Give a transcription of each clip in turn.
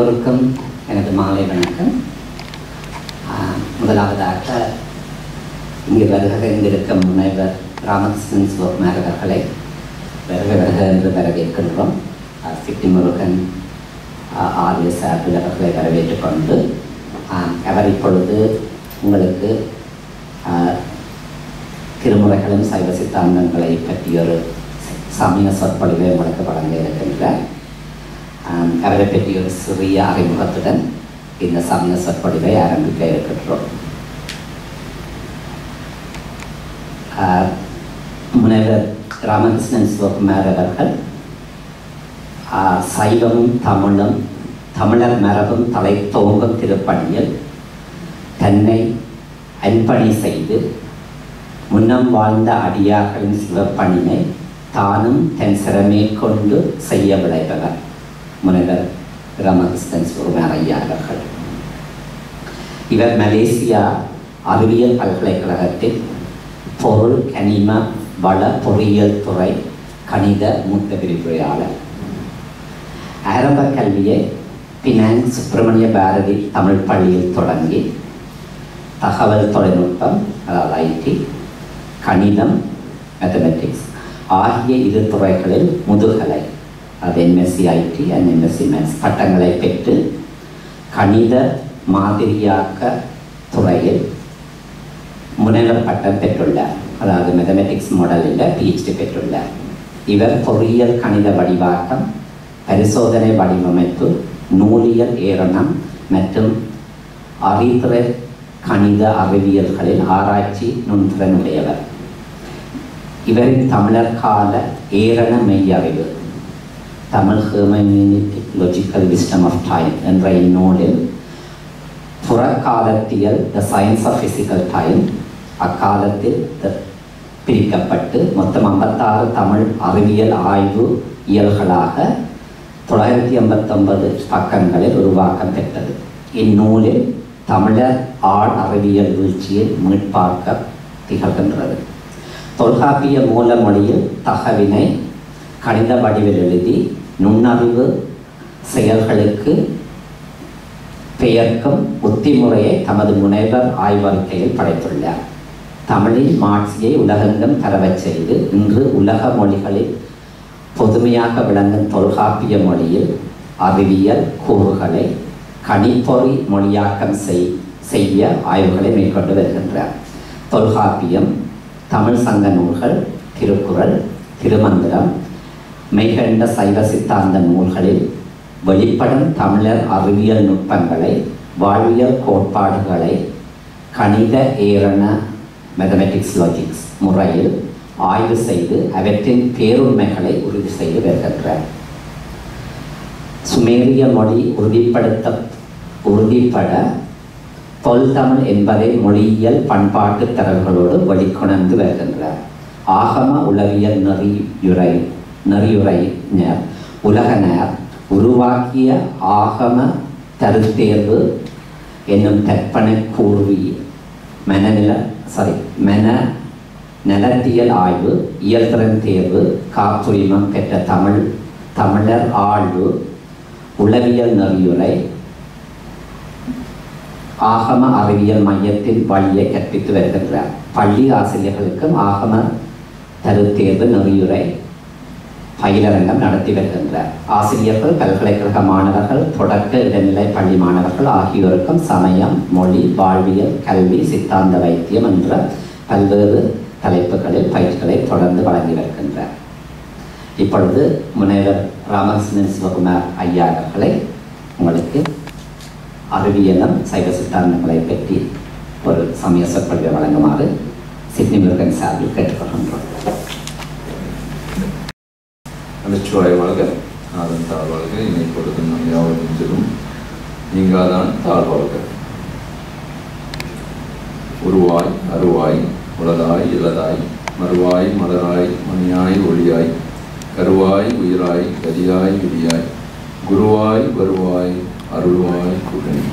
எல்லோருக்கும் எனது மாலை வணக்கம். முதலாவதாக இங்கு வருகின்றிருக்கும் முனைவர் ராமகிருஷ்ணன் சிவகுமார் அவர்களை வருக என்று வரவேற்கின்றோம். சிட்டி முருகன் ஆர்ய சார்பில் அவர்களை வரவேற்றுக் கொண்டு அவர் இப்பொழுது உங்களுக்கு திருமுறைகளும் சைவ சித்தாந்தங்களை பற்றிய ஒரு சமய சொற்பொழிவை உங்களுக்கு வழங்க இருக்கின்றார். அவரை பற்றி ஒரு சிறிய அறிமுகத்துடன் இந்த சமய சொற்பொழிவை ஆரம்பிக்க இருக்கின்றோம். முனைவர் ராமகிருஷ்ணன் சிவகுமார் அவர்கள் சைவமும் தமிழும் தமிழர் மரபும் தலை தோங்கும் திருப்பணியில் தன்னை அன்பணி செய்து முன்னம் வாழ்ந்த அடியார்களின் சிவப்பணியை தானும் தன் சிறமேற்கொண்டு செய்ய விளைபவர் முனைவர் ராமகிருஷ்ணன் சிவகுமார் ஐயா அவர்கள். இவர் மலேசியா அறிவியல் பல்கலைக்கழகத்தில் பொருள் கனிம வள பொறியியல் துறை கணித மூத்த விரிவுரையாளர். ஆரம்ப கல்வியை பினாங்கு சுப்பிரமணிய பாரதி தமிழ் பள்ளியில் தொடங்கி தகவல் தொழில்நுட்பம் அதாவது ஐடி, கணிதம், மேத்தமெட்டிக்ஸ் ஆகிய இரு துறைகளில் முதுகலை அது MSc ID and MSc maths பட்டங்களை பெற்று கணித மாதிரியாக்க துறையில் முனைவர் பட்டம் பெற்றுள்ளார். அதாவது மேத்தமெட்டிக்ஸ் மாடலில் பிஹெச்டி பெற்றுள்ளார். இவர் பொறியியல் கணித வடிவாக்கம், பரிசோதனை வடிவமைப்பு, நூலியல் ஏரணம் மற்றும் அறிதிற கணித அறிவியல்களில் ஆராய்ச்சி நுண்திறனுடையவர். இவரின் தமிழர் கால ஏரண மெய்யறிவு தமிழ் hermeneutic logical wisdom of time என்ற இந்நூலில் புறக்காலத்தியல் the science of physical time அக்காலத்தில் பிரிக்கப்பட்டு மொத்தம் 56 தமிழ் அறிவியல் ஆய்வு இயல்களாக 989 பக்கங்களில் உருவாக்கம் பெற்றது. இந்நூலில் தமிழர் ஆள் அறிவியல் வீழ்ச்சியில் மீட்பாக்க திகழ்கின்றது. தொல்காப்பிய மூல மொழியில் தகவினை கணித வடிவில் எழுதி நுண்ணறிவு செயல்களுக்கு பெயர்க்கும் உத்திமுறையை தமது முனைவர் ஆய்வறிக்கையில் படைத்துள்ளார். தமிழில் மாட்சியை உலகெங்கும் பரவச் செய்து இன்று உலக மொழிகளில் பொதுமையாக விளங்கும் தொல்காப்பிய மொழியில் அறிவியல் கூறுகளை கணிப்பொறி மொழியாக்கம் செய்ய ஆய்வுகளை மேற்கொண்டு வருகின்றார். தொல்காப்பியம், தமிழ் சங்க நூல்கள், திருக்குறள், திருமந்திரம், மெய்கண்ட சைவ சித்தாந்த நூல்களில் வெளிப்படும் தமிழர் அறிவியல் நுட்பங்களை, வாழ்வியல் கோட்பாடுகளை கணித ஏரண மேத்தமெட்டிக்ஸ் லாஜிக்ஸ் முறையில் ஆய்வு செய்து அவற்றின் பேருண்மைகளை உறுதி செய்து வருகின்றார். சுமேரிய மொழி உறுதிப்பட தொல்தமிழ் என்பதை மொழியியல் பண்பாட்டு தரவுகளோடு வெளிக்கொணர்ந்து வருகின்றார். ஆகம உளவியல் நெறியுரைஞர் உலகனர் உருவாக்கிய ஆகம தருத்தேர்வு என்னும் தற்பனை கூர்வி மன நலத்தியல் ஆய்வு, இயல்திறன் தேர்வு, காப்புரிமம் பெற்ற தமிழர் ஆழ்வு, உளவியல் நெறியுரை, ஆகம அறிவியல் மையத்தின் வழியை கற்பித்து வருகின்றார். பள்ளி ஆசிரியர்களுக்கும் ஆகம தருத்தேர்வு நெறியுரை பயிலரங்கம் நடத்தி வருகின்றார். ஆசிரியர்கள், பல்கலைக்கழக மாணவர்கள், தொடக்க இடைநிலை பள்ளி மாணவர்கள் ஆகியோருக்கும் சமயம், மொழி, வாழ்வியல், கல்வி, சித்தாந்த வைத்தியம் என்ற பல்வேறு தலைப்புகளில் பயிற்சிகளை தொடர்ந்து வழங்கி வருகின்றார். இப்பொழுது முனைவர் ராமகிருஷ்ணன் சிவகுமார் ஐயா அவர்களை உங்களுக்கு அறிவியலும் சைவ சித்தாந்தங்களை பற்றி ஒரு சமய சொற்பொழிவை வழங்குமாறு சிட்னி முருகன் சார்பில் கேட்டுக்கொள்கின்றோம். அனுச்சுவாய் வாழ்க, நாதன் தாழ் வாழ்க, இணை கொடுக்கும் யாவது நெஞ்சிலும் நீங்காதான் தாழ் வாழ்க. உருவாய் அருவாய் உளதாய் இளதாய் மறுவாய் மலராய் மணியாய் ஒளியாய் கருவாய் உயிராய் கதியாய் விதியாய் குருவாய் வருவாய் அருள்வாய் குகனி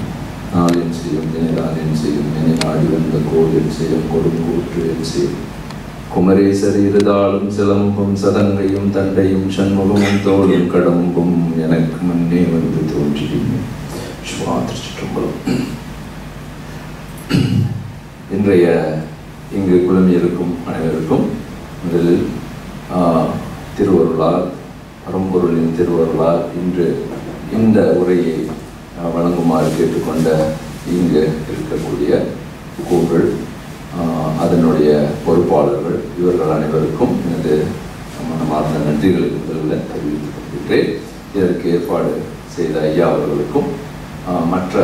நாளின் செய்யும் நினைதானின் செய்யும் நினைநாடி வந்த கோவில் செய்யும் கொடுங்கூற்று என் செய்யும் குமரேசர் இருதாளும் சிலம்பும் சதங்கையும் தண்டையும் சண்முகமும் தோளும் கடம்பும் எனக்கு முன்னே வந்து தோன்றினேன். திருச்சிற்றம்பலம். இன்றைய இங்கு குழுமியிருக்கும் அனைவருக்கும் முதலில் திருவருளால் பரம்பொருளின் திருவருளால் இன்று இந்த உரையை வழங்குமாறு கேட்டுக்கொண்ட இங்கு இருக்கக்கூடிய கூறுகள், அதனுடைய பொறுப்பாளர்கள், இவர்கள் அனைவருக்கும் எனது மனமார்ந்த நன்றிகளை முதலில் தெரிவித்துக் கொள்கின்றேன். இதற்கு ஏற்பாடு செய்த ஐயா அவர்களுக்கும் மற்ற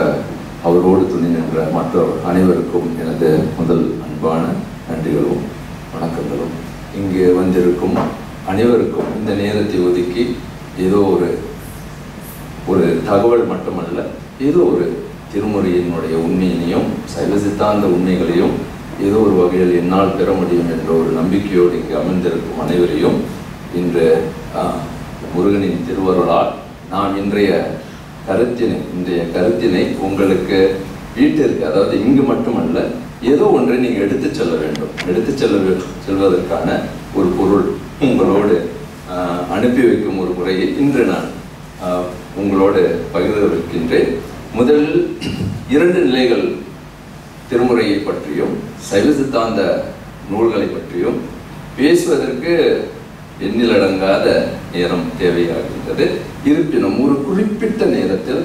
அவரோடு துணை நின்ற மற்ற அனைவருக்கும் எனது முதல் அன்பான நன்றிகளும் வணக்கங்களும். இங்கே வந்திருக்கும் அனைவருக்கும் இந்த நேரத்தை ஒதுக்கி ஏதோ ஒரு தகவல் மட்டுமல்ல, ஏதோ ஒரு திருமுறையினுடைய உண்மையினையும் சைவ சித்தாந்த உண்மைகளையும் ஏதோ ஒரு வகையில் என்னால் பெற முடியும் என்ற ஒரு நம்பிக்கையோடு இங்கு அமர்ந்திருக்கும் அனைவரையும் இன்று முருகனின் திருவருளால் நான் இன்றைய கருத்தினை உங்களுக்கு வீட்டிற்கு, அதாவது இங்கு மட்டுமல்ல, ஏதோ ஒன்றை நீங்கள் எடுத்து செல்ல வேண்டும். செல்வதற்கான ஒரு பொருள் உங்களோடு அனுப்பி வைக்கும் ஒரு முறையை இன்று நான் உங்களோடு பகிர்ந்து வைக்கின்றேன். முதலில் 2 நிலைகள் திருமுறையை பற்றியும் சைவ சித்தாந்த நூல்களை பற்றியும் பேசுவதற்கு எண்ணிலடங்காத நேரம் தேவையாகின்றது. இருப்பினும் ஒரு குறிப்பிட்ட நேரத்தில்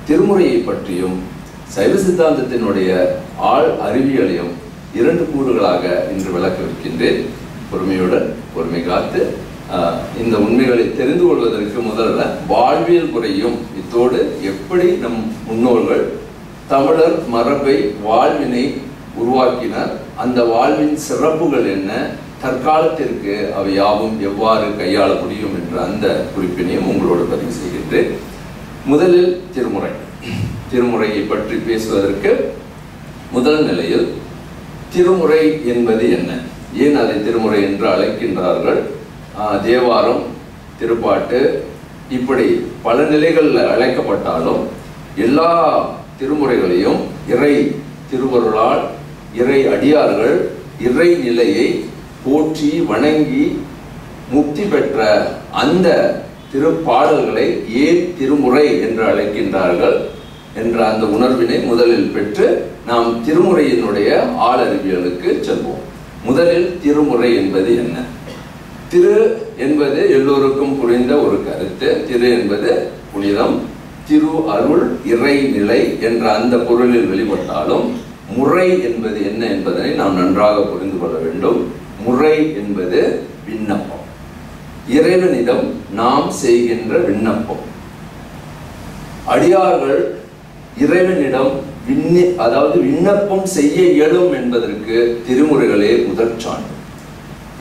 திருமுறையை பற்றியும் சைவ சித்தாந்தத்தினுடைய ஆள் அறிவியலையும் 2 கூறுகளாக இன்று விளக்க வைக்கின்றேன். பொறுமை காத்து இந்த உண்மைகளை தெரிந்து கொள்வதற்கு முதல்ல வாழ்வியல் முறையும் இத்தோடு எப்படி நம் முன்னோர்கள் தமிழர் மரபை வாழ்வினை உருவாக்கினர், அந்த வாழ்வின் சிறப்புகள் என்ன, தற்காலத்திற்கு அவை யாவும் எவ்வாறு கையாள முடியும் என்ற அந்த குறிப்பினையும் உங்களோடு பதிவு செய்கின்றேன். முதலில் திருமுறையை பற்றி பேசுவதற்கு முதல் நிலையில் திருமுறை என்பது என்ன, ஏன் அதை திருமுறை என்று அழைக்கின்றார்கள்? தேவாரம், திருப்பாட்டு, இப்படி பல நிலைகளில் அழைக்கப்பட்டாலும் எல்லா திருமுறைகளையும் இறை திருவருளால் இறை அடியார்கள் இறை நிலையை போற்றி வணங்கி முக்தி பெற்ற அந்த திருப்பாடல்களை ஏன் திருமுறை என்று அழைக்கின்றார்கள் என்ற அந்த உணர்வினை முதலில் பெற்று நாம் திருமுறையினுடைய ஆளறிவியலுக்கு செல்வோம். முதலில் திருமுறை என்பது என்ன? திரு என்பது எல்லோருக்கும் புரிந்த ஒரு கருத்து. திரு என்பது புனிதம், திரு அருள், இறை நிலை என்ற அந்த பொருளில் வெளிப்பட்டாலும் முறை என்பது என்ன என்பதனை நாம் நன்றாக புரிந்து கொள்ள வேண்டும். முறை என்பது விண்ணப்பம், இறைவனிடம் நாம் செய்கின்ற விண்ணப்பம். அடியார்கள் இறைவனிடம் அதாவது விண்ணப்பம் செய்ய இயலும் என்பதற்கு திருமுறைகளே முதற் சான்று.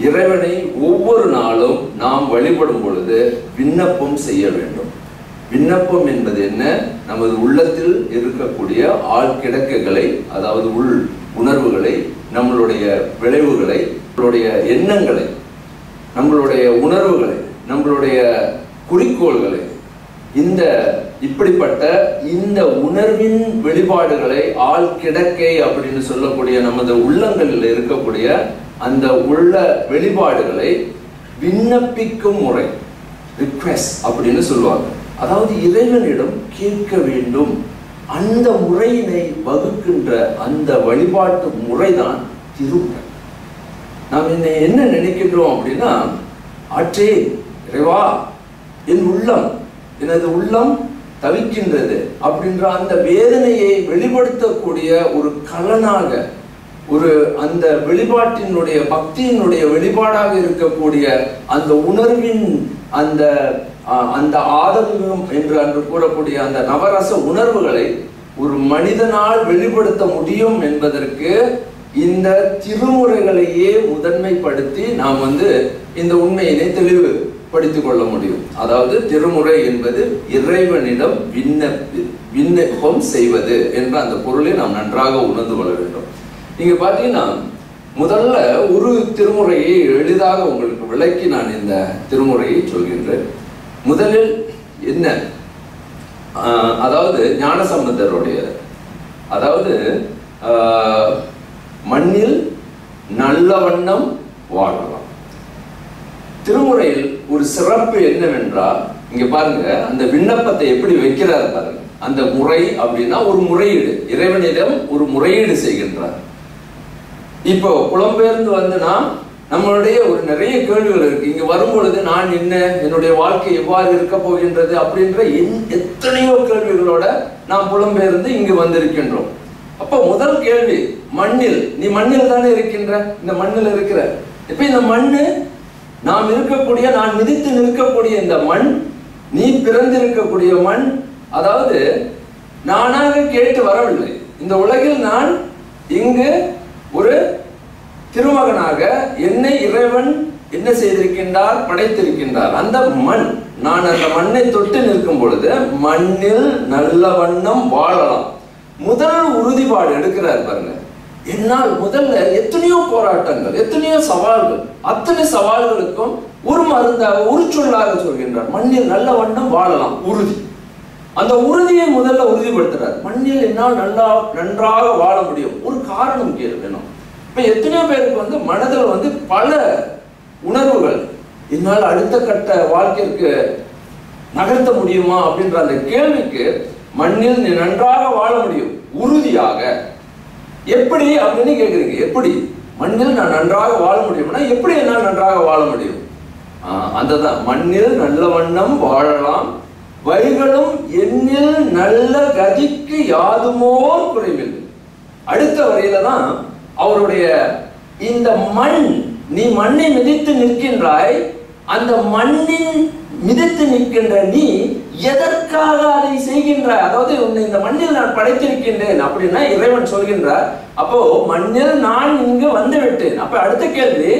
இறைவனை ஒவ்வொரு நாளும் நாம் வழிபடும் பொழுது விண்ணப்பம் செய்ய வேண்டும். விண்ணப்பம் என்பது என்ன? நமது உள்ளத்தில் இருக்கக்கூடிய ஆழ்கிடக்கைகளை, அதாவது உள் உணர்வுகளை, நம்மளுடைய விளைவுகளை, நம்மளுடைய எண்ணங்களை, நம்மளுடைய உணர்வுகளை, நம்மளுடைய குறிக்கோள்களை, இப்படிப்பட்ட இந்த உணர்வின் வெளிப்பாடுகளை ஆழ்கிடக்கை அப்படின்னு சொல்லக்கூடிய நமது உள்ளங்களில் இருக்கக்கூடிய அந்த உள்ள வெளிப்பாடுகளை விண்ணப்பிக்கும் முறை, ரிக்வெஸ்ட் அப்படின்னு சொல்லுவாங்க. அதாவது இறைவனிடம் கேட்க வேண்டும். அந்த முறையினை வகுக்கின்ற அந்த வழிபாட்டு முறைதான் திருமுறை. நாம் என்ன நினைக்கின்றோம் அப்படின்னா, ஆற்றே இறைவா, என் உள்ளம், எனது உள்ளம் தவிக்கின்றது அப்படின்ற அந்த வேதனையை வெளிப்படுத்தக்கூடிய ஒரு கலனாக, ஒரு அந்த வெளிப்பாட்டினுடைய பக்தியினுடைய வெளிப்பாடாக இருக்கக்கூடிய அந்த உணர்வின் அந்த அந்த ஆதங்கம் என்று அன்று கூறக்கூடிய அந்த நவரச உணர்வுகளை ஒரு மனிதனால் வெளிப்படுத்த முடியும் என்பதற்கு இந்த திருமுறைகளையே முதன்மைப்படுத்தி நாம் இந்த உண்மையினை தெளிவுபடுத்திக் கொள்ள முடியும். அதாவது திருமுறை என்பது இறைவனிடம் விண்ணப்பம் செய்வது என்ற அந்த பொருளை நாம் நன்றாக உணர்ந்து கொள்ள வேண்டும். நீங்க பாத்தீங்கன்னா முதல்ல ஒரு திருமுறையை எளிதாக உங்களுக்கு விளக்கி நான் இந்த திருமுறையை சொல்கின்றேன். முதலில் என்ன, அதாவது ஞானசம்பந்தருடைய, அதாவது மண்ணில் நல்ல வண்ணம் வாழலாம். திருமுறையில் ஒரு சிறப்பு என்னவென்றால், இங்க பாருங்க அந்த விண்ணப்பத்தை எப்படி வைக்கிறார் பாருங்க. அந்த முறை அப்படின்னா ஒரு முறையீடு, இறைவனிடம் ஒரு முறையீடு செய்கின்றார். இப்போ புலம்பெயர்ந்து வந்துனா நம்மளுடைய ஒரு நிறைய கேள்விகள் இருக்கு. இங்க வரும்பொழுது நான் என்ன, என்னுடைய வாழ்க்கை எவ்வாறு இருக்க போகின்றது அப்படின்ற எத்தனையோ கேள்விகளோட நாம் புலம்பெயர்ந்து இங்கு வந்திருக்கின்றோம். அப்ப முதல் கேள்வி, மண்ணில், நீ மண்ணில் தானே இருக்கின்ற, இந்த மண்ணில் இருக்கிற. இப்ப இந்த மண்ணு நாம் இருக்கக்கூடிய, நான் மிதித்து நிற்கக்கூடிய இந்த மண், நீ பிறந்திருக்கக்கூடிய மண், அதாவது நானாக கேட்டு வரவில்லை. இந்த உலகில் நான் இங்கு ஒரு திருமகனாக என்னை இறைவன் என்ன செய்திருக்கின்றார், படைத்திருக்கின்றார். அந்த மண், நான் அந்த மண்ணை தொட்டு நிற்கும் பொழுது மண்ணில் நல்ல வண்ணம் வாழலாம். முதல் உறுதிப்பாடு எடுக்கிறார் பாருங்க. என்னால் முதல்ல எத்தனையோ போராட்டங்கள், எத்தனையோ சவால்கள், அத்தனை சவால்களுக்கும் ஒரு மருந்தாக, ஒரு சொல்லாக சொல்கின்றார், மண்ணில் நல்ல வண்ணம் வாழலாம். உறுதி. அந்த உறுதியை முதல்ல உறுதிப்படுத்துறார். மண்ணில் என்னால் நன்றாக வாழ முடியும். ஒரு காரணம் வேணும். இப்ப எத்தனையோ பேருக்கு மனதில் பல உணர்வுகள், என்னால் அடுத்த கட்ட வாழ்க்கைக்கு நகர்த்த முடியுமா அப்படின்ற அந்த கேள்விக்கு, மண்ணில் நீ நன்றாக வாழ முடியும் உறுதியாக. எப்படி அப்படின்னு கேட்குறீங்க. எப்படி மண்ணில் நான் நன்றாக வாழ முடியும்னா எப்படி என்னால் நன்றாக வாழ முடியும்? அதுதான், மண்ணில் நல்ல வண்ணம் வாழலாம், வைகளும் எண்ணில் நல்ல கதிக்கு யாதுமோ குறைவில்லை. அடுத்த வரையில தான் அவருடைய இந்த மண், நீ மண்ணை மிதித்து நிற்கின்றாய், அந்த மண்ணின் மிதித்து நிற்கின்ற நீ எதற்காக அதை செய்கின்றாய்? அதாவது உன்னை இந்த மண்ணில் நான் படைத்திருக்கின்றேன் அப்படின்னா இறைவன் சொல்கின்றார். அப்போ மண்ணில் நான் இங்கு வந்து விட்டேன். அப்ப அடுத்த கேள்வி,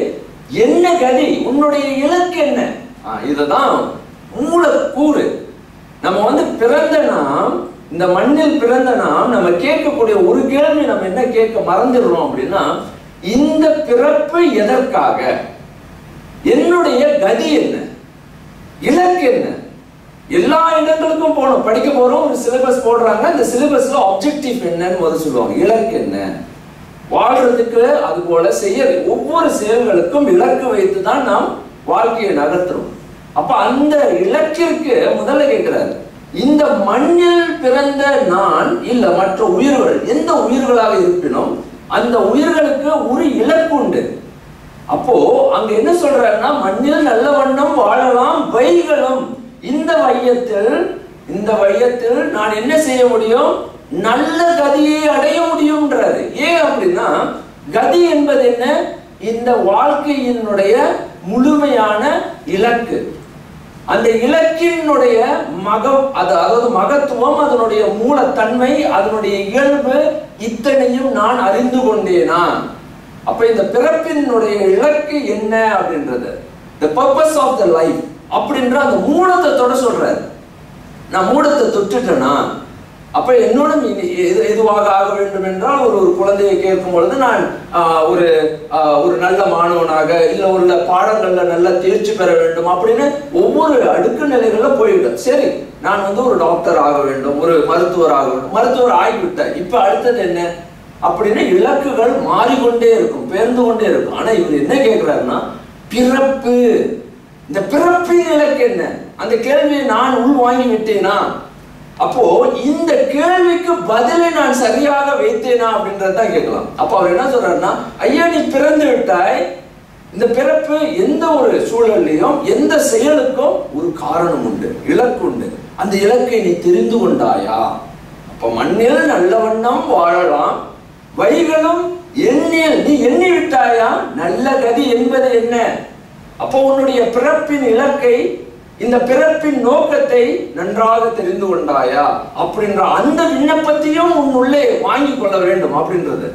என்ன கதி, உன்னுடைய இலக்கு என்ன? இதுதான் மூலக்கூறு. நம்ம பிறந்த நாம், இந்த மண்ணில் பிறந்த நாம், நம்ம கேட்கக்கூடிய ஒரு கேள்வி நம்ம என்ன கேட்க மறந்துடுறோம் அப்படின்னா, இந்த பிறப்பு எதற்காக, என்னுடைய கதி என்ன, இலக்கு என்ன? எல்லா இடங்களுக்கும் போனோம், படிக்க போறோம், ஒரு சிலபஸ் போடுறாங்க, அந்த சிலபஸ்ல ஆப்ஜெக்டிவ் என்னன்னு முதல்ல சொல்லுவாங்க, இலக்கு என்ன, வாழ்றதுக்கு. அது போல செய்ய ஒவ்வொரு செயல்களுக்கும் இலக்கு வைத்து தான் நாம் வாழ்க்கையை நகர்த்துறோம். அப்ப அந்த இலக்கிற்கு முதல்ல கேட்கிறாரு, இந்த மண்ணில் பிறந்த நான் இல்ல மற்ற உயிர்கள், எந்த உயிர்களாக இருப்பினும் அந்த உயிர்களுக்கு ஒரு இலக்கு உண்டு. அப்போ அங்க என்ன சொல்றாருன்னா, மண்ணில் நல்ல வண்ணம் வாழலாம், வைகளும், இந்த வையத்தில் நான் என்ன செய்ய முடியும், நல்ல கதியை அடைய முடியும்ன்றாரு. ஏன் அப்படின்னா, கதி என்பது என்ன, இந்த வாழ்க்கையினுடைய முழுமையான இலக்கு. அந்த இலக்கினுடைய அதாவது மகத்துவம், அதனுடைய மூலத்தன்மை, அதனுடைய இயல்பு, இத்தனையும் நான் அறிந்து கொண்டேனா? அப்ப இந்த பிறப்பினுடைய இலக்கு என்ன அப்படின்றது, the purpose of the life அப்படின்ற அந்த மூலத்தை தொட சொல்றாரு. நான் மூலத்தை தொட்டுட்டேனா, அப்ப என்னோட எதுவாக ஆக வேண்டும் என்றால், ஒரு குழந்தையை கேட்கும் பொழுது நான் ஒரு நல்ல மாணவனாக, இல்ல ஒரு பாடங்கள்ல நல்ல தேர்ச்சி பெற வேண்டும் அப்படின்னு ஒவ்வொரு அடுக்கு நிலைகள்ல போயிட்டேன். சரி, நான் ஒரு டாக்டர் ஆக வேண்டும், ஒரு மருத்துவர் ஆக வேண்டும், மருத்துவர் ஆகிவிட்டேன். இப்ப அடுத்தது என்ன அப்படின்னு இலக்குகள் மாறிக்கொண்டே இருக்கும், பெயர்ந்து கொண்டே இருக்கும். ஆனா இவர் என்ன கேட்கிறாருன்னா, பிறப்பு, இந்த பிறப்பின் இலக்கு என்ன, அந்த கேள்வியை நான் உள் வாங்கி விட்டேனா? அப்போ இந்த கேள்விக்கு பதிலை நான் சரியாக வைத்தேனா அப்படின்றதான் கேட்கலாம். அப்ப அவர் என்ன சொல்றாருன்னா, ஐயா நீ பிறந்து விட்டாய், இந்த பிறப்பு எந்த ஒரு சூழல்லையும் எந்த செயலுக்கும் ஒரு காரணம் உண்டு, இலக்கு உண்டு. அந்த இலக்கை நீ தெரிந்து கொண்டாயா? அப்ப மண்ணில் நல்ல வண்ணம் வாழலாம், வைகளும் எண்ணில், நீ எண்ணி விட்டாயா? நல்ல கதி என்பது என்ன? அப்போ உன்னுடைய பிறப்பின் இலக்கை, இந்த பிறப்பின் நோக்கத்தை நன்றாக தெரிந்து கொண்டாயா அப்படின்ற அந்த விண்ணப்பத்தையும் உன்னுள்ளே வாங்கி கொள்ள வேண்டும் அப்படின்றது.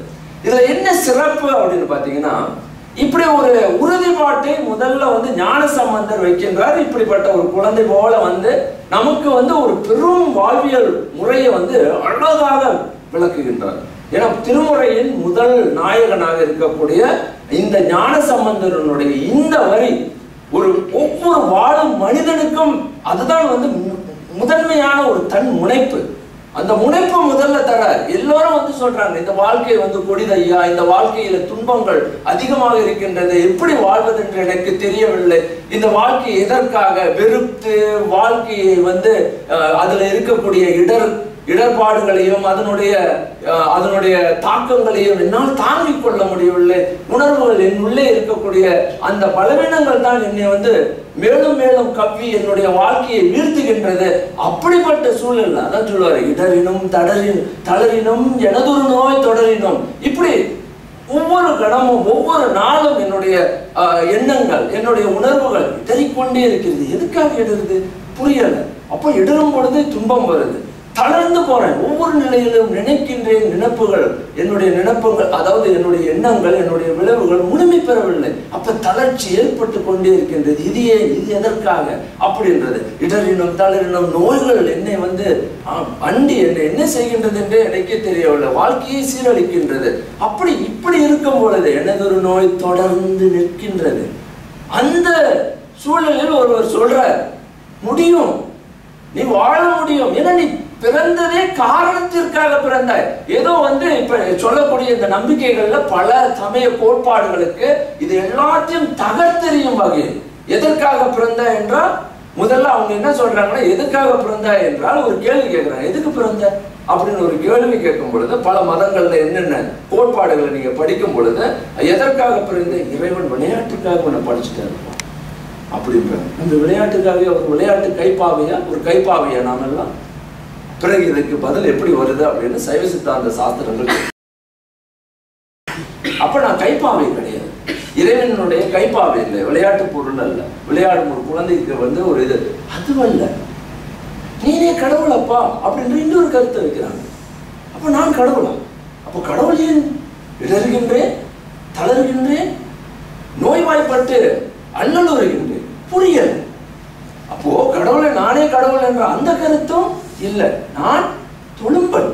இதுல என்ன சிறப்பு அப்படின்னு பாத்தீங்கன்னா, இப்படி ஒரு உறுதிப்பாட்டை முதல்ல ஞானசம்பந்தர் வைக்கின்றார். இப்படிப்பட்ட ஒரு குழந்தை போல நமக்கு ஒரு பெரும் வாழ்வியல் முறையை அழகாக விளக்குகின்றார். ஏன்னா திருமுறையின் முதல் நாயகனாக இருக்கக்கூடிய இந்த ஞானசம்பந்தனுடைய இந்த வரி ஒவ்வொரு வாழும் மனிதனுக்கும் அதுதான் முதன்மையான ஒரு தன் முனைப்பு. அந்த முனைப்பு முதல்ல தரார். எல்லாரும் வந்து சொல்றாங்க, இந்த வாழ்க்கை வந்து கொடிதையா, இந்த வாழ்க்கையில துன்பங்கள் அதிகமாக இருக்கின்றது, எப்படி வாழ்வது என்று எனக்கு தெரியவில்லை, இந்த வாழ்க்கை எதற்காக வெறுத்து வாழ்க்கையை வந்து அதுல இருக்கக்கூடிய இடர்பாடுகளையும் அதனுடைய தாக்கங்களையும் என்னால் தாங்கிக் கொள்ள முடியவில்லை, உணர்வுகள் என் உள்ளே இருக்கக்கூடிய அந்த பலவீனங்கள் தான் என்னை வந்து மேலும் மேலும் கவ்வி என்னுடைய வாழ்க்கையை வீழ்த்துகின்றது. அப்படிப்பட்ட சூழல் அதான் சொல்லுவாரு, இடரினும் தளரினும் எனதொரு நோய் தொடரினும். இப்படி ஒவ்வொரு கணமும் ஒவ்வொரு நாளும் என்னுடைய எண்ணங்கள் என்னுடைய உணர்வுகள் இடறிக்கொண்டே இருக்கிறது. எதுக்காக இடருது புரியல. அப்போ இடரும் பொழுது துன்பம் வருது, தளர்ந்து போறேன். ஒவ்வொரு நிலையிலும் நினைக்கின்றேன், நினைப்புகள் என்னுடைய நினைப்புகள் அதாவது என்னுடைய எண்ணங்கள் என்னுடைய விளைவுகள் முழுமை பெறவில்லை. அப்ப தளர்ச்சி ஏற்பட்டு கொண்டே இருக்கின்றது. இது எதற்காக அப்படின்றது. இடரினும் தளரினும் நோய்கள் என்னை வந்து அண்டி என்னை என்ன செய்கின்றது என்றே எனக்கே தெரியவில்லை, வாழ்க்கையை சீரழிக்கின்றது. இப்படி இருக்கும் பொழுது எனதொரு நோய் தொடர்ந்து நிற்கின்றது. அந்த சூழலில் ஒருவர் சொல்றார், முடியும், நீ வாழ முடியும். ஏன்னா நீ பிறந்ததே காரணத்திற்காக பிறந்தாய். ஏதோ வந்து இப்ப சொல்லக்கூடிய இந்த நம்பிக்கைகள்ல பல சமய கோட்பாடுகளுக்கு இது எல்லாத்தையும் தகர்த்தெறியும் வகையில் எதற்காக பிறந்தாய் என்றால், முதல்ல அவங்க என்ன சொல்றாங்கன்னா, எதுக்காக பிறந்தாய் என்றால் ஒரு கேள்வி கேட்கிறாங்க, எதுக்கு பிறந்த அப்படின்னு ஒரு கேள்வி கேட்கும் பொழுது பல மதங்கள்ல என்னென்ன கோட்பாடுகளை நீங்க படிக்கும் பொழுது எதற்காக பிறந்த, இறைவன் விளையாட்டுக்காக உன்னை படிச்சுட்டா இருப்பான் அப்படின்றாங்க. அந்த விளையாட்டுக்காக ஒரு விளையாட்டு கைப்பாவையா, ஒரு கைப்பாவையா நாம் எல்லாம். பிறகு இதுக்கு பதில் எப்படி வருது அப்படின்னு சைவ சித்தாந்த சாஸ்திரங்கள். அப்ப நான் கைப்பாவை கிடையாது, இறைவனுடைய கைப்பாவை இல்லை, விளையாட்டு பொருள் அல்ல, விளையாடும் ஒரு குழந்தைக்கு வந்து ஒரு இது அதுவல்ல, நீனே கடவுள் அப்பா அப்படின்ற இன்னொரு கருத்தை வைக்கிறாங்க. அப்ப நான் கடவுளா? அப்ப கடவுள் ஏன் இடறுகின்றேன், தளர்கின்றேன், நோய்வாய்ப்பட்டு அல்லலுறுகின்றேன்? புரியல. அப்போ கடவுளை நானே கடவுள் என்ற அந்த கருத்தும் இல்லை, நான் தொழும்பன்,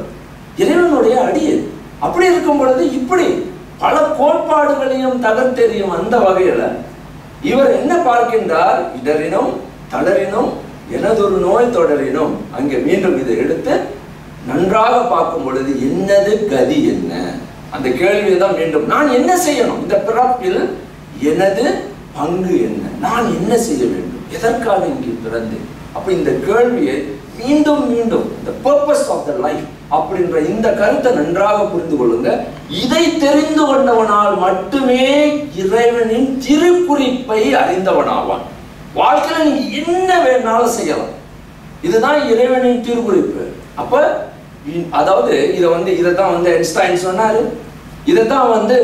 இறைவனுடைய அடியேன். அப்படி இருக்கும் பொழுது இப்படி பல கோட்பாடுகளையும் தகர்த்தெறியும் அந்த வகையில இவர் என்ன பார்க்கின்றார், இடரினும் தளரினும் எனதொரு நோய் தொடரினும். அங்கே மீண்டும் இதை எடுத்து நன்றாக பார்க்கும் பொழுது என்னது கதி என்ன, அந்த கேள்வியை தான் மீண்டும் நான் என்ன செய்யணும், இந்த பிறப்பில் எனது பங்கு என்ன, நான் என்ன செய்ய வேண்டும், எதற்காக இங்கே பிறந்தேன். அப்ப இந்த கேள்வியை மீண்டும் மீண்டும் the purpose of the life அப்படின்ற இந்த கருத்தை நன்றாக புரிந்து கொள்ளுங்க. இதை தெரிந்து கொண்டவனால் மட்டுமே இறைவனின் திருக்குறிப்பை அறிந்தவனாவான். வாழ்க்கையில நீ என்ன வேணாலும் செய்யலாம், இதுதான் இறைவனின் திருக்குறிப்பு. அப்ப அதாவது இதைத்தான் வந்து ஐன்ஸ்டைன் சொன்னாரு, இதைத்தான் வந்து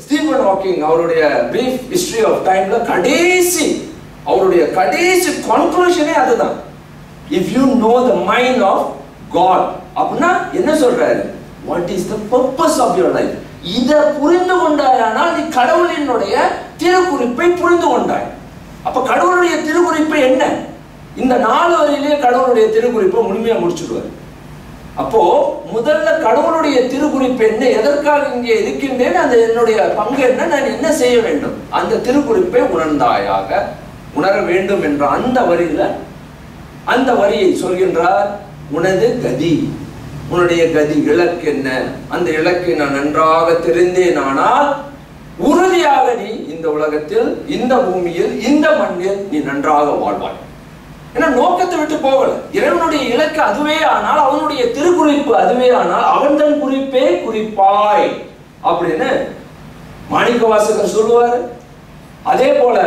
ஸ்டீபன் ஹாக்கிங் அவருடைய பிரீஃப் ஹிஸ்டரி ஆஃப் டைம்ல அவருடைய கடைசி கன்க்ளூஷனே அதுதான். If you know the mind of God, அப்படின்னா என்ன சொல்றாரு, what is the purpose of your life? இத புரிந்து கொண்டாயானால் நீ கடவுளினுடைய திருக்குறிப்பை புரிந்து கொண்டாய். அப்ப கடவுளுடைய திருக்குறிப்பு என்ன, இந்த 4 வரியிலே கடவுளுடைய திருக்குறிப்பை முழுமையா முடிச்சுடுவார். அப்போ முதல்ல கடவுளுடைய திருக்குறிப்பு என்ன, எதற்காக இங்கே இருக்கின்றேன், அது என்னுடைய பங்கு என்ன, நான் என்ன செய்ய வேண்டும், அந்த திருக்குறிப்பை உணர வேண்டும் என்ற அந்த வரியை சொல்கின்றார். உனது கதி, உன்னுடைய கதி இலக்கு என்ன, அந்த இலக்கை நான் நன்றாக தெரிந்தேன் ஆனால் உறுதியாக நீ இந்த உலகத்தில், இந்த பூமியில், இந்த மண்ணில் நீ நன்றாக வாழ்வாய். ஏன்னா நோக்கத்தை விட்டு போகல. இறைவனுடைய இலக்கு அதுவே ஆனால், அவனுடைய திருக்குறிப்பு அதுவே ஆனால், அவன் தன் குறிப்பே குறிப்பாய் அப்படின்னு மாணிக்கவாசகர் சொல்லுவார். அதே போல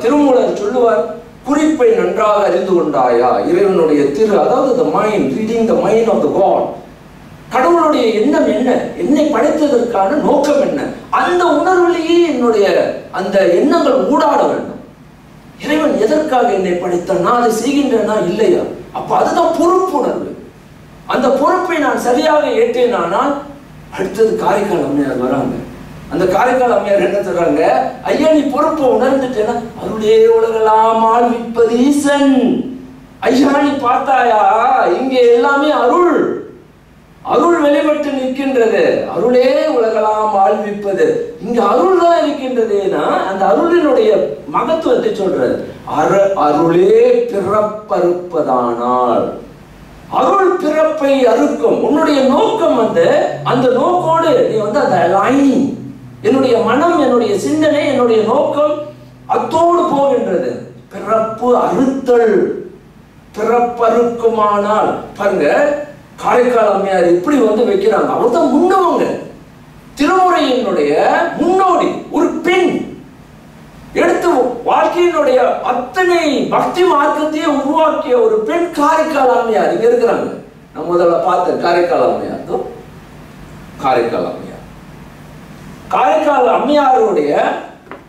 திருமூலர் சொல்லுவார், குறிப்பை நன்றாக அறிந்து கொண்டாயா, இறைவனுடைய அதாவது the mind, reading the mind of the God. கடவுளுடைய எண்ணம் என்ன, என்னை படைத்ததற்கான நோக்கம் என்ன, அந்த உணர்விலேயே என்னுடைய அந்த எண்ணங்கள் ஊடாட வேண்டும். இறைவன் எதற்காக என்னை படைத்தான், நான் அதை செய்கின்றேனா இல்லையா, அப்ப அதுதான் பொறுப்புணர்வு. அந்த பொறுப்பை நான் சரியாக ஏற்றேனானால் அடுத்தது காரைக்கால் அம்மையார் வராங்க. அந்த காரைக்கால் அம்மையார் என்ன சொல்றாங்க, ஐயா நீ பொறுப்பை உணர்ந்துட்டேன்னா அருளே உலகெல்லாம் ஆழ்விப்பது ஈசன். ஐயா நீ பார்த்தாயா, இங்கே எல்லாமே அருள் வெளிப்பட்டு நிற்கின்றது. அருளே உலகெல்லாம் ஆழ்விப்பது, இங்க அருள் தான் இருக்கின்றதுன்னா அந்த அருளினுடைய மகத்துவத்தை சொல்றது. அருளே பிறப்பறுப்பதானால் அருள் பிறப்பை அறுக்கும். உன்னுடைய நோக்கம் அந்த நோக்கோடு நீ அந்த லைன், என்னுடைய மனம், என்னுடைய சிந்தனை, என்னுடைய நோக்கம் அத்தோடு போகின்றது. பிறப்பு அறுத்தல், பிறப்பறுக்குமானால் பாருங்க, காரைக்கால் அம்மையார் இப்படி வைக்கிறாங்க. அவர்தான் முன்னவங்க, திருமுறையினுடைய முன்னோடி. ஒரு பெண் எடுத்து வாழ்க்கையினுடைய அத்தனை பக்தி மார்க்கத்தையே உருவாக்கிய ஒரு பெண் காரைக்கால் அம்மையார் இங்க இருக்கிறாங்க. நான் முதல்ல பார்த்த காரைக்கால் அம்மையார், காரைக்கால் அம்மையார். காரைக்கால் அம்மையாருடைய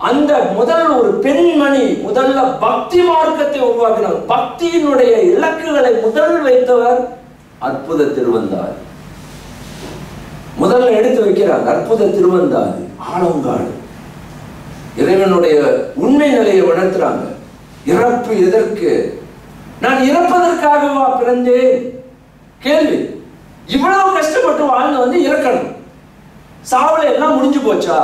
அந்த முதல் ஒரு பெண்மணி முதல்ல பக்தி மார்க்கத்தை உருவாக்கினார். பக்தியினுடைய இலக்குகளை முதல் வைத்தவர் அற்புத திருவந்தாதி. முதல்ல எடுத்து வைக்கிறாங்க அற்புத திருவந்தாதி, ஆலங்காடு. இறைவனுடைய உண்மை நிலையை உணர்த்துறாங்க. இறப்பு எதற்கு? நான் இறப்பதற்காகவா பிறந்தேன்? கேள்வி. இவ்வளவு கஷ்டப்பட்டு வாழ்ந்து இறக்கணும், சாவல எல்லாம் முடிஞ்சு போச்சா?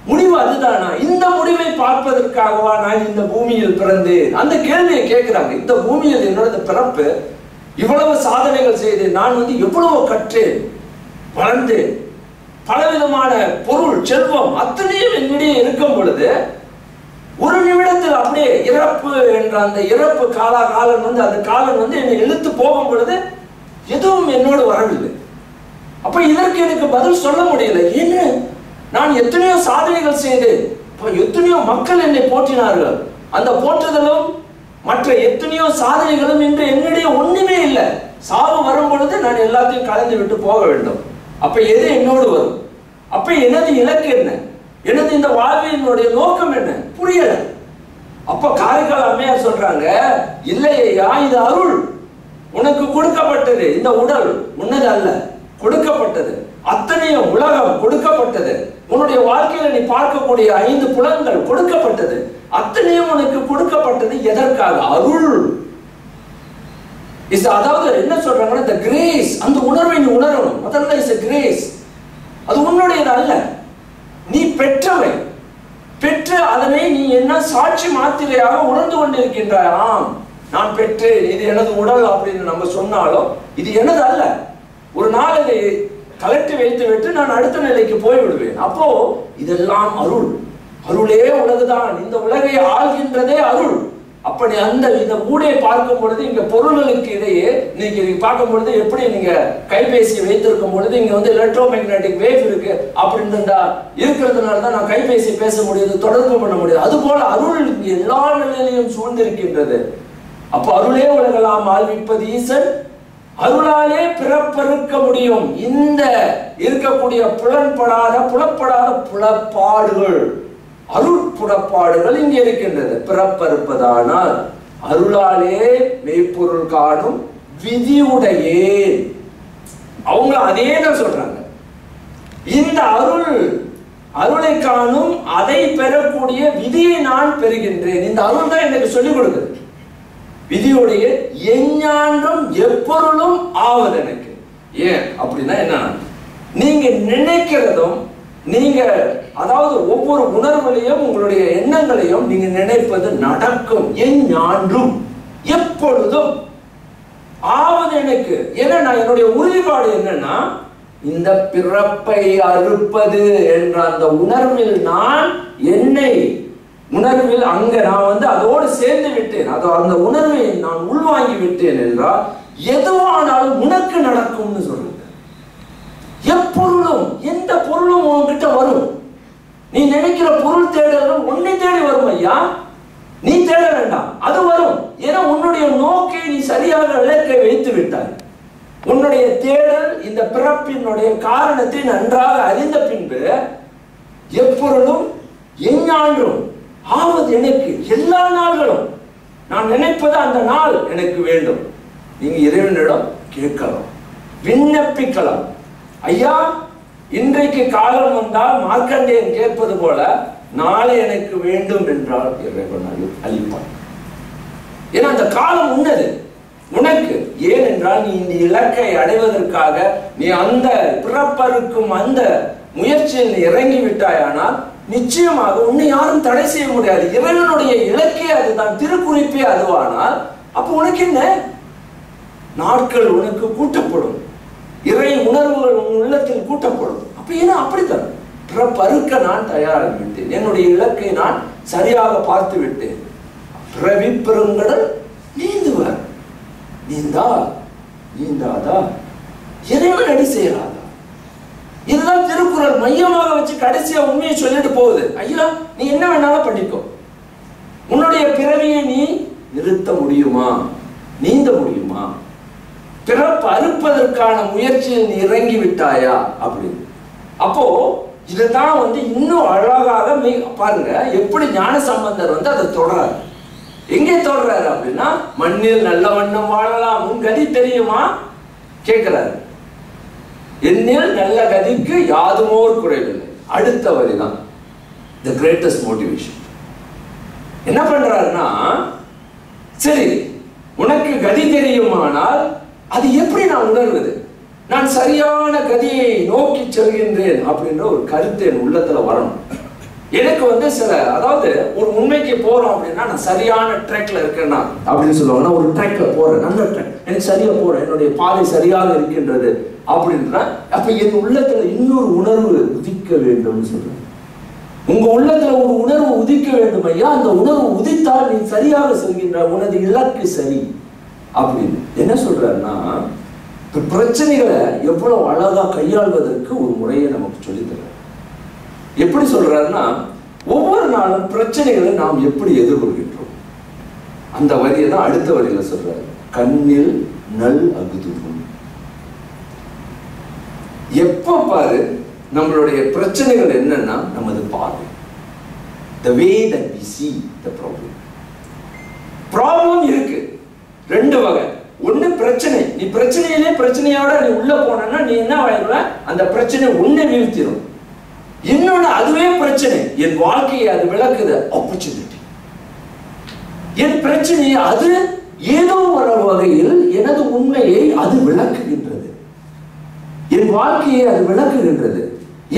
முடிவு அதுதானா? இந்த முடிவை பார்ப்பதற்காகவா நான் இந்த பூமியில் பிறந்தேன்? அந்த கேள்வியை கேட்கிறாங்க. இந்த பூமியில் என்னோட பிறப்பு, இவ்வளவு சாதனைகள் செய்தேன், நான் எவ்வளவு கற்றேன், வளர்ந்தேன், பலவிதமான பொருள் செல்வம் அத்தனையும் என்னிடையே இருக்கும் பொழுது ஒரு நிமிடத்தில் அப்படியே இறப்பு என்ற அந்த இறப்பு காலன் அந்த காலன் என்னை இழுத்து போகும் பொழுது எதுவும் என்னோடு வரவில்லை. அப்ப இதற்கு எனக்கு பதில் சொல்ல முடியல. ஏன்னு நான் எத்தனையோ சாதனைகள் செய்தேன், எத்தனையோ மக்கள் என்னை போற்றினார்கள். அந்த போற்றுதலும் மற்ற எத்தனையோ சாதனைகளும் இன்று என்னிடையே ஒண்ணுமே இல்லை. சாவு வரும் பொழுது நான் எல்லாத்தையும் கலந்து விட்டு போக வேண்டும். அப்ப எது என்னோடு வரும்? அப்ப எனது இலக்கு என்ன? எனது இந்த வாழ்வினுடைய நோக்கம் என்ன? புரியல. அப்ப காரைக்கால் அம்மையார் சொல்றாங்க, இல்லையா, இது அருள், உனக்கு கொடுக்கப்பட்டது. இந்த உடல் உன்னது அல்ல, கொடுக்கப்பட்டது. அத்தனையும் உலகம் கொடுக்கப்பட்டது. உன்னுடைய வாழ்க்கையில நீ பார்க்கக்கூடிய 5 புலன்கள் கொடுக்கப்பட்டது. அத்தனையும் உனக்கு கொடுக்கப்பட்டது எதற்காக? அருள். அதாவது என்ன சொல்றாங்கன்னா, the grace, அந்த உணர்வை நீ உணரணும். முதல்ல இஸ் a grace. அது உன்னுடையது அல்ல, நீ பெற்றவை. பெற்று அதனை நீ என்ன சாட்சி மாத்திரையாக உணர்ந்து கொண்டிருக்கின்றாய். ஆம், நான் பெற்றேன், இது எனது உடல் அப்படின்னு நம்ம சொன்னாலும் இது எனது அல்ல. ஒரு நாள் இதை கலட்டி வைத்து விட்டு நான் அடுத்த நிலைக்கு போய்விடுவேன். அப்போ இதெல்லாம் அருள். அருளே உலகுதான், இந்த உலகை ஆள்கின்றதே அருள். அப்படி அந்த இந்த ஊடே பார்க்கும் பொழுது இங்க பொருள்களுக்கு இடையே நீங்க பார்க்கும் பொழுது எப்படி நீங்க கைபேசி வைத்திருக்கும் பொழுது இங்க எலக்ட்ரோ மேக்னெட்டிக் வேவ் இருக்கு அப்படின்றா இருக்கிறதுனால தான் நான் கைபேசி பேச முடியுது, தொடர்பு பண்ண முடியுது. அது போல அருள் எல்லா நிலையிலையும் சூழ்ந்திருக்கின்றது. அப்ப அருளே உலகெல்லாம் ஆள்விப்பது ஈசன், அருளாலே பிறப்பறுக்க முடியும். இந்த இருக்கக்கூடிய புலப்படாத புலப்பாடுகள், அருள் புறப்பாடுகள் இங்கே இருக்கின்றது. பிறப்பறுப்பதானால் அருளாலே மெய்ப்பொருள் காணும் விதியுடையே. அவங்க அதே தான் சொல்றாங்க. இந்த அருளை காணும், அதை பெறக்கூடிய விதியை நான் பெறுகின்றேன். இந்த அருள் தான் எனக்கு சொல்லிக் கொடுக்குது. விதியுடைய எஞ்ஞான்றும் எப்பொருளும் ஆவது எனக்கு. ஏன் அப்படின்னா என்ன? நீங்க நினைக்கிறதும் நீங்க அதாவது ஒவ்வொரு உணர்வுலையும் உங்களுடைய எண்ணங்களையும் நீங்க நினைப்பது நடக்கும். எஞ்ஞான்றும் எப்பொழுதும் ஆவது எனக்கு. ஏன்னா நான் என்னுடைய உறுதிப்பாடு என்னன்னா, இந்த பிறப்பை அறுப்பது என்ற அந்த உணர்வில் நான் என்னை உணர்வில் அங்க நான் அதோடு சேர்ந்து விட்டேன். அந்த உணர்வை நான் உள்வாங்கி விட்டேன் என்றால் எதுவானாலும் உனக்கு நடக்கும்னு சொல்றது. எப்பொருளும் எந்த பொருளும் உன்கிட்ட வரும். நீ நினைக்கிற பொருள் தேடலும் உன்னை தேடி வரும் ஐயா. நீ தேட வேண்டாம், அது வரும். ஏன்னா உன்னுடைய நோக்கை நீ சரியாக இலக்கை வைத்து விட்டாய். உன்னுடைய தேடல் இந்த பிறப்பினுடைய காரணத்தை நன்றாக அறிந்த பின்பு எப்பொருளும் எஞ்ஞான்றும் ஆவது எனக்கு. எல்லா நாள்களும் நான் நினைப்பது அந்த நாள் எனக்கு வேண்டும். நீங்க இறைவனிடம் கேட்கலாம், விண்ணப்பிக்கலாம். ஐயா, இன்றைக்கு காலம் வந்தால் மார்க்கண்டேயன் கேட்பது போல நாளை எனக்கு வேண்டும் என்றால் இறைவன் அளிப்பான். ஏன்னா அந்த காலம் உன்னது, உனக்கு. ஏனென்றால் நீ இந்த இலக்கை அடைவதற்காக நீ அந்த பிறப்பறுக்கும் அந்த முயற்சியில் நீ இறங்கி விட்டாயானால் நிச்சயமாக உன்னை யாரும் தடை செய்ய முடியாது. இறைவனுடைய இலக்கே அதுதான், திருக்குறிப்பே அதுவானால் அப்ப உனக்கு என்ன? நாட்கள் உனக்கு கூட்டப்படும், இறை உணர்வுகள் உன் உள்ளத்தில் கூட்டப்படும். அப்ப ஏன்னா அப்படித்தான் பருக்க நான் தயாராகி விட்டேன், என்னுடைய இலக்கை நான் சரியாக பார்த்து விட்டேன். பிறவி பெருங்கடல் நீந்துவார், நீந்தாதா இறைவன் அடி செய்யலாதா. இதுதான் திருக்குறள் மையமாக வச்சு கடைசியா உண்மையை சொல்லிட்டு போகுது. ஐயா, நீ என்ன வேணாலும் பண்ணிக்கோ, உன்னுடைய பிறவியை நீ நிறுத்த முடியுமா, நீந்த முடியுமா, பிறப்பு அறுப்பதற்கான முயற்சியில் நீ இறங்கி விட்டாயா அப்படின்னு. அப்போ இதுதான் இன்னும் அழகாக பாருங்க எப்படி ஞானசம்பந்தர் அதை தொடராரு. எங்கே தொடராரு அப்படின்னா, மண்ணில் நல்ல வண்ணம் வாழலாம், உன் கதி தெரியுமா கேட்கிறாரு. என்னில் நல்ல கதிக்கு யாதுமோர் குறைவில்லை. அடுத்த வரிதான் the greatest motivation. என்ன பண்றாருன்னா, சரி உனக்கு கதி தெரியுமானால் அது எப்படி நான் உணர்வது, நான் சரியான கதியை நோக்கி செல்கின்றேன் அப்படின்ற ஒரு கருத்து என் உள்ளத்துல வரணும். எனக்கு சில, அதாவது ஒரு உண்மைக்கு போறோம் அப்படின்னா, நான் சரியான ட்ராக்ல இருக்கேன்னா அப்படின்னு சொல்லுவாங்கன்னா, ஒரு ட்ராக்ல போறேன், நல்ல ட்ராக், எனக்கு சரியா போறேன், என்னுடைய பாதை சரியாக இருக்கின்றது அப்படின்ற, அப்ப என் உள்ளத்துல இன்னொரு உணர்வு உதிக்க வேண்டும் சொல்றேன். உங்க உள்ளத்துல ஒரு உணர்வு உதிக்க வேண்டும் ஐயா, அந்த உணர்வு உதித்தால் நீ சரியாக செல்கின்ற, உனது இலக்கு சரி அப்படின்னு. என்ன சொல்றாருன்னா, பிரச்சனைகளை எவ்வளவு அழகா கையாள்வதற்கு ஒரு முறையை நமக்கு சொல்லித்தர. எப்படி சொல்றாருன்னா, ஒவ்வொரு நாளும் பிரச்சனைகளை நாம் எப்படி எதிர்கொள்கின்றோம் அந்த வரியை தான் அடுத்த வரியில சொல்றாரு. கண்ணில் நல் அகுதுவும். எப்ப பாரு நம்மளுடைய பிரச்சனைகள் என்னன்னா, நமது பார்வை, the way that we see the problem. Problem இருக்கு ரெண்டு வகை. ஒண்ணு பிரச்சனை, நீ பிரச்சனையிலே பிரச்சனையோட நீ உள்ள போனா நீ என்ன ஆயிடுவ, அந்த பிரச்சனை உன்னை வீழ்த்திடும். இன்னொன்னு, அதுவே பிரச்சனை, என் வாழ்க்கையை அது விளக்குது, ஆப்பர்ச்சுனிட்டி. என் பிரச்சனை அது ஏதோ ஒரு வகையில் எனது உண்மையை அது விளக்குகின்றது, என் வாழ்க்கையை அது விளக்குகின்றது,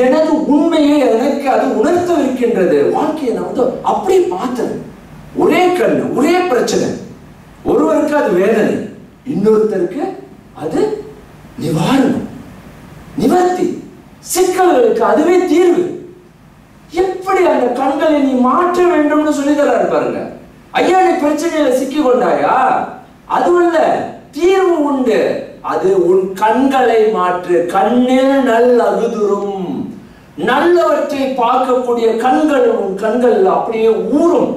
எனது உண்மையை எனக்கு அது உணர்த்த இருக்கின்றது. வாழ்க்கையை நான் அப்படியே பார்த்தேன். ஒரே கண்ணு, ஒரே பிரச்சனை. ஒருவருக்கு அது வேதனை, இன்னொருத்தருக்கு அது நிவாரணம், நிவர்த்தி. சிக்கல்களுக்கு அதுவே தீர்வு. எப்படி அந்த கண்களை நீ மாற்ற வேண்டும்னு சொல்லி தராரு பாருங்க. ஐயா, நீ பிரச்சனையில சிக்கி கொண்டாயா, அதுவல்ல, தீர்வு உண்டு. அது உன் கண்களை மாற்று. கண்ணில் நல் அகுதுரும். நல்லவற்றை பார்க்கக்கூடிய கண்கள் உன் கண்கள் அப்படியே ஊறும்.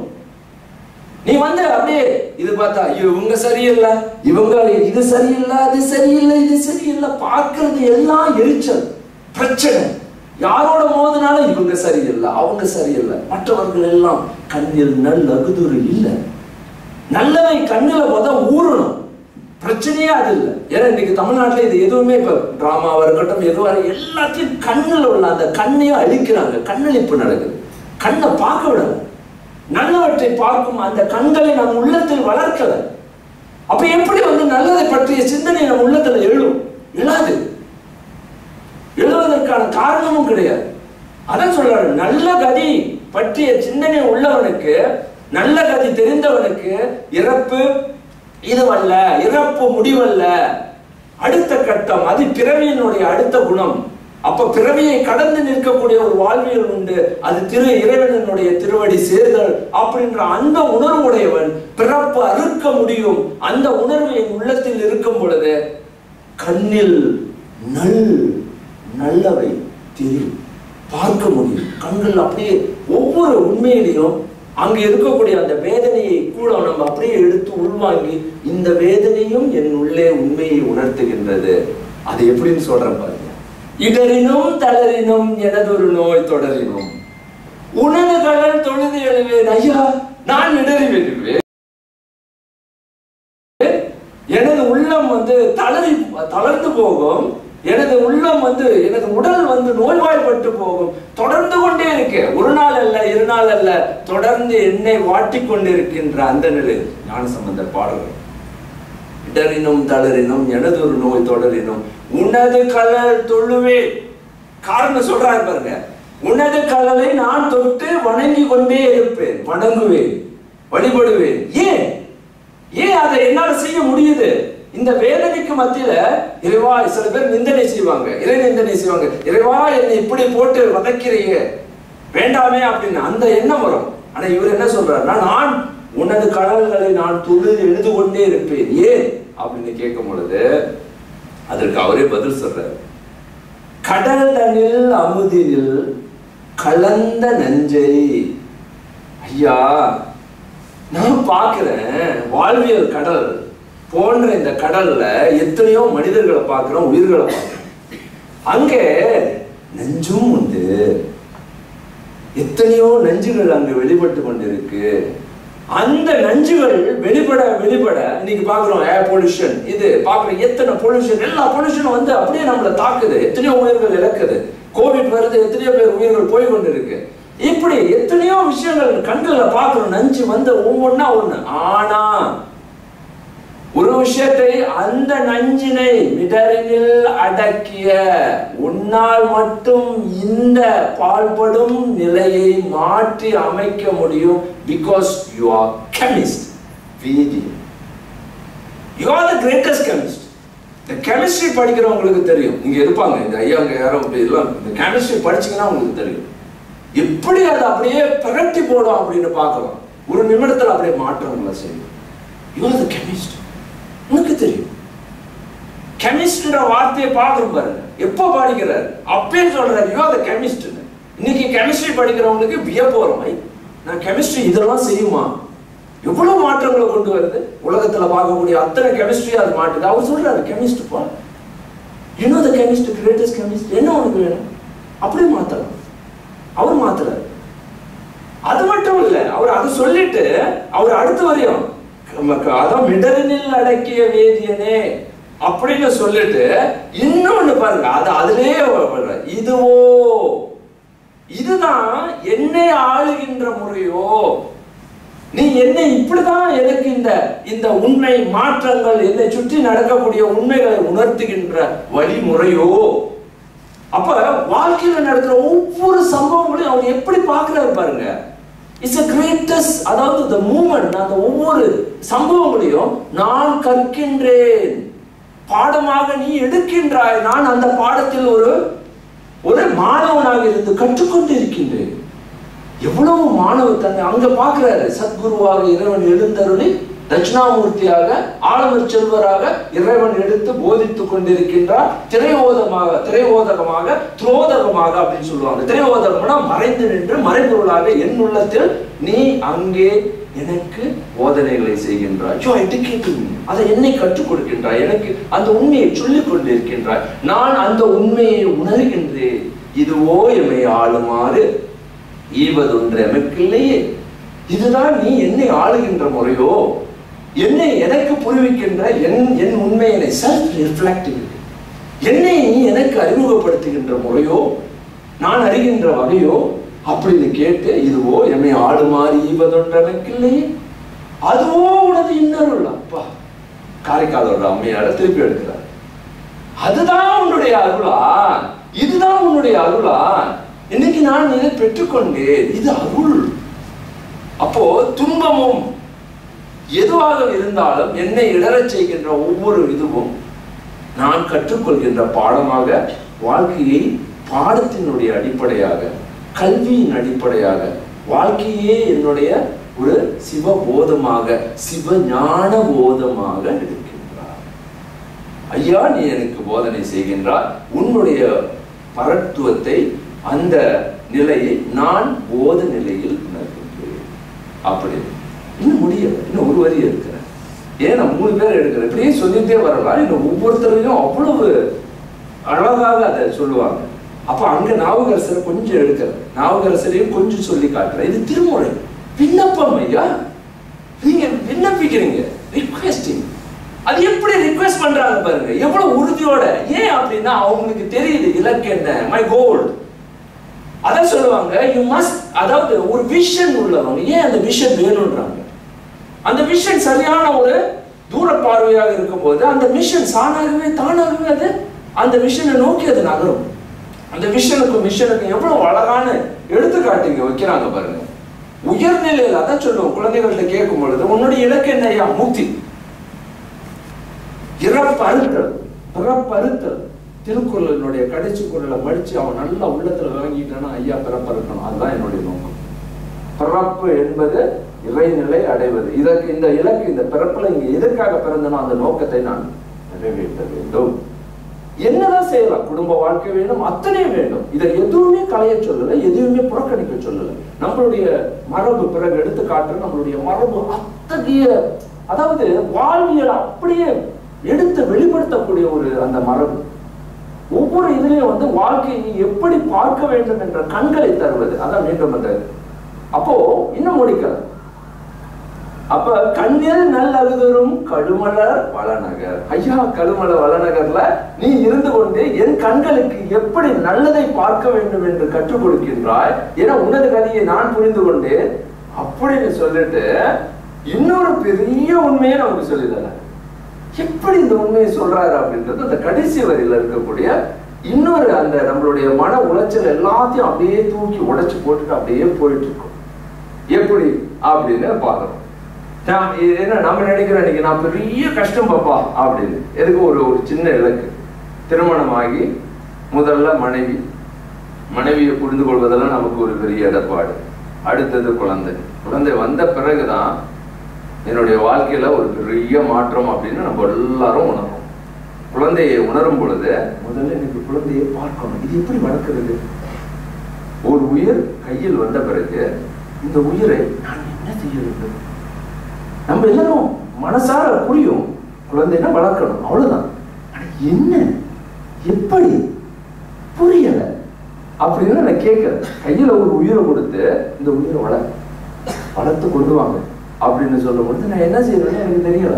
நீ அப்படியே இது பார்த்தா, இவங்க சரியில்லை, இவங்க இது சரியில்லை, அது சரியில்லை, இது சரியில்லை, பார்க்கறது எல்லாம் எரிச்சல், பிரச்சனை. யாரோட மோதினாலும் இவங்க சரியில்லை, அவங்க சரியில்லை, மற்றவர்கள் எல்லாம். கண்ணில் நல் அகுதுரு இல்லை. நல்லவை கண்ணில் ஊறணும். பிரச்சனையே அது இல்லை. ஏன்னா இன்னைக்கு தமிழ்நாட்டில் இது எதுவுமே, இப்ப டிராமாவா இருக்கட்டும், எதுவாக எல்லாத்தையும் கண்ணில் உள்ள அந்த கண்ணையும் அழிக்கிறாங்க. கண்ணழிப்பு நடக்குது. கண்ணை பார்க்க விடல. நல்லவற்றை பார்க்கும் அந்த கண்களை நம் உள்ளத்தில் வளர்க்கல. அப்ப எப்படி நல்லதை பற்றிய சிந்தனை நம் உள்ளத்துல எழாது. எழுவதற்கான காரணமும் கிடையாது. அதான் சொல்றாரு, நல்ல கதி பற்றிய சிந்தனை உள்ளவனுக்கு, நல்ல கதி தெரிந்தவனுக்கு இறப்பு இதுவல்ல, இறப்பு முடிவல்ல, அடுத்த கட்டம், அது பிறவியினுடைய அடுத்த குணம். அப்ப பிறவியை கடந்து நிற்கக்கூடிய ஒரு வாழ்வியல் உண்டு, அது இறைவனுடைய திருவடி சேர்தல் அப்படின்ற அந்த உணர்வுடையவன் பிறப்பு அறுக்க முடியும். அந்த உணர்வு என் உள்ளத்தில் இருக்கும் பொழுது கண்ணில் நல்லவை தெரியும், பார்க்க முடியும். கண்கள் அப்படியே ஒவ்வொரு உண்மையிலையும் அங்க இருக்கக்கூடிய அந்த வேதனையை கூட நம்ம அப்படியே எடுத்து உள்வாங்கி, இந்த வேதனையும் என் உள்ளே உண்மையை உணர்த்துகின்றது. அது எப்படின்னு சொல்றேன் பாருங்க. இடரினும் தளரினும் எனதொரு நோய் தொடரினும் உனது கடல் தொழுது எழுவேன். ஐயா, நான் இடறி விடுவேன். எனது உள்ளம் தளர்ந்து போகும். எனது உள்ளம் எனது உடல் நோய்வாய்ப்பட்டு போகும். தொடர்ந்து கொண்டே இருக்கு. ஒரு நாள் அல்ல, இரு நாள் அல்ல, தொடர்ந்து என்னை வாட்டிக் கொண்டிருக்கின்ற அந்த நிலை ஞானசம்பந்தர் பாடல்கள். இடரினும் தளரினும் எனதொரு நோய் தொடரினும் உனது கழல் தொழுவேன். காரணம் சொல்றாரு பாருங்க. உனது கழலை நான் தொட்டு வணங்கி கொண்டே இருப்பேன், வணங்குவேன், வழிபடுவேன். ஏன் அதை என்னால் செய்ய முடியுது? இந்த வேதனைக்கு மத்தியில இறைவா, சில பேர் நிந்தனை செய்வாங்க, இறை நிந்தனை செய்வாங்க, இறைவா என்னை இப்படி போட்டு வதைக்கிறீங்க வேண்டாமே அப்படின்னு அந்த எண்ணம் வரும். ஆனா இவர் என்ன சொல்றாருன்னா, நான் உனது கடல்களை நான் தொழுது எழுது கொண்டே இருப்பேன். ஏன் அப்படின்னு கேட்கும் பொழுது அதற்கு அவரே பதில் சொல்றாரு, கடல் தனில் அமுதினில் கலந்த நஞ்சை. ஐயா, நான் பார்க்கிறேன் வாழ்வியல் கடல் போன்ற இந்த கடல்ல எத்தனையோ மனிதர்களை பார்க்கிறோம், உயிர்களை பார்க்கிறோம். அங்கே நஞ்சும் உண்டு, எத்தனையோ நஞ்சுகள் அங்கு வெளிப்பட்டு கொண்டிருக்கு. அந்த நஞ்சுகள் வெளிப்பட வெளிப்பட இன்னைக்கு பாக்குறோம் ஏர் பொல்யூஷன், இது பாக்குறோம் எத்தனை பொல்யூஷன், எல்லா பொல்யூஷனும் வந்து அப்படியே நம்மளை தாக்குது, எத்தனையோ உயிர்கள் இழக்குது. கோவிட் வருது, எத்தனையோ பேர் உயிர்கள் போய் கொண்டு இருக்கு. இப்படி எத்தனையோ விஷயங்கள் கண்களை பார்க்கிறோம், நஞ்சு வந்து ஒவ்வொன்னா ஒண்ணு. ஆனா ஒரு விஷயத்தை, அந்த நஞ்சினை மிடரினில் அடக்கிய உன்னால் மட்டும் இந்த பாழ்படும் நிலையை மாற்றி அமைக்க முடியும். Because you are chemist, வேதியன். You are the greatest chemist. இந்த கெமிஸ்ட்ரி படிக்கிறவங்களுக்கு தெரியும், இங்க இருப்பாங்க இந்த ஐயா, அங்க யாரும் அப்படி இல்லை, இந்த கெமிஸ்ட்ரி படிச்சீங்கன்னா உங்களுக்கு தெரியும் எப்படி அதை அப்படியே பிரட்டி போடும் அப்படின்னு பார்க்கலாம். ஒரு நிமிடத்துல அப்படியே மாற்றங்களை செய்யும். You are the chemist. உனக்கு தெரியும். கெமிஸ்ட்ன்ற வார்த்தையை பார்க்கணும் பாருங்க, எப்போ படிக்கிறாரு அப்பயே சொல்றாரு யூ ஆர் தி கெமிஸ்ட். இன்னைக்கு கெமிஸ்ட்ரி படிக்கிறவங்களுக்கு வியப்பு வரும், நான் கெமிஸ்ட்ரி இதெல்லாம் செய்யுமா, எவ்வளவு மாற்றங்களை கொண்டு வருது. உலகத்துல பார்க்கக்கூடிய அத்தனை கெமிஸ்ட்ரி அது மாட்டுது. அவர் சொல்றாரு கெமிஸ்ட் பா, you know the chemist, greatest chemist, என்ன உனக்கு வேணும் அப்படியே மாத்தலாம். அவர் மாத்துறாரு. அது மட்டும் இல்ல, அவர் அதை சொல்லிட்டு அவர் அடுத்த வரையும் அதான் மிடரினில் அடக்கிய வேதியனே அப்படின்னு சொல்லிட்டு இன்னொன்னு பாருங்க, அது அதிலே இதுவோ இதுதான் என்னை ஆளுகின்ற முறையோ, நீ என்னை இப்படிதான் எனக்கு இந்த உண்மை மாற்றங்கள், என்னை சுற்றி நடக்கக்கூடிய உண்மைகளை உணர்த்துகின்ற வழிமுறையோ. அப்ப வாழ்க்கையில நடக்கிற ஒவ்வொரு சம்பவங்களையும் அவர் எப்படி பார்க்கிறாரு பாருங்க. It's a greatest, அதாவது the movement, அந்த ஒவ்வொரு சம்பவங்களையும் நான் கற்கின்றேன், பாடமாக நீ எடுக்கின்றாய், நான் அந்த பாடத்தில் ஒரு மாணவனாக இருந்து கற்றுக்கொண்டு இருக்கின்றேன். எவ்வளவு மாணவத்தன்மை அங்க பார்க்கிறாரு. சத்குருவாக இறைவன் எழுந்தருளி தட்சிணாமூர்த்தியாக ஆளுநர் செல்வராக இறைவன் எடுத்து போதித்துக் கொண்டிருக்கின்றார். திரையோதகமாக துரோதகமாக அப்படின்னு சொல்லுவாங்க. திரையோதகம்னா மறைந்து நின்று மறைபொருளாக என் உள்ளத்தில் நீ அங்கே எனக்கு போதனைகளை செய்கின்றாய். அதை என்னை கற்றுக் கொடுக்கின்றாய், எனக்கு அந்த உண்மையை சொல்லிக் கொண்டிருக்கின்றாய், நான் அந்த உண்மையை உணர்கின்றேன். இதுவோ எம்மை ஆளுமாறு ஈவதொன்று எமக்கில்லையே. இதுதான் நீ என்னை ஆளுகின்ற முறையோ, என்னை எனக்கு புரிவிக்கின்ற என் உண்மையை செல்ஃப் ரிஃப்ளெக்டிவிட்டி, என்னை நீ எனக்கு அறிமுகப்படுத்துகின்ற முறையோ, நான் அறிகின்ற வகையோ அப்படின்னு கேட்டு, இதுவோ எம்மை ஆளுமாறு ஈவதொன்று எமக்கில்லையே, அதுவோ உனது இன்னொரு அப்பா காரைக்காலோட அம்மையார திருப்பி எடுக்கிறார். அதுதான் உன்னுடைய அருளா, இதுதான் உன்னுடைய அருளா, இன்னைக்கு நான் இதை பெற்றுக்கொண்டேன், இது அருள். அப்போ துன்பமும் எதுவாக இருந்தாலும் என்னை இடரச் செய்கின்ற ஒவ்வொரு இதுவும் நான் கற்றுக்கொள்கின்ற பாடமாக, வாழ்க்கையை பாடத்தினுடைய அடிப்படையாக, கல்வியின் அடிப்படையாக, வாழ்க்கையே என்னுடைய ஒரு சிவபோதமாக, சிவஞான போதமாக எடுக்கின்றார். ஐயா, நீ எனக்கு போதனை செய்கின்றார், உன்னுடைய பரத்துவத்தை, அந்த நிலையை நான் போத நிலையில் உணர்கின்றேன். அப்படி இன்னும் முடியல, இன்னும் ஒரு வரி இருக்கிறேன், ஏன்னா 3 பேர் எடுக்கிறேன், இப்படியே சொல்லிட்டே வரலாம். இன்னும் ஒவ்வொருத்தரையும் அவ்வளவு அழகாக அதை சொல்லுவாங்க. அப்ப அங்க நாவுக்கரசரை கொஞ்சம் எடுக்கிறேன், நாவுக்கரசரையும் கொஞ்சம் சொல்லி காட்டுறேன். இது திருமுறை விண்ணப்பம். ஐயா, நீங்க விண்ணப்பிக்கிறீங்க, ரிக்வெஸ்டிங். அது எப்படி ரிக்வெஸ்ட் பண்றாங்க பாருங்க, எவ்வளவு உறுதியோட. ஏன் அப்படின்னா அவங்களுக்கு தெரியுது இலக்கு என்ன, மை கோல். அதான் சொல்லுவாங்க, யூ மஸ்ட், அதாவது ஒரு விஷன் உள்ளவங்க. ஏன் அந்த விஷன் வேணும்ன்றாங்க? அந்த விஷன் சரியான ஒரு தூர பார்வையாக இருக்கும் போது அந்த மிஷன் தானாகவே அது அந்த விஷனை நோக்கி அது நகரும். அந்த விஷனுக்கும் மிஷனுக்கும் எவ்வளவு அழகான எடுத்துக்காட்டுங்க வைக்கிறாங்க பாருங்க. உயர்நிலையில் அதான் சொல்லுவோம், குழந்தைகள்கிட்ட கேட்கும் பொழுது உன்னுடைய இலக்கு என்ன? ஐயா, முக்தி. இறப்பறுத்தல், பிறப்பறுத்தல். திருக்குறளினுடைய கடைசி குறளை படிச்சு அவன் நல்லா உள்ளத்துல வாங்கிட்டானா, ஐயா பிறப்பறுக்கணும், அதுதான் என்னுடைய நோக்கம். பிறப்பு என்பது இறைநிலை அடைவது. இதற்கு இந்த இலக்கு, இந்த பிறப்புல இங்க எதற்காக பிறந்தனோ அந்த நோக்கத்தை நான் நிறைவேற்ற வேண்டும். என்னதான் செய்யலாம், குடும்ப வாழ்க்கை வேணும், அத்தனையும் வேண்டும். இதை எதுவுமே களைய சொல்லல, எதுவுமே புறக்கணிக்க சொல்லல. நம்மளுடைய மரபு பிறகு எடுத்து காட்டுற நம்மளுடைய மரபு அத்தகைய, அதாவது வாழ்வியல் அப்படியே எடுத்து வெளிப்படுத்தக்கூடிய ஒரு அந்த மரபு. ஒவ்வொரு இதுலயும் வந்து வாழ்க்கையை எப்படி பார்க்க வேண்டும் என்ற கண்களை தருவது. அதான் மீண்டும் அந்த அப்போ இன்னும் முடிக்கல. அப்ப கண்ணில் நல்லகுதரும் கழுமலர் வளநகர். ஐயா, கழுமல வளநகர்ல நீ இருந்து கொண்டு என் கண்களுக்கு எப்படி நல்லதை பார்க்க வேண்டும் என்று கற்றுக் கொடுக்கின்றாய். ஏன்னா உனது கதையை நான் புரிந்து கொண்டு அப்படின்னு சொல்லிட்டு இன்னொரு பெரிய உண்மையை நமக்கு சொல்லிதர. எப்படி இந்த உண்மையை சொல்றாரு அப்படின்றது அந்த கடைசி வரியில இருக்கக்கூடிய இன்னொரு அந்த நம்மளுடைய மன உளைச்சல் எல்லாத்தையும் அப்படியே தூக்கி உடைச்சு போட்டுட்டு அப்படியே போயிட்டு இருக்கும். எப்படி அப்படின்னு பாக்குறோம். என்ன நம்ம நினைக்கிறோம், இன்னைக்கு நான் பெரிய கஷ்டம் பாப்பா அப்படின்னு. எதுக்கு ஒரு சின்ன இலக்கு, திருமணமாகி முதல்ல மனைவியை புரிந்து கொள்வதெல்லாம் நமக்கு ஒரு பெரிய இடர்பாடு. அடுத்தது குழந்தை வந்த பிறகுதான் என்னுடைய வாழ்க்கையில ஒரு பெரிய மாற்றம் அப்படின்னு நம்ம எல்லாரும் உணர்றோம். குழந்தையை உணரும் பொழுது முதல்ல எனக்கு குழந்தையை பார்க்கணும். இது எப்படி வளர்க்கிறது? ஒரு உயிர் கையில் வந்த பிறகு இந்த உயிரை நான் என்ன செய்ய வேண்டும்? நம்ம எல்லாரும் மனசார புரியும், குழந்தைன்னா வளர்க்கணும், அவ்வளவுதான். என்ன, எப்படி, புரியல அப்படின்னு நான் கேட்கிறேன். கையில ஒரு உயிரை கொடுத்து இந்த உயிரை வளர்த்து கொண்டு வாங்க அப்படின்னு சொல்லும் பொழுது நான் என்ன செய்யறேன்னு எனக்கு தெரியல,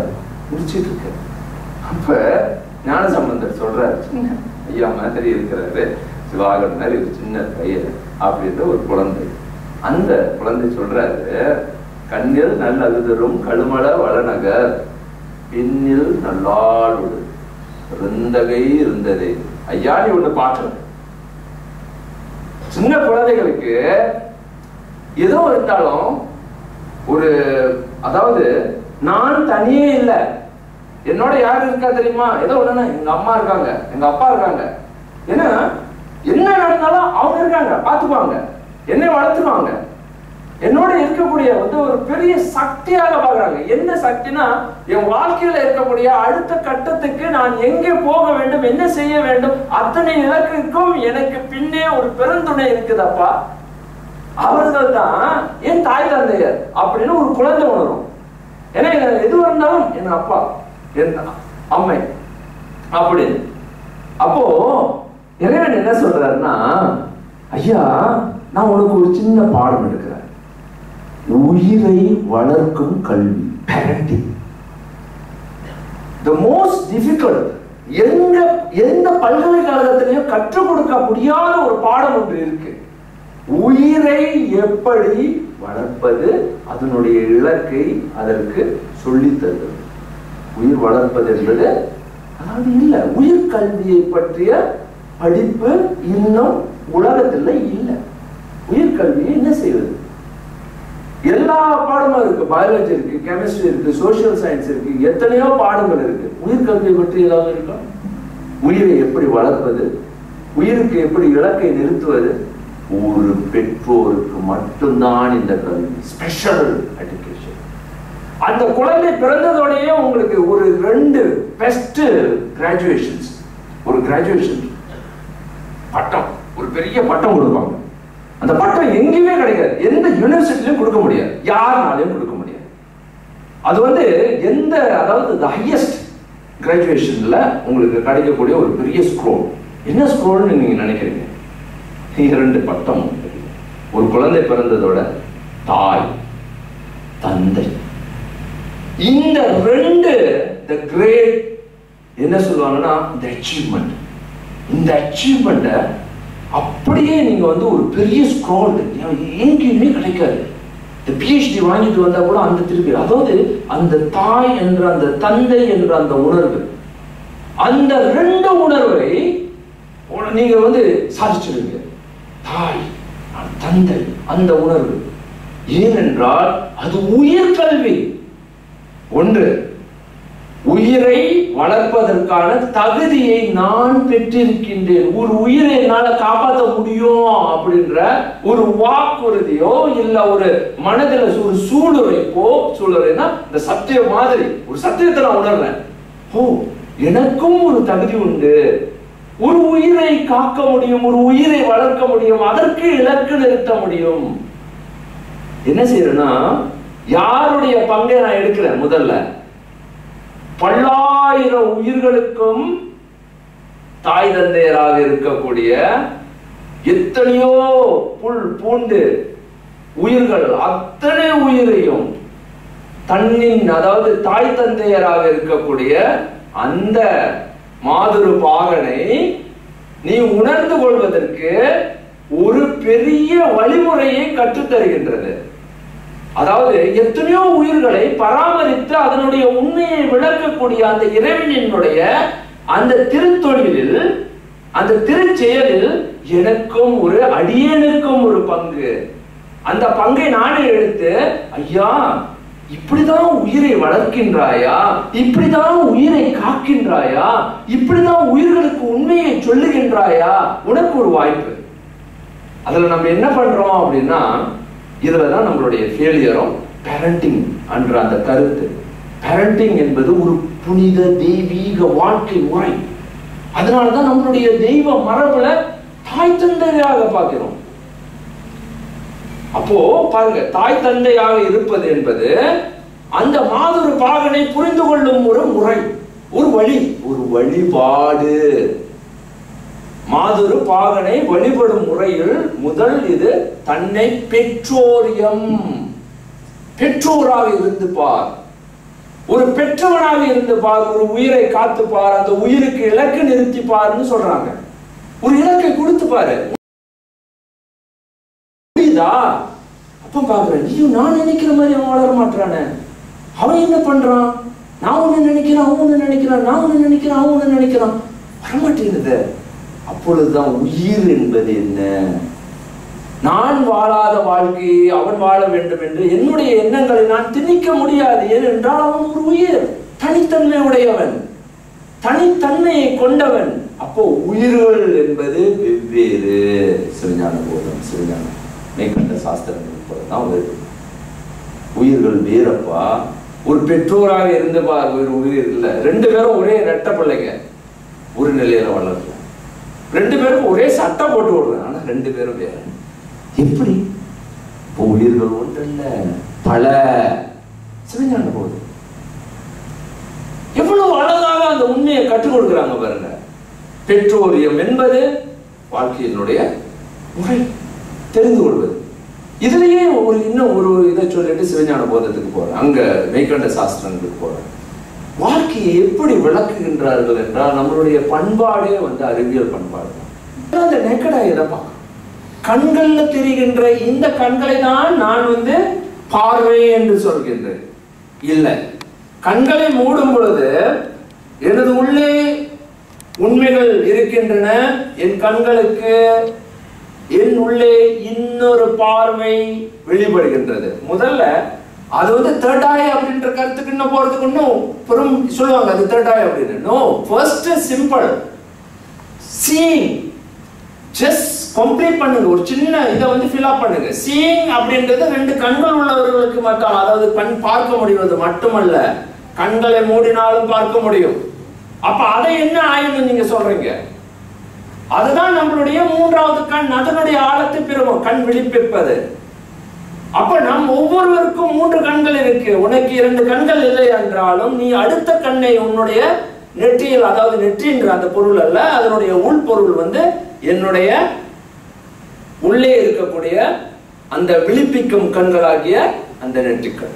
முடிச்சிட்டு இருக்கேன். அப்ப ஞானசம்பந்தர் சொல்றாரு, சின்ன ஐயா மாதிரி இருக்கிறாரு, சிவாகர் மாதிரி ஒரு சின்ன பையன் அப்படின்ற ஒரு குழந்தை. அந்த குழந்தை சொல்றாரு, கண்ணில் நல்லகுதரும் கழுமல வளநகர் பின்னில் நல்லாடு இருந்தகை இருந்ததே. ஐயா, நீ ஒண்ணு பார்க்கல. சின்ன குழந்தைகளுக்கு ஏதோ இருந்தாலும் ஒரு, அதாவது நான் தனியே இல்லை, என்னோட யாரு இருக்கா தெரியுமா? ஏதோ ஒண்ணுன்னா எங்க அம்மா இருக்காங்க, எங்க அப்பா இருக்காங்க. ஏன்னா என்ன நடந்தாலும் அவங்க இருக்காங்க, பாத்துக்குவாங்க, என்னை வளர்த்துக்குவாங்க. என்னோட இருக்கக்கூடிய வந்து ஒரு பெரிய சக்தியாக பாக்குறாங்க. என்ன சக்தினா, என் வாழ்க்கையில இருக்கக்கூடிய அடுத்த கட்டத்துக்கு நான் எங்கே போக வேண்டும், என்ன செய்ய வேண்டும், அத்தனை இலக்குக்கும் எனக்கு பின்னே ஒரு பெருந்துணை இருக்குதப்பா. அவர்கள் தான் என் தாய் தந்தையர் அப்படின்னு ஒரு குழந்தை உணரும். ஏன்னா எது இருந்தாலும் என் அப்பா, என் அம்மை அப்படின்னு. அப்போ இறைவன் என்ன சொல்றாருன்னா, ஐயா, நான் உனக்கு ஒரு சின்ன பாடம் எடுக்கிறேன். உயிரை வளர்க்கும் கல்வி, parenting. The most difficult, எந்த பல்கலைக்கழகத்திலையும் கற்றுக் கொடுக்க முடியாத ஒரு பாடம் ஒன்று இருக்கு. உயிரை எப்படி வளர்ப்பது, அதனுடைய இலக்கை அதற்கு சொல்லி தருவது. உயிர் வளர்ப்பது என்பது அதாவது இல்ல, உயிர் கல்வியை பற்றிய படிப்பு இன்னும் உலகத்துல இல்லை. உயிர் கல்வியை என்ன செய்வது? எல்லா பாடமும் இருக்கு, பயாலஜி இருக்கு, கெமிஸ்ட்ரி இருக்கு, சோசியல் சயின்ஸ் இருக்கு, எத்தனையோ பாடங்கள் இருக்கு. உயிர் கல்வியை பற்றி ஏதாவது இருக்கா? உயிரை எப்படி வளர்ப்பது, உயிருக்கு எப்படி இலக்கை நிறுத்துவது, ஒரு பெற்றோருக்கு மட்டும்தான் இந்த கல்வி, ஸ்பெஷல் எஜுகேஷன். அந்த குழந்தை பிறந்ததோடயே உங்களுக்கு ஒரு 2 பெஸ்ட் கிராஜுவேஷன்ஸ், ஒரு கிராஜுவேஷன் பட்டம், ஒரு பெரிய பட்டம் கொடுப்பாங்க. அந்த பட்டம் எங்கேயுமே கிடைக்காது, எந்த யூனிவர்சிட்டிலையும் கொடுக்க முடியாது, யாருனாலையும் கொடுக்க முடியாது. அது வந்து எந்த, அதாவது தி ஹையஸ்ட் கிராஜுவேஷன்ல உங்களுக்கு கிடைக்கக்கூடிய ஒரு பெரிய ஸ்க்ரோல். என்ன ஸ்க்ரோல்னு நீங்க நினைக்கிறீங்க? 2 பட்டம். ஒரு குழந்தை பிறந்ததோட தாய், தந்தை, இந்த 2 the great என்ன சொல்லுவாங்கன்னா the achievement. இந்த அச்சீவ்மெண்ட்டை அப்படியே நீங்க வந்து ஒரு பெரிய ஸ்க்ரோல் எங்கேயுமே கிடைக்காது. இந்த PhD வாங்கிட்டு வந்தா கூட அந்த திருப்பி, அதாவது அந்த தாய் என்ற அந்த தந்தை என்ற அந்த உணர்வு, அந்த 2 உணர்வை நீங்க வந்து சாதிச்சிருவீங்க. தாய், தந்தை, அந்த உணர்வு. ஏனென்றால் அது உயிர் கல்வி. ஒன்று உயிரை வளர்ப்பதற்கான தகுதியை நான் பெற்றிருக்கின்றேன். ஒரு உயிரை என்னால காப்பாற்ற முடியும் அப்படின்ற ஒரு வாக்குறுதியோ இல்ல ஒரு மனதில் ஒரு சூளுரைனா இந்த சத்தியம் மாதிரி ஒரு சத்தியத்தை நான் உணர்றேன். ஓ, எனக்கும் ஒரு தகுதி உண்டு. ஒரு உயிரை காக்க முடியும், ஒரு உயிரை வளர்க்க முடியும், அதற்கு இலக்கு நிறுத்த முடியும். என்ன செய்யறேன்னா, யாருடைய பங்கை நான் எடுக்கிறேன்? முதல்ல பல்லாயிரம் உயிர்களுக்கும் தாய் தந்தையராக இருக்கக்கூடிய எத்தனையோ புல் பூண்டு உயிர்கள், அத்தனை உயிரையும் தன்னின் அதாவது தாய் தந்தையராக இருக்கக்கூடிய அந்த மாதுரு பாகனை நீ உணர்ந்து கொள்வதற்கு ஒரு பெரிய வழிமுறையை கற்றுத்தருகின்றது. அதாவது எத்தனையோ உயிர்களை பராமரித்து அதனுடைய உண்மையை விளக்கக்கூடிய அந்த இறைவனினுடைய அந்த திருத்தொழிலில், அந்த திருச்செயலில் எனக்கும் ஒரு அடியேனுக்கும் ஒரு பங்கு. அந்த பங்கை நானே எடுத்து, ஐயா இப்படிதான் உயிரை வளர்க்கின்றாயா, இப்படிதான் உயிரை காக்கின்றாயா, இப்படிதான் உயிர்களுக்கு உண்மையை சொல்லுகின்றாயா, உனக்கு ஒரு வாய்ப்பு. அதுல நம்ம என்ன பண்றோம் அப்படின்னா, இதுலதான் நம்மளுடைய ஃபெயிலியரும் பேரண்டிங் என்ற அந்த கருத்து. பேரண்டிங் என்பது ஒரு புனித தெய்வீக வாழ்க்கை முறை. அதனாலதான் நம்மளுடைய தெய்வ மரபுல தாய் தந்தையாக பார்க்கிறோம். அப்போ பாருங்க, தாய் தந்தையாக இருப்பது என்பது அந்த மாதுரு பாகனை புரிந்து கொள்ளும் ஒரு முறை, ஒரு வழி, ஒரு வழிபாடு. மாதுரு பாகனை வழிபடும் முறையில் முதல் இது தன்னை பெற்றோரியம், பெற்றோராக இருந்து பார், ஒரு பெற்றவனாக இருந்து பார், ஒரு உயிரை காத்து பார், அந்த உயிருக்கு இலக்கு நிறுத்தி பாருன்னு சொல்றாங்க. ஒரு இலக்கை கொடுத்து பாரு. அப்ப பாக்குறேன், நீயும் நான் நினைக்கிற மாதிரி அவன் வளர மாட்டானே, அவன் என்ன பண்றான், நான் ஒண்ணு நினைக்கிறான், அவன் ஒண்ணு நினைக்கிறான், நான் ஒண்ணு நினைக்கிறான், அவன் ஒண்ணு நினைக்கிறான், வரமாட்டேங்குது. அப்பொழுதுதான் உயிர் என்பது என்ன, நான் வாழாத வாழ்க்கையை அவன் வாழ வேண்டும் என்று என்னுடைய எண்ணங்களை நான் திணிக்க முடியாது. ஏனென்றால் அவன் ஒரு உயிர், தனித்தன்மை உடையவன், தனித்தன்மையை கொண்டவன். அப்போ உயிர்கள் என்பது வெவ்வேறு. சிவஞான போதம், சிவஞான மேற்கண்ட சாஸ்திரங்கள் போலதான் வருது. உயிர்கள் வேறப்பா. ஒரு பெற்றோராக இருந்து பார், ஒரு உயிர் இல்ல, ரெண்டு பேரும் ஒரே ரெட்டை பிள்ளைங்க, ஒரு நிலையில வளரல, ரெண்டு பேரும் ஒரே சட்டை போட்டு விடுறேன், ஆனா ரெண்டு பேரும் வேற. எப்படி? உயிர்கள் ஒன்று இல்ல, பல. சிவஞான போது எவ்வளவு அழகாக அந்த உண்மையை கற்றுக் கொடுக்கிறாங்க பாருங்க. பெற்றோரியம் என்பது வாழ்க்கையினுடைய முறை, தெரிந்து கொள்வது. இதுலயே ஒரு இன்னும் ஒரு இதை சொல்லிட்டு சிவஞான போதத்துக்கு போறேன், அங்க மெய்கண்ட சாஸ்திரங்களுக்கு போறேன். வாழ்க்கையை எப்படி விளக்குகின்றார்கள் என்றால், நம்மளுடைய பண்பாடே அறிவியல் பண்பாடு தான். அந்த நெக்கடா இதை பார்க்கணும். கண்கள்ல தெரிகின்ற இந்த கண்களை தான் நான் பார்வை என்று சொல்கின்றேன். இல்லை, கண்களை மூடும் பொழுது எனது உள்ளே உண்மைகள் இருக்கின்றன. என் கண்களுக்கு என் உள்ளே இன்னொரு பார்வை வெளிப்படுகின்றது. முதல்ல அது தேர்ட் ஐ அப்படின்ற கருத்துக்கு இன்னும் போறதுக்கு இன்னும் பெரும் சொல்லுவாங்க, அது தேர்ட் ஐ அப்படின்னு. No, first simple seeing. Just complete பண்ணுங்க, ஒரு சின்ன இதை ஃபில் அப் பண்ணுங்க. சீயிங் அப்படின்றது ரெண்டு கண்கள் உள்ளவர்களுக்கு மட்டும், அதாவது கண் பார்க்க முடிவது மட்டுமல்ல, கண்களை மூடினாலும் பார்க்க முடியும். அப்ப அதை என்ன ஆயுதம் நீங்க சொல்றீங்க? அதுதான் நம்மளுடைய மூன்றாவது கண், அதனுடைய ஆழத்தை பெறுவோம், கண் விழிப்பிப்பது. அப்ப நம் ஒவ்வொருவருக்கும் மூன்று கண்கள் இருக்கு. உனக்கு இரண்டு கண்கள் இல்லை என்றாலும் நீ அடுத்த கண்ணை உன்னுடைய நெற்றியில், அதாவது நெற்றின்ற அந்த பொருள் அல்ல, அதனுடைய உள்பொருள் என்னுடைய உள்ளே இருக்கக்கூடிய அந்த விழிப்பிக்கும் கண்களாகிய அந்த நெற்றிக்கண்.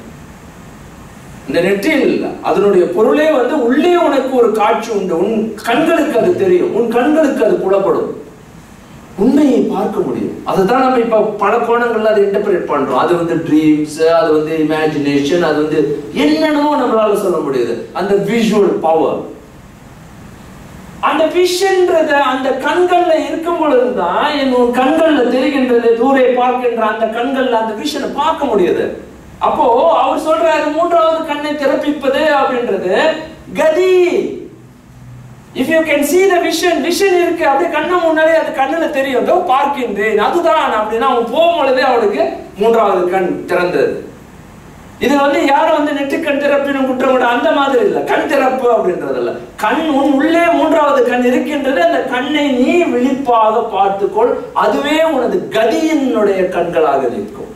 இந்த நெற்றியில் அதனுடைய பொருளே உள்ளே உனக்கு ஒரு காட்சி உண்டு. உன் கண்களுக்கு அது தெரியும், உன் கண்களுக்கு அது புலப்படும், உண்மையை பார்க்க முடியும். அதுதான் நம்ம இப்ப பல கோணங்கள்ல அதை இன்டர்பிரேட் பண்றோம். அது ட்ரீம்ஸ், அது இமேஜினேஷன், அது என்னென்னமோ நம்மளால சொல்ல முடியுது. அந்த விஷுவல் பவர், அந்த விஷன்றது அந்த கண்கள்ல இருக்கும் பொழுதுதான் என் கண்கள்ல தெரிகின்றது. தூரே பார்க்கின்ற அந்த கண்கள்ல அந்த விஷனை பார்க்க முடியுது. அப்போ அவர் சொல்றாரு, மூன்றாவது கண்ணை திறப்பிப்பது அப்படின்றது கதி. If you can see the vision இருக்கு, அப்படியே கண்ணு முன்னாலே அது கண்ணுல தெரியும், அதோ பார்க்கின்றேன் அதுதான் அப்படின்னா அவன் போகும்பொழுதே அவனுக்கு மூன்றாவது கண் திறந்தது. இது யாரும் நெட்டு கண் திறப்பினும் குற்றமிட அந்த மாதிரி இல்லை. கண் திறப்பு அப்படின்றது இல்ல, கண் உள்ளே மூன்றாவது கண் இருக்கின்றது. அந்த கண்ணை நீ விழிப்பாக பார்த்துக்கொள், அதுவே உனது கதியினுடைய கண்களாக நிற்கும்.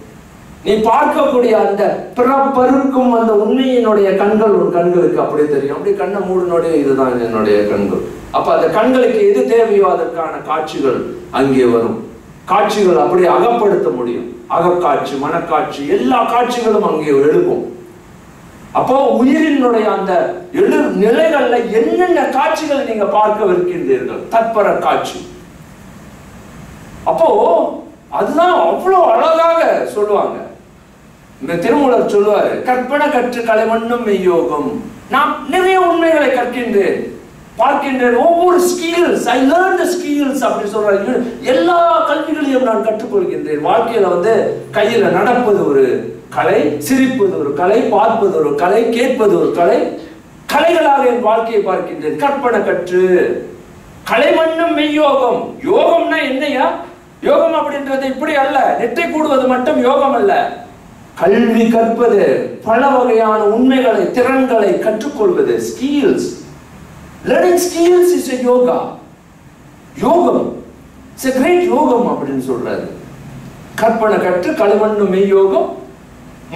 நீ பார்க்கக்கூடிய அந்த பிறப்பருக்கும் அந்த உண்மையினுடைய கண்கள் உன் கண்களுக்கு அப்படி தெரியும். அப்படி கண்ணை மூடனுடைய இதுதான் என்னுடைய கண்கள். அப்ப அந்த கண்களுக்கு எது தேவையோ அதற்கான காட்சிகள் அங்கே வரும். காட்சிகள் அப்படி அகப்படுத்த முடியும். அகக்காட்சி, மனக்காட்சி, எல்லா காட்சிகளும் அங்கே எழுப்பும். அப்போ உயிரினுடைய அந்த எழு நிலைகள்ல என்னென்ன காட்சிகளை நீங்க பார்க்கவிருக்கின்றீர்கள்? தற்பர காட்சி. அப்போ அதுதான் அவ்வளவு அழகாக சொல்லுவாங்க. இந்த திருமூலர் சொல்லுவாரு, கற்பனை கற்று கலைமண்ணும் மெய்யோகம். நான் நிறைய உண்மைகளை கற்கின்றேன், பார்க்கின்றேன். ஒவ்வொரு skills, I learn the skills அப்படி சொல்றாரு. எல்லா கல்விகளையும் நான் கற்றுக்கொள்கின்றேன். வாழ்க்கையில கையில நடப்பது ஒரு கலை, சிரிப்பது ஒரு கலை, பார்ப்பது ஒரு கலை, கேட்பது ஒரு கலை. கலைகளாக என் வாழ்க்கையை பார்க்கின்றேன். கற்பனை கற்று கலைமண்ணும் மெய்யோகம். யோகம்னா என்னையா? யோகம் அப்படின்றது இப்படி அல்ல, நெட்டை கூடுவது மட்டும் யோகம் அல்ல. கல்வி கற்பது, பல வகையான உண்மைகளை, திறன்களை கற்றுக்கொள்வது, skills. Learning skills is a yoga. யோகம், it's a great யோகம் அப்படின்னு சொல்றாரு. கற்பனை கற்று கலைமண்ணும் மெய்யோகம்,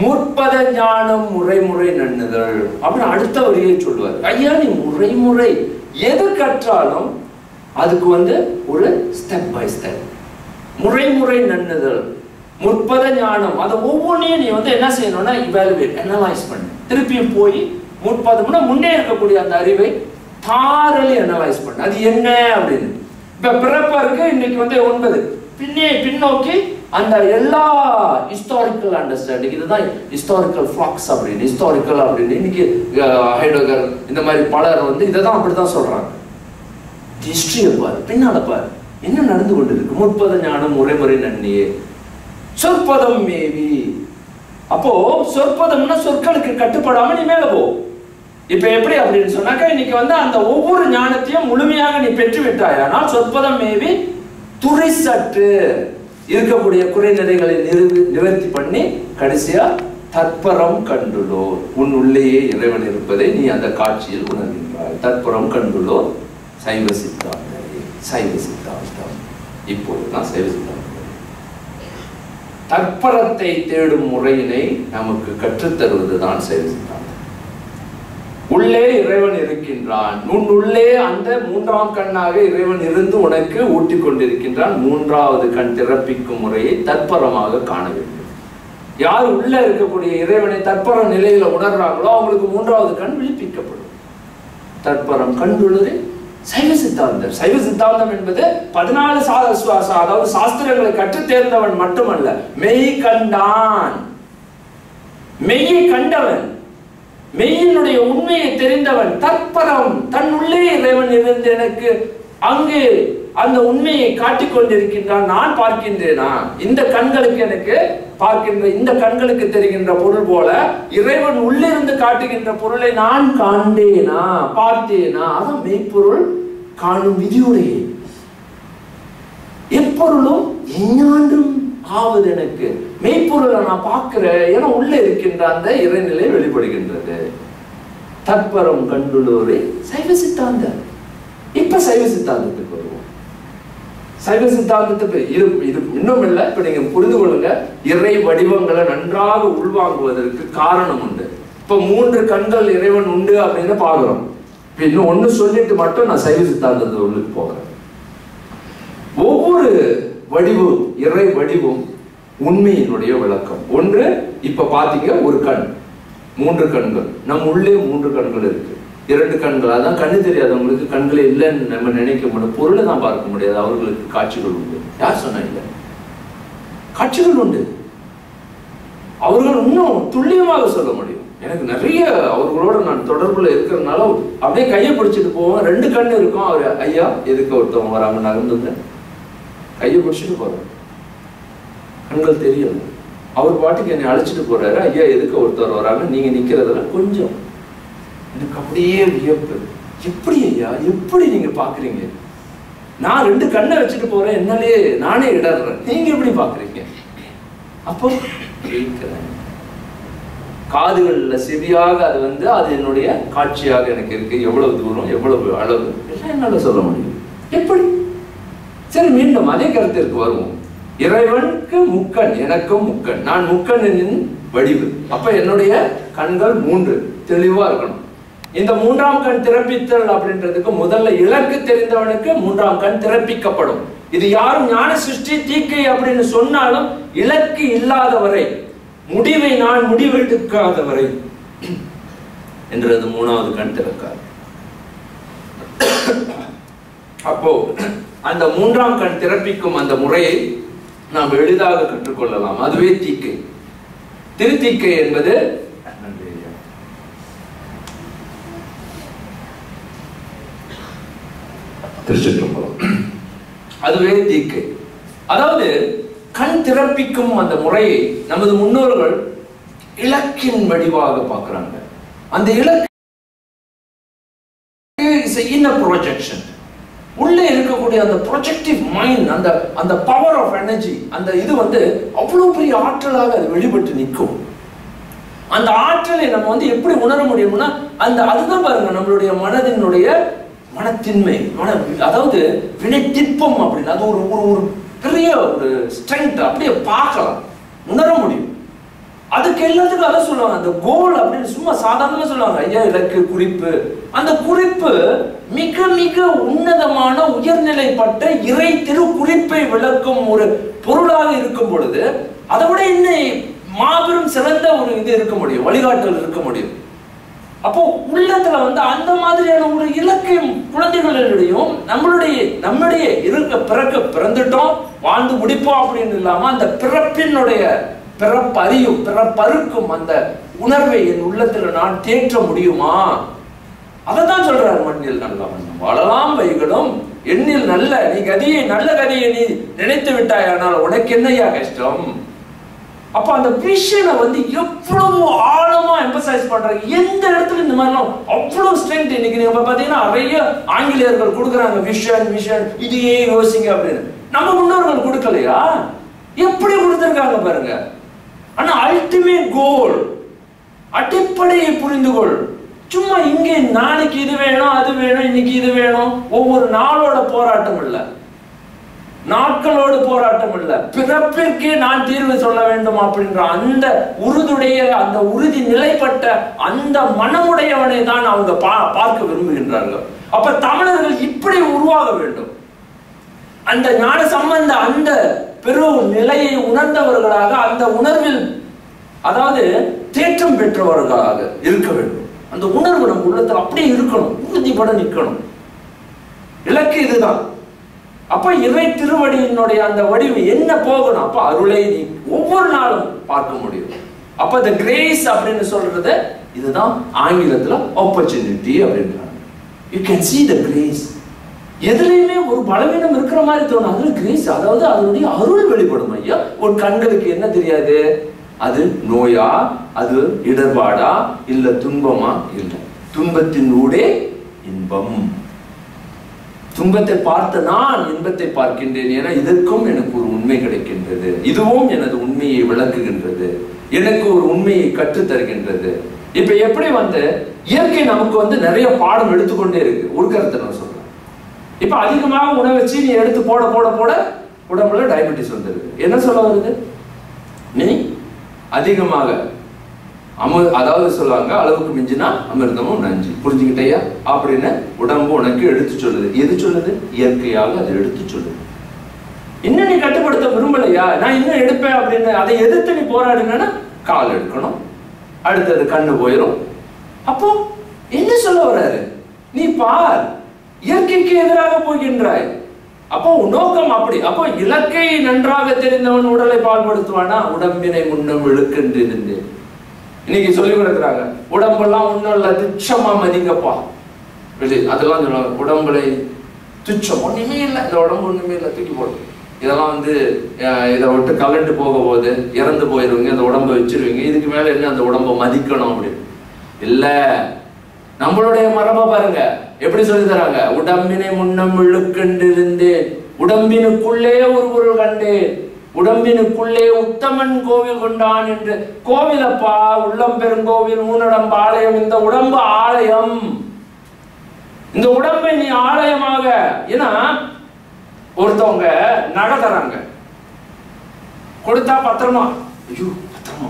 முற்பத ஞானம் முறைமுறை நன்னுதல் அப்படின்னு அடுத்த வரியை சொல்லுவார். ஐயா, நீ முறைமுறை எது கற்றாலும் அதுக்கு ஒரு ஸ்டெப் பை ஸ்டெப் முறைமுறை நன்னுதல், முற்பத ஞானம். அதை ஒவ்வொன்றையும் நீ என்ன செய்யணும்னா இவாலுவேட், அனலைஸ் பண்ணு. திருப்பியும் போய் முற்பதம்னா முன்னே இருக்கக்கூடிய அந்த அறிவை தாரலி அனலைஸ் பண்ணு. அது என்ன அப்படின்னு. இப்ப பிறப்பா இருக்கு, இன்னைக்கு 9 பின்னோக்கி அந்த எல்லா ஹிஸ்டாரிக்கல் அண்டர்ஸ்டாண்டிங், இதுதான் ஹிஸ்டாரிக்கல் ஃபிளாக்ஸ் அப்படின்னு, ஹிஸ்டாரிக்கல் அப்படின்னு இன்னைக்கு ஹைடகர் இந்த மாதிரி பலர் இதைதான் அப்படிதான் சொல்றாங்க. ஹிஸ்டரியை பாரு, பின்னால பாரு என்ன நடந்து கொண்டு இருக்கு. முற்பத ஞானம் முறைமுறை நன்னியே, சொற்பதம் மேவி. அப்போ சொற்பதம்னா சொற்களுக்கு கட்டுப்படாம நீ மேல போ. இப்ப எப்படி அப்படின்னு சொன்னாக்கா, இன்னைக்கு அந்த ஒவ்வொரு ஞானத்தையும் முழுமையாக நீ பெற்று விட்டாய். ஆனால் சொற்பதம் மேவி துறை சற்று இருக்கக்கூடிய குறைநிலைகளை நிவர்த்தி பண்ணி கடைசியா தற்பரம் கண்டுள்ளோர், உன் உள்ளேயே இறைவன் இருப்பதை நீ அந்த காட்சியில் உணர்கின்றாய். தற்பரம் கண்டுள்ளோர் சைவ சித்தாந்தம். சைவ சித்தாந்தம் இப்போதுதான் சைவ சித்தாந்தம். தற்பரத்தை தேடும் முறையினை நமக்கு கற்றுத்தருவதுதான் சைவ சித்தாந்தம். உள்ளே இறைவன் இருக்கின்றான், உன் உள்ளே அந்த மூன்றாம் கண்ணாக இறைவன் இருந்து உனக்கு ஊட்டிக் கொண்டிருக்கின்றான். மூன்றாவது கண் திறப்பிக்கும் முறையை தற்பரமாக காண வேண்டும். யார் உள்ள இருக்கக்கூடிய இறைவனை தற்பர நிலையில உணர்றாங்களோ அவங்களுக்கு மூன்றாவது கண் விழிப்பிக்கப்படும். தற்பரம் கண்டுள்ளது சைவ சித்தாந்தம். சைவ சித்தாந்தம் என்பது 14 அதாவது சாஸ்திரங்களை கற்று தேர்ந்தவன் மட்டுமல்ல, மெய் கண்டான், மெய்யை கண்டவன், மெய்யினுடைய உண்மையை தெரிந்தவன். தற்பரம், தன் உள்ளே இறைவன் இருந்து எனக்கு அங்கு அந்த உண்மையை காட்டிக் கொண்டிருக்கின்றான். நான் பார்க்கின்றேனா? இந்த கண்களுக்கு எனக்கு பார்க்கின்ற, இந்த கண்களுக்கு தெரிகின்ற பொருள் போல இறைவன் உள்ளிருந்து காட்டுகின்ற பொருளை நான் காண்டேனா, பார்த்தேனா? அதான் மெய்ப்பொருள் காணும் விதியுடைய. எப்பொருளும் எஞ்ஞாண்டும் ஆவது எனக்கு. மெய்ப்பொருளை நான் பார்க்கிறேன், ஏன்னா உள்ள இருக்கின்ற அந்த இறைநிலை வெளிப்படுகின்றது. தற்பரம் கண்டுள்ளோரே சைவ சித்தாந்தம். இப்ப சைவ சித்தாந்தத்துக்கு வருவோம். சைவ சித்தாந்தத்துக்கு இது இன்னும் இல்லை. இப்ப நீங்க புரிந்து கொள்ளுங்க, இறை வடிவங்களை நன்றாக உள்வாங்குவதற்கு காரணம் உண்டு. இப்ப 3 கண்கள் இறைவன் உண்டு அப்படின்னு பாக்குறோம். இன்னும் ஒண்ணு சொல்லிட்டு மட்டும் நான் சைவ சித்தாந்தத்தை உள்ளுக்கு போகிறேன். ஒவ்வொரு வடிவும், இறை வடிவும் உண்மையினுடைய விளக்கம். ஒன்று இப்ப பாத்தீங்க, ஒரு கண், 3 கண்கள். நம் உள்ளே 3 கண்கள் இருக்கு. 2 கண்கள், அதான் கண்ணு தெரியாதவங்களுக்கு கண்களே இல்லைன்னு நம்ம நினைக்க முடியும். பொருளை தான் பார்க்க முடியாது, அவர்களுக்கு காட்சிகள் உண்டு. யார் சொன்னா இல்லை? காட்சிகள் உண்டு. அவர்கள் இன்னும் துல்லியமாக சொல்ல முடியும். எனக்கு நிறைய அவர்களோட நான் தொடர்புல இருக்கிறதுனால அப்படியே கையை பிடிச்சிட்டு போவேன். 2 கண்ணு இருக்கும். அவர் ஐயா எதுக்கு ஒருத்தவங்க வராம நகர்ந்துங்க, கையை பிடிச்சிட்டு போறாரு, கண்கள் தெரியல. அவர் பாட்டுக்கு என்னை அழைச்சிட்டு போறாரு. ஐயா எதுக்கு ஒருத்தர் வராங்க, நீங்க நிக்கிறதுல கொஞ்சம் எனக்கு அப்படியே வியப்பு. எப்படி ஐயா, எப்படி நீங்க பாக்குறீங்க? நான் 2 கண்ணை வச்சுட்டு போறேன், என்னாலே நானே இடறேன், நீங்க எப்படி பாக்குறீங்க? அப்போ காதுகள்ல செவியாக அது அது என்னுடைய காட்சியாக எனக்கு இருக்கு. எவ்வளவு தூரம், எவ்வளவு அளவு எல்லாம் என்னால சொல்ல முடியும். எப்படி? சரி, மீண்டும் அதே கருத்திற்கு வருவோம். இறைவனுக்கு முக்கண், எனக்கும் முக்கண், நான் முக்கண்ணின் வடிவு. அப்ப என்னுடைய கண்கள் 3 தெளிவா இருக்கணும். இந்த 3ஆம் கண் திறப்பித்தல் அப்படின்றதுக்கு முதல்ல இலக்கு தெரிந்தவனுக்கு 3ஆம் கண் திறப்பிக்கப்படும். இது யாரும் ஞான சிருஷ்டி தீக்கை அப்படின்னு சொன்னாலும் இலக்கு இல்லாதவரை, முடிவை நான் முடிவெடுக்காதவரை என்றது 3வது கண் திறக்காது. அப்போ அந்த 3ஆம் கண் திறப்பிக்கும் அந்த முறையை நாம் எளிதாக கற்றுக்கொள்ளலாம். அதுவே தீக்கை. திருத்தீக்கை என்பது அதுவே தீக்கை. அதாவது கண் திறப்பிக்கும் அந்த முறையை நமது முன்னோர்கள் இலக்கின் வடிவாக பார்க்கிறாங்க. அந்த இலக்கு ப்ரொஜெக்ஷன், உள்ளே இருக்கக்கூடிய அந்த ப்ரொஜெக்டிவ் மைண்ட், அந்த பவர் ஆஃப் எனர்ஜி, அந்த இது அவ்வளவு பெரிய ஆற்றலாக அது வெளிப்பட்டு நிற்கும். அந்த ஆற்றலை நம்ம எப்படி உணர முடியும்னா அதுதான் பாருங்க, நம்மளுடைய மனதினுடைய மனத்தின்மை, அதாவது வினைத்திற்பம் அப்படின்னு அது ஒரு பெரிய ஒரு ஸ்ட்ரென்த். அப்படியே பார்க்கலாம், உணர முடியும். அதுக்கு எல்லாத்துக்கும் அதை சொல்லுவாங்க, அந்த கோல் அப்படின்னு சும்மா சாதாரணமா சொல்லுவாங்க, ஐயா இலக்கு குறிப்பு. அந்த குறிப்பு மிக மிக உன்னதமான உயர்நிலைப்பட்ட இறை திரு குறிப்பை விளக்கும் ஒரு பொருளாக இருக்கும் பொழுது அதை விட இன்னும் மாபெரும் சிறந்த ஒரு இது இருக்க முடியும், வழிகாட்டல் இருக்க முடியும். அப்போ உள்ளத்துல அந்த மாதிரியான ஒரு இலக்கியம் குழந்தைகளிடையும் நம்முடைய பிறந்துட்டோம், வாழ்ந்து முடிப்போம் அப்படின்னு இல்லாம அந்த பிறப்பினுடைய பிறப்பறியும் பிறப்பறுக்கும் அந்த உணர்வை என் உள்ளத்துல நான் தேற்ற முடியுமா? அதைத்தான் சொல்றாரு. மண்ணில் நல்ல வண்ணம் வாழலாம் வைகளும் எண்ணில் நல்ல நீ கதியை நல்ல கதியை நீ நினைத்து விட்டாய், ஆனால் உனக்கு என்னையா கஷ்டம்? அப்ப அந்த விஷனை எவ்வளவு ஆழமா எம்பசைஸ் பண்றாங்க. எந்த இடத்துல இந்த மாதிரிலாம் அவ்வளவு ஸ்ட்ரென்த். இன்னைக்கு நீங்க பாத்தீங்கன்னா நிறைய ஆங்கிலேயர்கள் கொடுக்குறாங்க, விஷன் இதையே யோசிங்க அப்படின்னு. நம்ம முன்னோர்கள் கொடுக்கலையா? எப்படி கொடுத்திருக்காங்க பாருங்க. ஆனா அல்டிமேட் கோல், அடிப்படையை புரிந்து கொள். சும்மா இங்கே நாளைக்கு இது வேணும் அது வேணும் இன்னைக்கு இது வேணும், ஒவ்வொரு நாளோட போராட்டம் இல்ல, நாட்களோடு போராட்டம் இல்ல, பிறப்பிற்கே நான் தீர்வு சொல்ல வேண்டும் அப்படின்ற அந்த உறுதியுடைய அந்த உறுதி நிலைப்பட்ட அந்த மனமுடையவனை தான் அவங்க பார்க்க விரும்புகின்றார்கள். அப்ப தமிழர்கள் இப்படி உருவாக வேண்டும். அந்த ஞான சம்பந்த அந்த பெரு நிலையை உணர்ந்தவர்களாக, அந்த உணர்வில் அதாவது தேற்றம் பெற்றவர்களாக இருக்க வேண்டும். அந்த உணர்வு நம்ம உள்ளத்துல அப்படியே இருக்கணும், உறுதிப்பட நிற்கணும். இலக்கு இதுதான். அப்ப இறை திருவடியினுடைய அந்த வடிவு என்ன போகணும்? அப்ப அருளை நீ ஒவ்வொரு நாளும் பார்க்க முடியும். அப்ப the grace அப்படின்னு சொல்றது இதுதான் ஆங்கிலத்துல opportunity அப்படின்றாங்க. You can see the grace. எதுலையுமே ஒரு பலவீனம் இருக்கிற மாதிரி தோணும், அதுல கிரேஸ், அதாவது அதனுடைய அருள் வெளிப்படும். ஐயா ஒரு கண்களுக்கு என்ன தெரியாது, அது நோயா, அது இடர்பாடா, இல்ல துன்பமா? இல்லை, துன்பத்தின் ஊடே இன்பம். துன்பத்தை பார்த்த நான் இன்பத்தை பார்க்கின்றேன், ஏன்னா இதற்கும் எனக்கு ஒரு உண்மை கிடைக்கின்றது, இதுவும் எனது உண்மையை விளக்குகின்றது, எனக்கு ஒரு உண்மையை கற்றுத் தருகின்றது. இப்ப எப்படி இயற்கை நமக்கு நிறைய பாடம் எடுத்துக்கொண்டே இருக்கு. ஒரு கருத்தை நான் சொல்றேன். இப்ப அதிகமாக உணவை சீனி எடுத்து போட போட போட உடம்புல டயபெட்டிஸ் வந்துருக்கு. என்ன சொல்ல வருது? நீ அதிகமாக அதாவது சொல்லுவாங்க, அளவுக்கு மிஞ்சினா அமிர்தமும் நஞ்சு, புரிஞ்சுக்கிட்டயா அப்படின்னு உடம்பு உனக்கு எடுத்து சொல்லுது. எது சொல்லுது? இயற்கையாக அது எடுத்து சொல்லுது. இன்னும் நீ கட்டுப்படுத்த விரும்பலையா, நான் இன்னும் எடுப்பேன் அப்படின்னு அதை எதிர்த்து நீ போராடினா கால் எடுக்கணும், அடுத்தது கண்ணு போயிடும். அப்போ என்ன சொல்ல வர்றாரு? நீ பார், இயற்கைக்கு எதிராக போகின்றாய். அப்போ நோக்கம் அப்படி. அப்போ இலக்கை நன்றாக தெரிந்தவன் உடலை பால்படுத்துவானா? உடம்பினை முன்னும் இழுக்கின்றது. இன்னைக்கு சொல்லி கொடுக்குறாங்க, உடம்பெல்லாம் ஒன்றும் இல்லை, துச்சமா மதிங்கப்பா. அதெல்லாம் சொல்லுவாங்க, உடம்புல துச்சம் ஒண்ணுமே இல்லை, இந்த உடம்பு ஒண்ணுமே இல்லை, தூக்கி போடும். இதெல்லாம் இதை விட்டு கலண்டு போக போது இறந்து போயிடுவீங்க, அந்த உடம்பை வச்சிருவீங்க, இதுக்கு மேல என்ன அந்த உடம்பை மதிக்கணும் அப்படின்னு இல்லை. நம்மளுடைய மரபை பாருங்க எப்படி சொல்லி தராங்க. உடம்பினை முன்னம் இழுக்கண்டிருந்தேன், உடம்பினுக்குள்ளே ஒரு பொருள் கண்டேன், உடம்பினுக்குள்ளே உத்தமன் கோவில் கொண்டான் என்று. கோவிலப்பா, உள்ளம் பெருங்கோவில், ஊனடம்பு ஆலயம். இந்த உடம்பு ஆலயம். இந்த உடம்பை நீ ஆலயமாக, ஏன்னா ஒருத்தவங்க நகை தராங்க, கொடுத்தா பத்திரமா, ஐயோ பத்திரமா,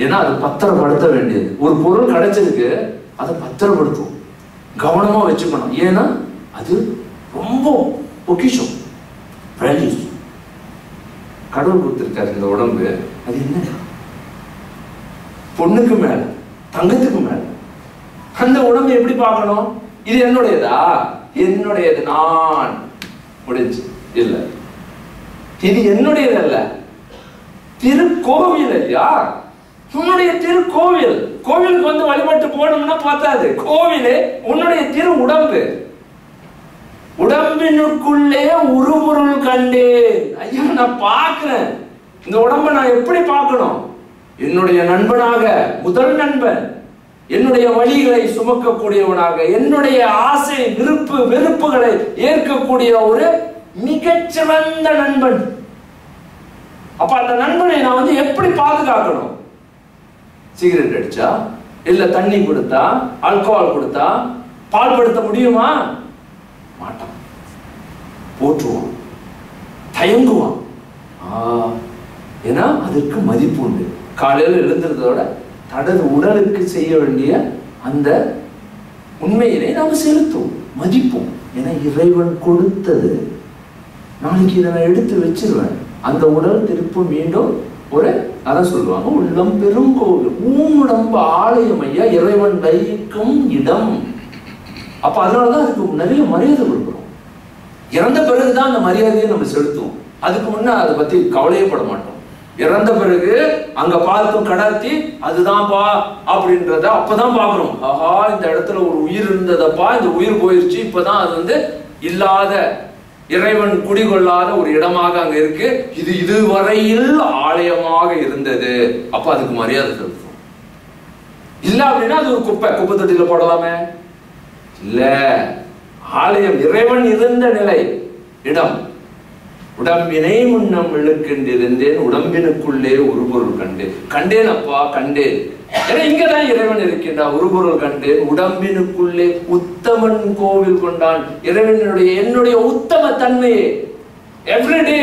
ஏன்னா அது பத்திரப்படுத்த வேண்டியது. ஒரு பொருள் கிடைச்சிருக்கு, அதை பத்திரப்படுத்தும், கவனமா வச்சுக்கணும். ஏன்னா அது ரொம்ப பொக்கிஷம், வேல்யூஸ். கடவுள் கொடுத்திருக்காரு இந்த உடம்பு. அது என்ன? பொண்ணுக்கு மேல, தங்கத்துக்கு மேல. அந்த உடம்பு எப்படி பார்க்கணும்? இது என்னுடையதா? என்னுடையது, நான் முடிஞ்சு இல்ல. இது என்னுடையது அல்ல, திருக்கோவில் ஐயா, உன்னுடைய திருக்கோவில். கோவிலுக்கு வந்து வழிபட்டு போனோம்னா பார்த்தாது. கோவிலே உன்னுடைய திரு உடம்பு. உடம்பினுக்குள்ளே உருபொருள் கண்டேன். ஐயா நான் பார்க்கிறேன், இந்த உடம்பை நான் எப்படி பார்க்கணும்? என்னுடைய நண்பனாக, முதல் நண்பன், என்னுடைய வழிகளை சுமக்கக்கூடியவனாக, என்னுடைய ஆசை விருப்பு வெறுப்புகளை ஏற்கக்கூடிய ஒரு மிகச்சிறந்த நண்பன். அப்ப அந்த நண்பனை நான் வந்து எப்படி பாதுகாக்கணும்? சிகரெட் அடிச்சா, இல்ல தண்ணி கொடுத்தா, ஆல்கஹால் கொடுத்தா பால்படுத்த முடியுமா? மாட்டான், போற்றுவான், தயங்குவான். ஏன்னா அதற்கு மதிப்பு உண்டு. காலையில் எழுந்திருந்ததோட தனது உடலுக்கு செய்ய வேண்டிய அந்த உண்மையினை நாம செலுத்துவோம், மதிப்போம். ஏன்னா இறைவன் கொடுத்தது. நாளைக்கு இதை நான் எடுத்து வச்சிருவேன், அந்த உடல் திருப்ப மீண்டும் ஒரு, அதான் சொல்லுவாங்க, உள்ளம் பெருங்கோவில், ஊனுடம்பு ஆலயம் ஐயா, இறைவன் லயிக்கும் இடம். அப்ப அதனாலதான் அதுக்கு நிறைய மரியாதை கொடுக்கிறோம். இறந்த பிறகுதான் அந்த மரியாதையை நம்ம செலுத்துவோம். அதுக்கு முன்ன அதை பத்தி கவலையப்பட மாட்டோம். இறந்த பிறகு அங்க பார்த்தும் கடத்தி அதுதான்ப்பா அப்படின்றத அப்பதான் பாக்குறோம். ஆஹா, இந்த இடத்துல ஒரு உயிர் இருந்ததப்பா, இந்த உயிர் போயிருச்சு, இப்பதான் அது வந்து இல்லாத, இறைவன் குடிகொள்ளாத ஒரு இடமாக அங்க இருக்கு. இது இதுவரையில் ஆலயமாக இருந்தது. அப்ப அதுக்கு மரியாதை செலுத்தும். இல்ல அப்படின்னா அது ஒரு குப்பை தொட்டியில போடலாமே. இல்ல, ஆலயம் இறைவன் இருந்த நிலை, இடம். உடம்பினை முன்னம் இழுக்கின்றிருந்தேன், உடம்பினுக்குள்ளே ஒரு பொருள் கண்டேன். கண்டேன் அப்பா, கண்டேன். ஏன்னா இங்கதான் இறைவன் இருக்கின்றான். ஒரு பொருள் கண்டேன், உடம்பினுக்குள்ளே உத்தமன் கோவில் கொண்டான். இறைவனுடைய என்னுடைய உத்தம தன்மையே எவ்ரிடே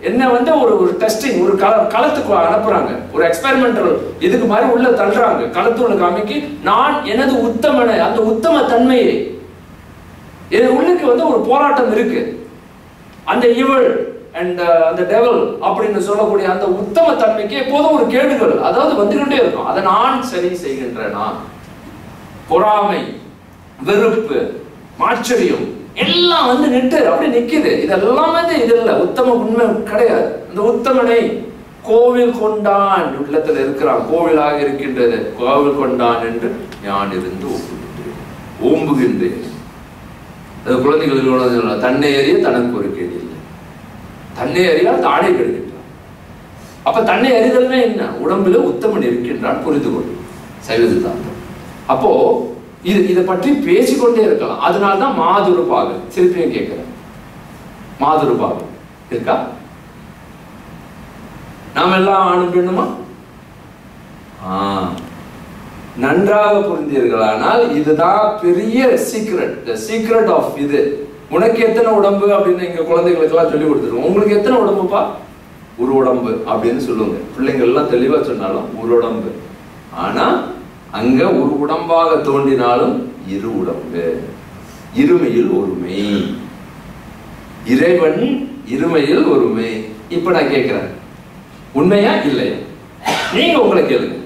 என்ன வந்து ஒரு டெஸ்டிங், ஒரு களத்துக்கு அனுப்புறாங்க, ஒரு எக்ஸ்பெரிமெண்டல் இதுக்கு மாதிரி உள்ள தள்ளுறாங்க, களத்துள்ள காமிக்கு நான் எனது உத்தமனை, அந்த உத்தம தன்மையை. என் உள்ளுக்கு வந்து ஒரு போராட்டம் இருக்கு. அந்த இவள் அண்ட் அந்த டெவல் அப்படின்னு சொல்லக்கூடிய அந்த உத்தம தன்மைக்கு எப்போதும் ஒரு கேடுகள், அதாவது வந்துகிட்டே இருக்கும். அதை நான் சரி செய்கின்றேனா? பொறாமை, வெறுப்பு, மாச்சரியம் எல்லாம் வந்து நின்று அப்படி நிக்குது. இதெல்லாம் வந்து இது இல்ல, உத்தம உண்மை கிடையாது. அந்த உத்தமனை கோவில் கொண்டான், உள்ளத்துல இருக்கிறான், கோவிலாக இருக்கின்றது. கோவில் கொண்டான் என்று நான் இருந்து ஓம்புகின்றேன். குழந்தைகள் தன்னை அறிய தனக்கு ஒரு கேடு இல்லை, தன்னை அறியால் தானே கெடுக்கின்றான். அப்ப தன்னை அறிதல்னா என்ன? உடம்புல உத்தமன் இருக்கின்றான் புரிந்து கொள்ளும் சைவ சித்தாந்தம். அப்போ இதை பற்றி பேசிக்கொண்டே இருக்கலாம். அதனால்தான் மாதுரு பாகம். திருப்பியும் கேட்கிறேன், மாதுரு பாகம் இருக்கா? நாம் எல்லாம் ஆணும் பெண்ணுமா? நன்றாக புரிந்தீர்களானால் இதுதான் பெரிய சீக்ரெட். தி சீக்ரெட் ஆஃப் இது. உனக்கு எத்தனை உடம்பு அப்படின்னு எங்க குழந்தைகளுக்கு எல்லாம் சொல்லி கொடுத்துருவோம். உங்களுக்கு எத்தனை உடம்புப்பா? ஒரு உடம்பு அப்படின்னு சொல்லுங்க. பிள்ளைங்க எல்லாம் தெளிவா சொன்னாலும் ஒரு உடம்பு. ஆனா அங்க ஒரு உடம்பாக தோன்றினாலும் இரு உடம்பு. இருமையில் ஒருமை. இறைவன் இருமையில் ஒருமை. இப்ப நான் கேட்கிறேன், உண்மையா இல்லையா? நீங்க உங்களை கேளுங்க.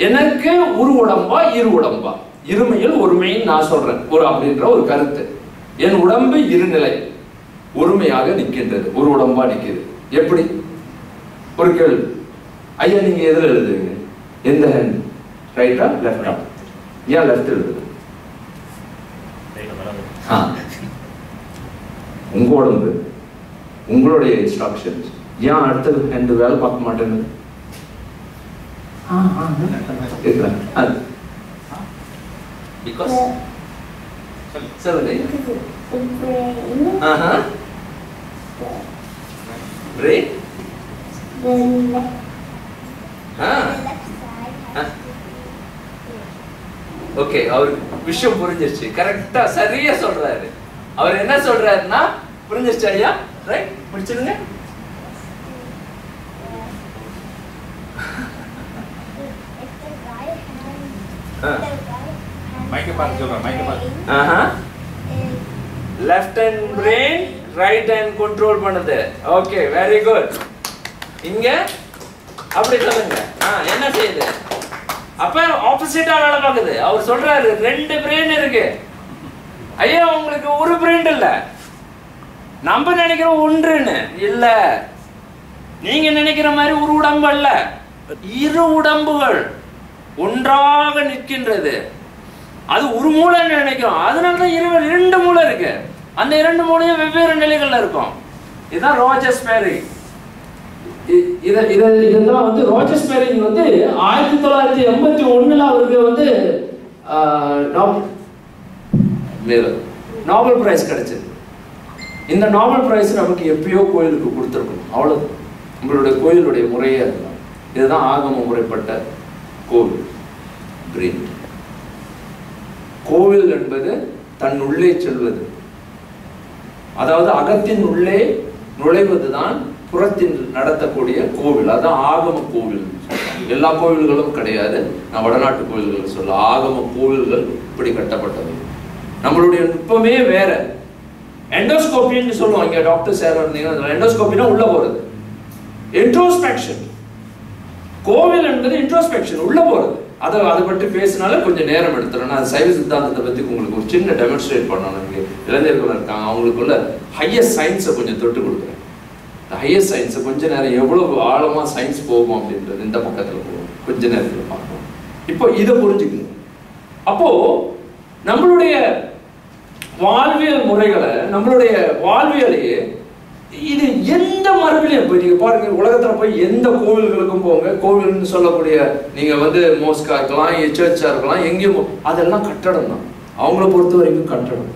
எனக்கு ஒரு உடம்பா இரு உடம்பா? இருமையில் ஒருமைன்னு நான் சொல்றேன் ஒரு அப்படின்ற ஒரு கருத்து. என் உடம்பு இருநிலை ஒருமையாக நிற்கின்றது, ஒரு உடம்பா நிற்கிறது. எப்படி? ஒரு கேள்வி. ஐயா நீங்க எதுல எழுதுவீங்க? எந்த ஹேண்ட்? ரைட்டா லெஃப்டா? ஏன் லெஃப்ட் எழுதுது? உங்க உடம்பு, உங்களுடைய இன்ஸ்ட்ரக்ஷன்ஸ். ஏன் அடுத்த ஹேண்ட் வேலை பார்க்க மாட்டேங்குது? Because சொல்லுங்க. Brain. ஓகே, அவர் விஷயம் புரிஞ்சிருச்சு. கரெக்டா சரியா சொல்றாரு. அவர் என்ன சொல்றாருன்னா புரிஞ்சிருச்சு ஐயா. ரைட், முடிச்சிருங்க. Left hand brain right hand control பண்ணுது. Okay, very good. இங்க அப்படி சொல்லுங்க. என்ன செய்யுது? அப்ப ஆப்போசிட்டா வேலை பார்க்குது. அவர் சொல்றாரு 2 பிரெயின் இருக்கு. ஐயா உங்களுக்கு ஒரு பிரெயின் இல்ல, நம்ம நினைக்கிறோம் ஒன்றுன்னு இல்ல. நீங்க நினைக்கிற மாதிரி ஒரு உடம்பு அல்ல, 2 உடம்புகள் ஒன்றாக நிற்கின்றது. அது ஒரு மூளை நினைக்கிறோம், அதனாலதான் 2 மூளை இருக்கு. அந்த 2 மூளையும் வெவ்வேறு நிலைகள்ல இருக்கும். இதுதான் ரோஜர்ஸ்பெரி. இதெல்லாம் வந்து ரோஜர்ஸ்பெரி வந்து 1981 அவருக்கு வந்து நோபல் பிரைஸ் கிடைச்சது. இந்த நோபல் பிரைஸ் நமக்கு எப்பயோ கோயிலுக்கு கொடுத்துருக்கணும். அவ்வளவு உங்களுடைய கோயிலுடைய முறையே அதுதான். இதுதான் ஆகம முறைப்பட்ட கோவில். பிரெயின். கோவில் என்பது தன் உள்ளே செல்வது, அதாவது அகத்தின் உள்ளே நுழைவதுதான் புறத்தில் நடத்தக்கூடிய கோவில். அதான் ஆகம கோவில். எல்லா கோவில்களும் கிடையாது, நான் வடநாட்டு கோவில்கள் சொல்ல. ஆகம கோவில்கள் இப்படி கட்டப்பட்டது. நம்மளுடைய நுட்பமே வேற. எண்டோஸ்கோபின்னு சொல்லுவாங்க. இங்க டாக்டர் சேர் இருந்தீங்கன்னா எண்டோஸ்கோபினா உள்ள போறது. இன்ட்ரோஸ்பெக்ஷன். கோவில் என்பது இன்ட்ரோஸ்பெக்ஷன், உள்ள போறது. அதை பற்றி பேசினால கொஞ்சம் நேரம் எடுத்துறேன். நான் சைவ சித்தாந்தத்தை பத்தி உங்களுக்கு ஒரு சின்ன டெமான்ஸ்ட்ரேட் பண்ணணும். இங்கே இளைஞர்கள் இருக்காங்க, அவங்களுக்குள்ள ஹையர் சயின்ஸை கொஞ்சம் தொட்டு கொடுக்குறேன். ஹையர் சயின்ஸை கொஞ்ச நேரம் எவ்வளவு ஆழமா சயின்ஸ் போகும் அப்படின்றது இந்த பக்கத்துல போகும், கொஞ்ச நேரத்தில் பார்ப்போம். இப்போ இதை புரிஞ்சுக்கணும். அப்போ நம்மளுடைய வாழ்வியல் முறைகளை, நம்மளுடைய வாழ்வியலையே இது எந்த மரபிலையும் போய் நீங்க பாருங்க, உலகத்துல போய் எந்த கோவில்களுக்கும் போங்க, கோவில்னு சொல்லக்கூடிய நீங்க வந்து மோஸ்கா இருக்கலாம், சர்ச்சா இருக்கலாம், எங்கேயும் அதெல்லாம் கட்டடம் தான். அவங்கள பொறுத்த வரைக்கும் கட்டடம்.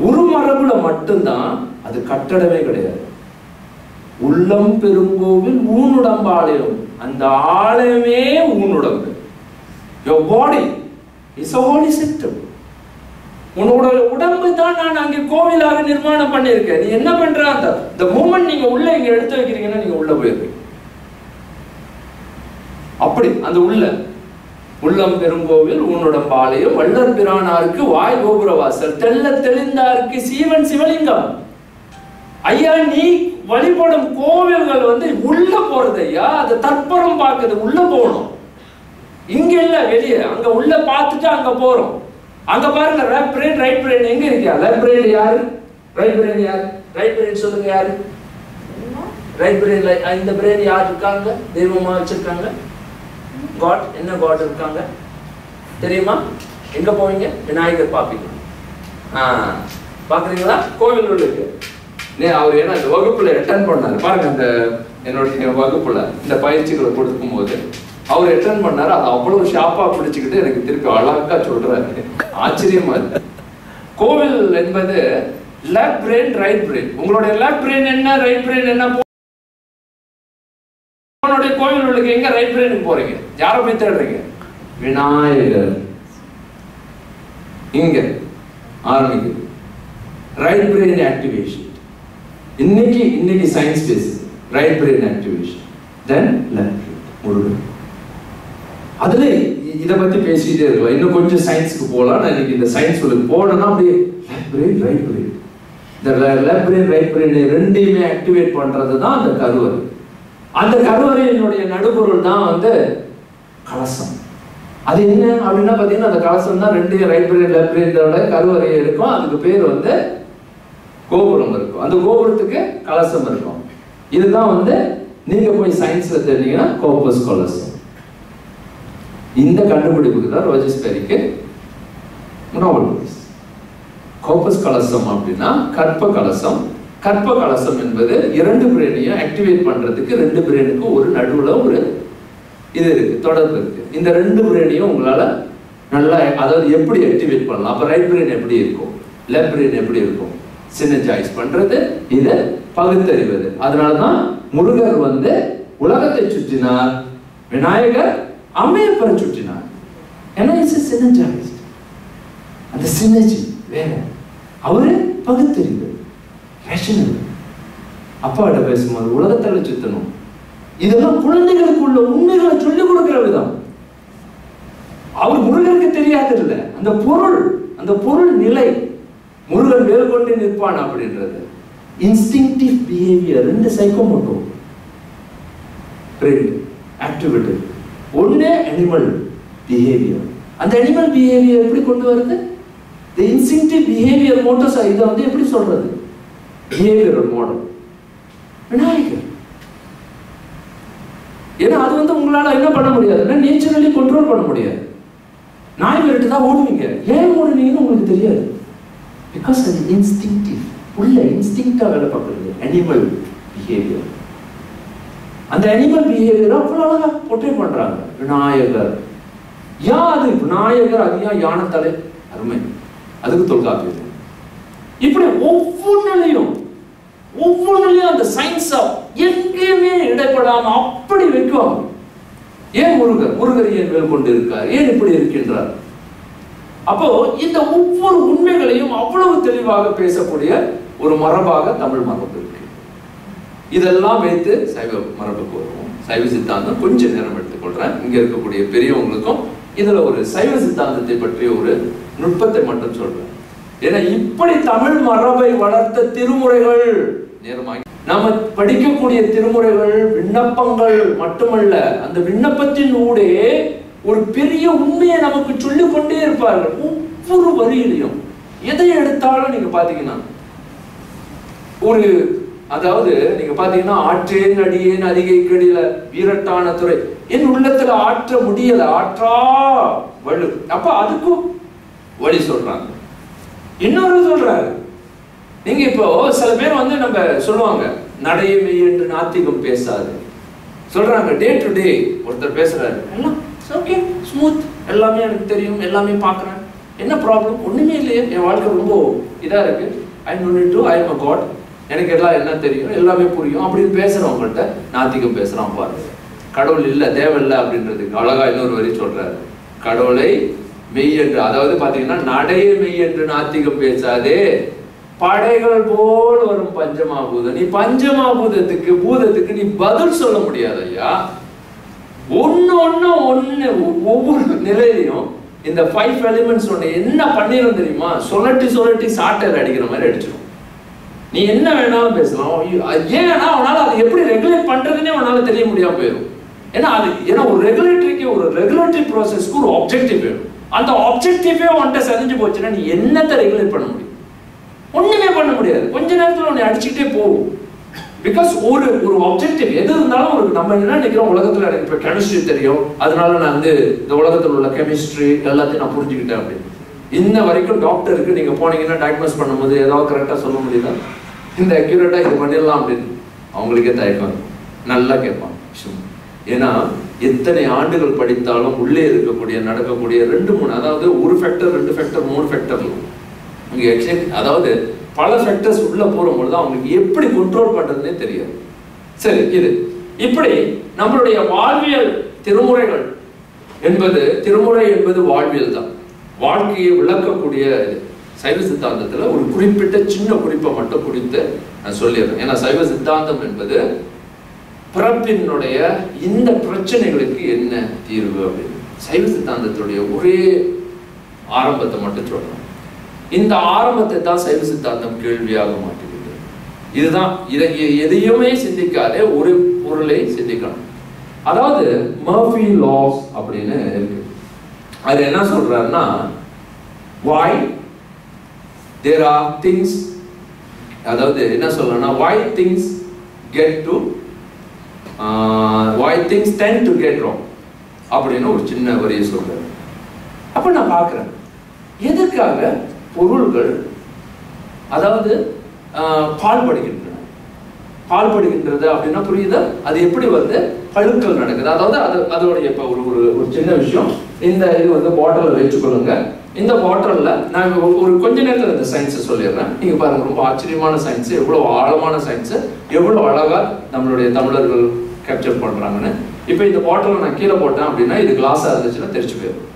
ஒரு மரபுல மட்டும்தான் அது கட்டடமே கிடையாது. உள்ளம் பெருங்கோவில் ஊனுடம்பு ஆலயம். அந்த ஆலயமே ஊனுடம்பு. Your body is a holy system. உன்னோட உடம்பு தான் நான் அங்கே கோவிலாக நிர்மாணம் பண்ணியிருக்கேன். நீ என்ன பண்ற? அந்த மூமெண்ட் நீங்க உள்ள இங்க எடுத்து வைக்கிறீங்கன்னா நீங்க உள்ள போயிருக்கீங்க. அப்படி அந்த உள்ளம் பெருங்கோவில் ஊனுடம்பு ஆலயம், வள்ளல் பிரானாருக்கு வாய் கோபுரவாசல், தெள்ள தெளிந்தாருக்கு சீவன் சிவலிங்கம். ஐயா நீ வழிபடும் கோவில்கள் வந்து உள்ள போறது ஐயா. அது தற்பரம் பார்க்குது, உள்ள போகணும். இங்க இல்ல, வெளியே. அங்க உள்ள பார்த்துட்டு அங்க போறோம். அங்க பாருங்க, லெஃப்ட் பிரெயின் ரைட் பிரெயின் எங்க இருக்கா? லெஃப்ட் பிரெயின் யாரு? ரைட் பிரெயின் யாரு? ரைட் பிரெயின் சொல்லுங்க யாரு? ரைட் பிரெயின்ல இந்த பிரெயின் யார் இருக்காங்க? தெய்வமா வச்சிருக்காங்க. காட், என்ன காட் இருக்காங்க தெரியுமா? எங்க போவீங்க? விநாயகர் பாப்பீங்க. பாக்குறீங்களா? கோவில் இருக்கு. அவர் ஏன்னா இந்த வகுப்புல அட்டென்ட் பண்ணாரு பாருங்க. அந்த என்னுடைய வகுப்புல இந்த பயிற்சிகளை கொடுக்கும் போது அவர் அட்டென்ட் பண்ணாரு. அது அவ்வளவு ஷாப்பா பிடிச்சுக்கிட்டு எனக்கு திருப்பி அழகா சொல்றாரு. ஆச்சரியமா இருக்கு. கோவில் என்பது லெஃப்ட் பிரெயின் ரைட் பிரெயின். உங்களுடைய லெஃப்ட் பிரெயின் என்ன, ரைட் பிரெயின் என்ன? உங்களுடைய கோவில் உள்ளுக்கு எங்க ரைட் பிரெயினுக்கு போறீங்க? யாரை போய் தேடுறீங்க? விநாயகர். இங்க ஆரம்பிக்குது ரைட் பிரெயின் ஆக்டிவேஷன். இன்னைக்கு சயின்ஸ் பேசுது ரைட் பிரெயின் ஆக்டிவேஷன், தென் லெஃப்ட் பிரெயின். அதுல இதை பத்தி பேசிட்டே இருக்கலாம். இன்னும் கொஞ்சம் சயின்ஸுக்கு போகலாம். நான் இன்னைக்கு இந்த சயின்ஸ் உங்களுக்கு போடணும்னா அப்படியே லெஃப்ட் பிரெயின் ரைட் பிரெயின், இந்த லெஃப்ட் பிரெயின் ரைட் பிரெயின் ரெண்டையுமே ஆக்டிவேட் பண்றது தான் அந்த கருவறை. அந்த கருவறையினுடைய நடுபொருள் தான் வந்து கலசம். அது என்ன அப்படின்னா பாத்தீங்கன்னா அந்த கலசம் தான் ரெண்டு ரைட் பிரெயின் லெஃப்ட் பிரெயினோட கருவறை இருக்கும். அதுக்கு பேர் வந்து கோபுரம் இருக்கும். அந்த கோபுரத்துக்கு கலசம் இருக்கும். இதுதான் வந்து நீங்க போய் சயின்ஸ்ல தெரிஞ்சீங்கன்னா கோபஸ் கலசம். இந்த கண்டுபிடிப்புக்கு தான் ரோஜர்ஸ்பெரிக்கு நோபல் பிரைஸ். கோபஸ் கலசம் அப்படின்னா கற்ப கலசம். கற்ப கலசம் என்பது 2 பிரெயினையும் ஆக்டிவேட் பண்றதுக்கு 2 பிரெயினுக்கு ஒரு நடுவுல ஒரு இது இருக்கு, தொடர்பு இருக்கு. இந்த 2 பிரெயினையும் உங்களால நல்லா அதாவது எப்படி ஆக்டிவேட் பண்ணலாம். அப்ப ரைட் பிரெயின் எப்படி இருக்கும், லெஃப்ட் பிரெயின் எப்படி இருக்கும், சினர்ஜைஸ் பண்றது, இதை பகுத்தறிவது. அதனாலதான் முருகர் உலகத்தை சுற்றினார், விநாயகர் அம்மையப்பரை சுற்றினார். ஏன்னா இட்ஸ் சினர்ஜைஸ்ட். அந்த சினர்ஜி வேற, அவரு பகுத்தறிவு, ரேஷனல். அப்பாட்ட பேசும்போது உலகத்தை சுத்தணும். இதெல்லாம் குழந்தைகளுக்கு உள்ள உண்மைகளை சொல்லிக் கொடுக்கிற விதம். அவர் முருகனுக்கு தெரியாது இல்ல அந்த பொருள் நிலை. முருகன் வேல் கொண்டு நிற்பான் அப்படின்றது இன்ஸ்டிங்டிவ் பிஹேவியர். 2 சைக்கோமோட்டோ ஆக்டிவிட்டி. ஒண்ணு அனிமல் பிஹேவியர். அந்த அனிமல் பிஹேவியர் எப்படி கொண்டு வருது? the instinctive behavior motors. இதை எப்படி சொல்றது? Behavioural model Vinayagar. ஏன்னா அது உங்களால என்ன பண்ண முடியாதுன்னா நேச்சுரலி கண்ட்ரோல் பண்ண முடியாது. நாய் விரட்டு தான் ஓடுவீங்க. ஏன் ஓடுவீங்கன்னு உங்களுக்கு தெரியாது. பிகாஸ் அது இன்ஸ்டிங்டிவ், உள்ள இன்ஸ்டிங்க்டா வேலை பார்க்கறது. Animal behaviour. அந்த அனிமல் பிஹேவியர் அவ்வளவு அழகா போர்ட்ரே பண்றாங்க. விநாயகர் அது விநாயகர், அது யானத்தலை, அருமை. அதுக்கு தொல்காப்பியம். இப்படி ஒவ்வொன்றிலையும் அந்த சயின்ஸ் எங்கேயுமே இடைப்படாம அப்படி வைக்குவாங்க. ஏன் முருகர் ஏன் மேல் கொண்டு இருக்கார், ஏன் இப்படி இருக்கின்றார்? அப்போ இந்த ஒவ்வொரு உண்மைகளையும் அவ்வளவு தெளிவாக பேசக்கூடிய ஒரு மரபாக தமிழ் மரபு இருக்கு. இதெல்லாம் வைத்து சைவ மரபுக்கு வருவோம். சைவ சித்தாந்தம் கொஞ்சம் நேரம் எடுத்துக்கொள்றேன். இங்க இருக்கக்கூடிய பெரியவங்களுக்கும் இதுல ஒரு சைவ சித்தாந்தத்தை பற்றிய ஒரு நுட்பத்தை மட்டும் சொல்றேன். ஏன்னா இப்படி தமிழ் மரபை வளர்த்த திருமுறைகள் நேரமாகி நாம படிக்கக்கூடிய திருமுறைகள் விண்ணப்பங்கள் மட்டுமல்ல, அந்த விண்ணப்பத்தின் ஊடே ஒரு பெரிய உண்மையை நமக்கு சொல்லிக் கொண்டே இருப்பார்கள். ஒவ்வொரு வரியிலையும் எதை எடுத்தாலும் நீங்க பாத்தீங்கன்னா அதாவது நீங்க பாத்தீங்கன்னா ஆற்றேன் அடியேன் அதிகை கடில வீரட்டான துறை என் உள்ளத்துல ஆற்ற முடியல, ஆற்றா வலு. அப்ப அதுக்கும் வழி சொல்றாங்க. இன்னொரு சொல்றாரு, நீங்க இப்போ சில பேர் நம்ம சொல்லுவாங்க நடையுமை என்று நாத்திகம் பேசாது சொல்றாங்க. டே டு டே ஒருத்தர் பேசுறாரு, எல்லாம் ஓகே ஸ்மூத், எல்லாமே எனக்கு தெரியும், எல்லாமே பாக்குறேன், என்ன ப்ராப்ளம், ஒண்ணுமே இல்லையே, என் வாழ்க்கை ரொம்ப இதா இருக்கு, I no need to, I am a god, எனக்கு எல்லாம் என்ன தெரியும், எல்லாமே புரியும் அப்படின்னு பேசுறவங்கள்ட்ட நாத்திகம் பேசுறான் பாருங்க. கடவுள் இல்ல, தேவையில்லை அப்படின்றதுக்கு அழகா இன்னொரு வரி சொல்றாரு, கடவுளை மெய் என்று, அதாவது பாத்தீங்கன்னா நடையை மெய் என்று நாத்திகம் பேசாதே, படைகள் போல் வரும் பஞ்சமாபூதம். நீ பஞ்சமாபூதத்துக்கு பூதத்துக்கு நீ பதில் சொல்ல முடியாது ஐயா. ஒன்னு ஒவ்வொரு நிலையிலையும் இந்த 5 எலிமெண்ட்ஸ் ஒண்ணு என்ன பண்ணிரும் தெரியுமா? சொல்லட்டி சாட்டர் அடிக்கிற மாதிரி அடிச்சிடும். நீ என்ன வேணாலும் பேசலாம். ஏன்னா அவனால அது எப்படி ரெகுலேட் பண்றதுன்னே அவனால தெரிய முடியாம போயிடும். ஏன்னா ஒரு ரெகுலேட்டரி ப்ராசஸ்க்கு ஒரு ஆப்ஜெக்டிவ் வேணும். அந்த ஆப்ஜெக்டிவே உன்கிட்ட செஞ்சு போச்சுன்னா நீ என்னத்தை ரெகுலேட் பண்ண முடியும்? ஒண்ணுமே பண்ண முடியாது. கொஞ்ச நேரத்துல உன்னை அடிச்சுக்கிட்டே போகும். பிகாஸ் ஒரு ஆப்ஜெக்டிவ் எது இருந்தாலும் நம்ம என்ன நினைக்கிறோம், உலகத்துல எனக்கு இப்ப கெமிஸ்ட்ரி தெரியும், அதனால நான் இந்த உலகத்துல உள்ள கெமிஸ்ட்ரி எல்லாத்தையும் நான் புரிஞ்சுக்கிட்டேன் அப்படின்னு. இன்ன வரைக்கும் டாக்டருக்கு நீங்க போனீங்கன்னா டயக்னோஸ் பண்ணும்போது ஏதாவது கரெக்டா சொல்ல முடியுதா? இந்த அக்யூரேட்டா இது பண்ணிடலாம் அப்படின்னு அவங்களுக்கே தயக்கம் இருக்கும். நல்லா கேட்பாங்க. ஏன்னா எத்தனை ஆண்டுகள் படித்தாலும் உள்ளே இருக்கக்கூடிய நடக்கக்கூடிய 2-3, அதாவது ஒரு ஃபேக்டர் 2 ஃபேக்டர் 3 ஃபேக்டர் அதாவது பல ஃபேக்டர்ஸ் உள்ள போகும்போது அவங்களுக்கு எப்படி கண்ட்ரோல் பண்றதுன்னே தெரியாது. சரி, இது இப்படி நம்மளுடைய வாழ்வியல் திருமுறைகள் திருமுறை என்பது வாழ்வியல் தான், வாழ்க்கையை விளக்கக்கூடிய சைவ சித்தாந்தத்துல ஒரு குறிப்பிட்ட சின்ன குறிப்பை மட்டும் குறித்து நான் சொல்லிடுறேன். ஏன்னா சைவ சித்தாந்தம் என்பது பிறப்பினுடைய இந்த பிரச்சனைகளுக்கு என்ன தீர்வு அப்படின்னு சைவ சித்தாந்தத்துடைய ஒரே ஆரம்பத்தை மட்டும் சொல்றேன். இந்த ஆரம்பத்தை தான் சைவ சித்தாந்தம் கேள்வியாக மாற்றுகிறது. இதுதான் எதையுமே சிந்திக்காதே ஒரு பொருளை சிந்திக்கணும். அதாவது மர்ஃபி லாஸ் அப்படின்னு இருக்கு. அது என்ன சொல்றாருன்னா, why there are things, அதாவது என்ன சொல்றேன்னா why things tend to get wrong அப்படின்னு ஒரு சின்ன வரியை சொல்றாரு. அப்ப நான் பார்க்கிறேன் எதற்காக பொருள்கள் அதாவது பால்படுகின்றது அப்படின்னா புரியுதா? அது எப்படி பழுக்கள் நடக்குது. அதாவது அதோடைய இப்போ ஒரு சின்ன விஷயம், இந்த இது வந்து பாட்டில் வச்சுக்கொள்ளுங்க. இந்த பாட்டிலில் நான் ஒரு கொஞ்ச நேரத்தில் இந்த சயின்ஸை சொல்லிடுறேன். நீங்கள் பாருங்க, ரொம்ப ஆச்சரியமான சயின்ஸு, எவ்வளோ ஆழமான சயின்ஸு, எவ்வளோ அழகாக நம்மளுடைய தமிழர்கள் கேப்சர் பண்ணுறாங்கன்னு. இப்போ இந்த பாட்டிலை நான் கீழே போட்டேன் அப்படின்னா இது கிளாஸாக இருந்துச்சுன்னா தெரிச்சு போயிடும்.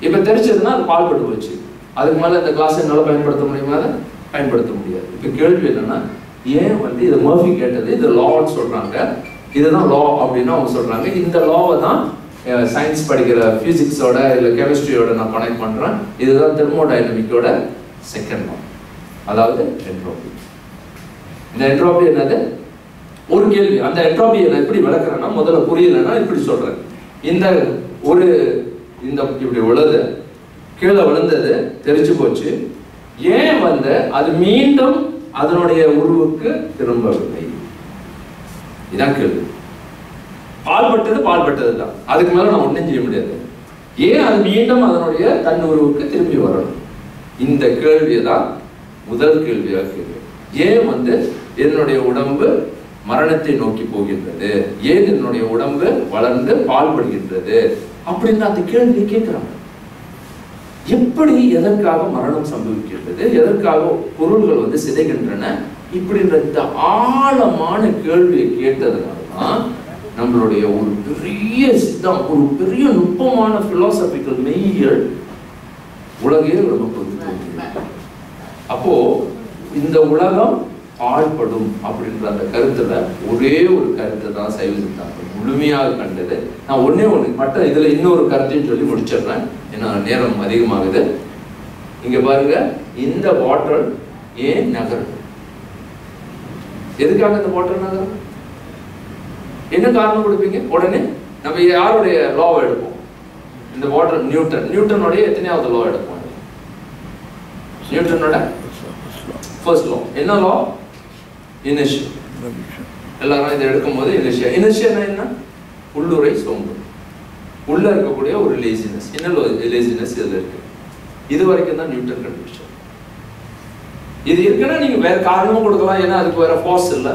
இப்போ தெரிச்சதுன்னா அது பால் பட்டு போச்சு. அதுக்கு மேலே இந்த கிளாஸ் என்னால் பயன்படுத்த முடியுமா? அதை பயன்படுத்த முடியாது. இப்போ கேள்வி என்னன்னா, ஏன் வந்து இதை மர்ஃபி கேட்டது, இது லான்னு சொல்கிறாங்க, இதுதான் லா அப்படின்னு அவங்க சொல்கிறாங்க. இந்த லாவை தான் சயின்ஸ் படிக்கிற ஃபிசிக்ஸோட இல்லை கெமிஸ்ட்ரியோட நான் கனெக்ட் பண்ணுறேன். இதுதான் தெர்மோடைனமிக்கோட செகண்ட் லா, அதாவது என்ட்ரோபி. இந்த என்ட்ரோபி என்னது? ஒரு கேள்வி. அந்த என்ட்ரோபி நான் எப்படி விளக்குறேன்னா, முதல்ல புரியலைன்னா இப்படி சொல்கிறேன். இந்த இப்படி விழுது, கீழே விழுந்தது, தெரிச்சு போச்சு. ஏன் வந்து அது மீண்டும் அதனுடைய உருவுக்கு திரும்பவில்லை? இதான் கேள்வி. பால்பட்டது தான், அதுக்கு மேல நான் ஒன்றும் செய்ய முடியாது. ஏன் அது மீண்டும் அதனுடைய தன் உருவுக்கு திரும்பி வரணும்? இந்த கேள்வியை தான் முதல் கேள்வியாக கேள்வி. ஏன் வந்து என்னுடைய உடம்பு மரணத்தை நோக்கி போகின்றது, ஏன் என்னுடைய உடம்பு வளர்ந்து பால்படுகின்றது அப்படின்னு அந்த கேள்வியை கேட்கிறாங்க. எப்படி, எதற்காக மரணம் சம்பவிக்கின்றது, எதற்காக பொருள்கள் வந்து சிதைகின்றன, இப்படின்ற இந்த ஆழமான கேள்வியை கேட்டதுனாலதான் நம்மளுடைய ஒரு பெரிய சித்தம், ஒரு பெரிய நுட்பமான பிலாசபிக்கல் மெய்யியல் உலகே நமக்கு தோன்றியது. அப்போ இந்த உலகம் பாழ்படும் அப்படின்ற அந்த கருத்துல ஒரே ஒரு கருத்தை தான் சைவ சித்தாந்தம் முழுமையாக கண்டது. நான் ஒண்ணு மற்ற இதுல இன்னொரு கருத்தையும் சொல்லி முடிச்சிடுறேன், ஏன்னா நேரம் அதிகமாகுது. இங்க பாருங்க, இந்த வாட்டர் ஏன் நகரும்? எதுக்காக இந்த வாட்டர் நகரும்? என்ன காரணம் கொடுப்பீங்க? உடனே நம்ம யாருடைய லாவை எடுப்போம்? இந்த வாட்டர் நியூட்டனுடைய எத்தனையாவது லா எடுப்போம்? நியூட்டனோட ஃபர்ஸ்ட் லா. என்ன லா? இனர்ஷியா. எல்லாரும் இதை எடுக்கும் போது இனர்ஷியா என்ன? உள்ளுரை சோம்பு, உள்ள இருக்கக்கூடிய ஒரு லேசினஸ். என்ன லேசினஸ் இதுல இருக்கு? இது வரைக்கும் தான் நியூட்டன் கண்டுபிடிச்சார். இது இருக்குன்னா நீங்க வேற காரணமும் கொடுக்கலாம், ஏன்னா அதுக்கு வேற ஃபோர்ஸ் இல்லை,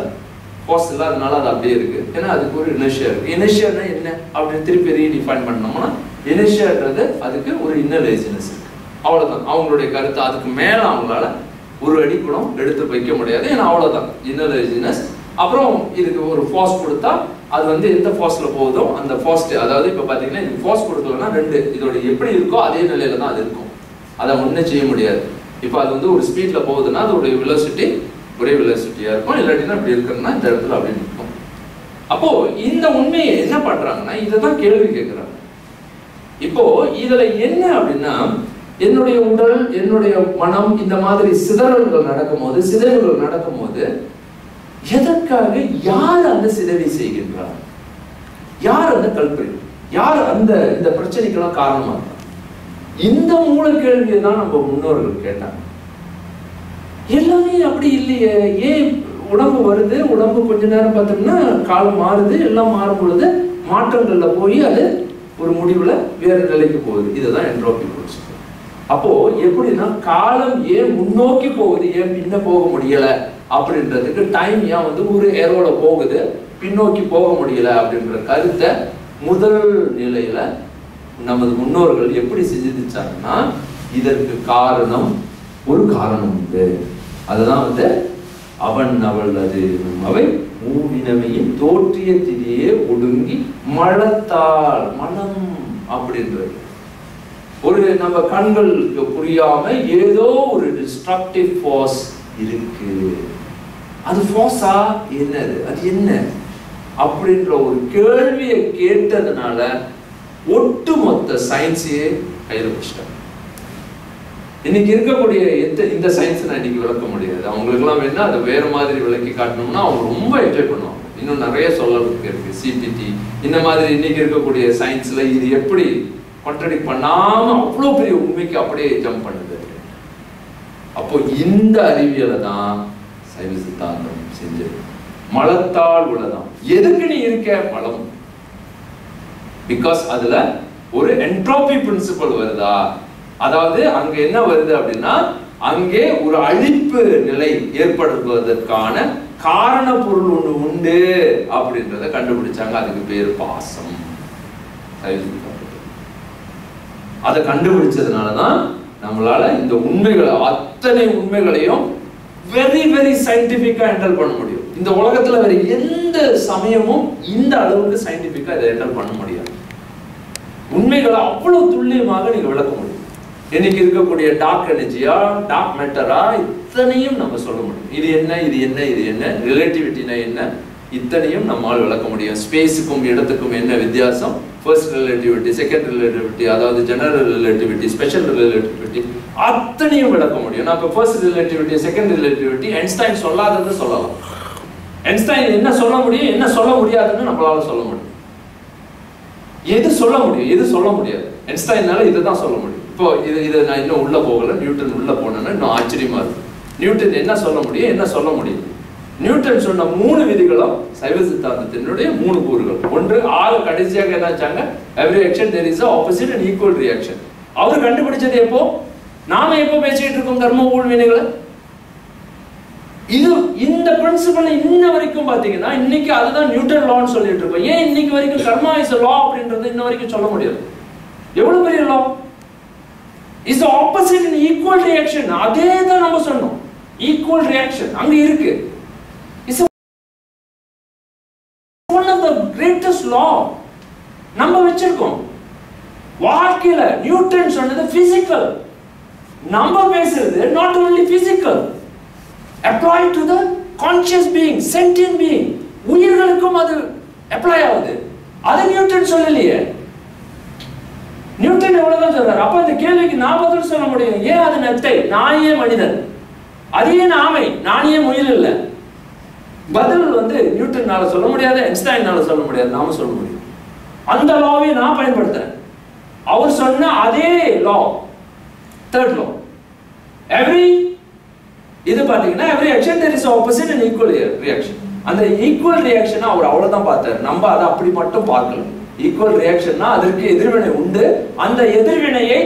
அதனால அது அப்படியே இருக்கு. ஏன்னா அதுக்கு ஒரு இனர்ஷியா இருக்கு. இனர்ஷியானா என்ன அப்படின்னு திருப்பி ரீடிஃபைன் பண்ணோம்னா, இனர்ஷியான்றது அதுக்கு ஒரு இன்னர் லேசினஸ் இருக்கு, அவ்வளவுதான் அவங்களுடைய கருத்து. அதுக்கு மேல அவங்களால ஒரு அடி கூட எடுத்து வைக்க முடியாது, ஏன்னா அவ்வளவுதான் இன்னர் லேசினஸ். அப்புறம் இதுக்கு ஒரு ஃபோர்ஸ் கொடுத்தா அது வந்து எந்த ஃபோர்ஸ்ல போகுதோ அந்த ஃபோர்ஸ், அதாவது இப்ப பாத்தீங்கன்னா இது ஃபோர்ஸ் கொடுக்கலன்னா ரெண்டு, இதோட எப்படி இருக்கோ அதே நிலையில தான் அது இருக்கும், அதை ஒன்றும் செய்ய முடியாது. இப்போ அது வந்து ஒரு ஸ்பீட்ல போகுதுன்னா அதோடைய வெலோசிட்டி ஒரே வெலோசிட்டியா இருக்கும், இல்லாட்டினா இப்படி இருக்குன்னா இந்த இடத்துல அப்படி நிற்கும். அப்போ இந்த உண்மையை என்ன பண்றாங்கன்னா, இதை தான் கேள்வி கேட்கிறாங்க. இப்போ இதுல என்ன அப்படின்னா, என்னுடைய உடல், என்னுடைய மனம் இந்த மாதிரி சிதறல்கள் நடக்கும்போது எதற்காக, யார் அந்த சிதைவை செய்கின்றார், யார் அந்த கல்பிரிட், யார் அந்த இந்த பிரச்சனைக்கெல்லாம் காரணமா இருக்காங்க? இந்த மூல கேள்வியை தான் நம்ம முன்னோர்கள் கேட்டாங்க. எல்லாமே அப்படி இல்லையே, ஏன் உடம்பு வருது, உடம்பு கொஞ்ச நேரம் பார்த்தோம்னா காலம் மாறுது, எல்லாம் மாறும் பொழுது மாற்றங்கள்ல போய் அது ஒரு முடிவுல வேற நிலைக்கு போகுது. இதுதான் என்ட்ரோபி பிரின்சிபல். அப்போ எப்படின்னா, காலம் ஏன் முன்னோக்கி போகுது, ஏன் பின்ன போக முடியல அப்படின்றதுக்கு, டைம் ஏன் வந்து ஒரு ஏரோட போகுது, பின்னோக்கி போக முடியல அப்படின்ற கருத்தை முதல் நிலையில நமது முன்னோர்கள் எப்படி சிந்திச்சாங்கன்னா, இதற்கு காரணம் ஒரு காரணம் உண்டு. அதுதான் வந்து அவன் அவள் அது அவை மூவினவையின் தோற்றிய திரியே ஒடுங்கி மலத்தால், மனம் அப்படின்றது ஒரு நம்ம கண்களுக்கு புரியாம ஏதோ ஒரு டிஸ்ட்ரக்டிவ் ஃபோர்ஸ் இருக்கு. அது ஃபோர்ஸா, என்னது, அது என்ன அப்படின்ற ஒரு கேள்வியை கேட்டதுனால ஒட்டுமொத்த சயின்ஸையே கையில் வச்சிட்டாங்க. இன்னைக்கு இருக்கக்கூடிய இந்த சயின்ஸ் நான் இன்னைக்கு விளக்க முடியாது. அவங்களுக்கு எல்லாம் வேணா அதை வேற மாதிரி விளக்கி காட்டணும்னா அவங்க ரொம்ப என்ஜாய் பண்ணுவாங்க. இன்னும் நிறைய சொல்றதுக்கு இருக்கு. சிபிடி இந்த மாதிரி இன்னைக்கு இருக்கக்கூடிய சயின்ஸ்ல இது எப்படி கான்ட்ராடிக்ட் பண்ணாம அவ்வளோ பெரிய உண்மைக்கு அப்படியே ஜம்ப் பண்ணுது. அப்போ இந்த அறிவியலை தான் சைவ சித்தாந்தம் செஞ்சது. மலத்தால் உலகம். எதுக்கு நீ இருக்க? மலம். பிகாஸ் அதுல ஒரு என்ட்ரோபி பிரின்சிபல் வருதா, அதாவது அங்க என்ன வருது அப்படின்னா, அங்கே ஒரு அழிப்பு நிலை ஏற்படுவதற்கான காரண பொருள் ஒண்ணு உண்டு அப்படின்றத கண்டுபிடிச்சாங்க. அதுக்கு பேரு பாசம். அதை கண்டுபிடிச்சதுனாலதான் நம்மளால இந்த உண்மைகளை, அத்தனை உண்மைகளையும் வெரி வெரி சயின்டிபிக்கா ஹேண்டில் பண்ண முடியும். இந்த உலகத்துல வேற எந்த சமயமும் இந்த அளவுக்கு சயின்டிபிக்கா இதை ஹேண்டில் பண்ண முடியாது. உண்மைகளை அவ்வளவு துல்லியமாக நீங்க விளக்க முடியும். இன்னைக்கு இருக்கக்கூடிய டார்க் எனர்ஜியா, டார்க் மேட்டரா, இத்தனையும் நம்ம சொல்ல முடியும். இது என்ன, இது என்ன, இது என்ன, ரிலேட்டிவிட்டினா என்ன, இத்தனையும் நம்மால் விளக்க முடியும். ஸ்பேஸுக்கும் இடத்துக்கும் என்ன வித்தியாசம், ஃபர்ஸ்ட் ரிலேட்டிவிட்டி, செகண்ட் ரிலேட்டிவிட்டி, அதாவது ஜெனரல் ரிலேட்டிவிட்டி, ஸ்பெஷல் ரிலேட்டிவிட்டி, அத்தனையும் விளக்க முடியும். நான் இப்போ first relativity, second relativity Einstein சொல்லாதது சொல்லலாம். ஐன்ஸ்டைன் என்ன சொல்ல முடியும், என்ன சொல்ல முடியாதுன்னு நம்மளால சொல்ல முடியும். எது சொல்ல முடியும், எது சொல்ல முடியாது, ஐன்ஸ்டைனால இதுதான் சொல்ல முடியும். இப்போ இது நான் இன்னும் உள்ள போகல, நியூட்டன் உள்ள போனேன்னா இன்னும் ஆச்சரியமா இருக்கு. நியூட்டன் என்ன சொல்ல முடியும், என்ன சொல்ல முடியும். நியூட்டன் சொன்ன 3 விதிகளும் சைவ சித்தாந்தத்தினுடைய 3 கூறுகள். ஒன்று, கடைசியாக என்னாச்சாங்க, every action there is opposite and equal reaction. அவர் கண்டுபிடிச்சது எப்போ, நாம எப்போ பேசிட்டு இருக்கோம் கர்ம ஊழ்வினைகளை. இது இந்த பிரின்சிபல் இன்ன வரைக்கும் பாத்தீங்கன்னா இன்னைக்கு அதுதான் நியூட்டன் லான்னு சொல்லிட்டு இருக்கோம். ஏன் இன்னைக்கு வரைக்கும் கர்மா இஸ் லா அப்படின்றது இன்ன வரைக்கும் சொல்ல முடியாது. எவ்வளவு பெரிய law, is opposite and equal reaction. அதே தான் நம்ம சொன்னோம், ஈக்குவல் ரியாக்ஷன் அங்க இருக்கு. Is one of the greatest law நம்ம வச்சிருக்கோம் வாழ்க்கையில. நியூட்டன் சொன்னது பிசிக்கல், நம்ம பேசுறது not only physical, applied to the conscious being, sentient being. உயிர்களுக்கும் அது அப்ளை ஆகுது. அது நியூட்டன் சொல்லலையே. நியூட்டன் எவ்வளவுதான் சொல்றாரு. அப்ப இந்த கேள்விக்கு நான் பதில் சொல்ல முடியும். ஏன் அது நத்தை, நான் ஏன் மனிதன், அது ஏன் ஆமை, நான் ஏன் முயல் இல்ல? பதில் நியூட்டன்னால சொல்ல முடியாது, ஐன்ஸ்டைனால சொல்ல முடியாது, நாம சொல்ல முடியும். அந்த லாவை நான் பயன்படுத்துறேன். அவர் சொன்ன அதே லா, தேர்ட் லா. எவ்ரி இது பாத்தீங்கன்னா every action there is opposite and equal reaction. அந்த ஈக்குவல் ரியாக்ஷன் அவர் அவ்வளவுதான் பார்த்தாரு. நம்ம அதை அப்படி மட்டும் பார்க்கல. ஈக்குவல் ரியாக்ஷன்னா அதற்கு எதிர்வினை உண்டு. அந்த எதிர்வினையை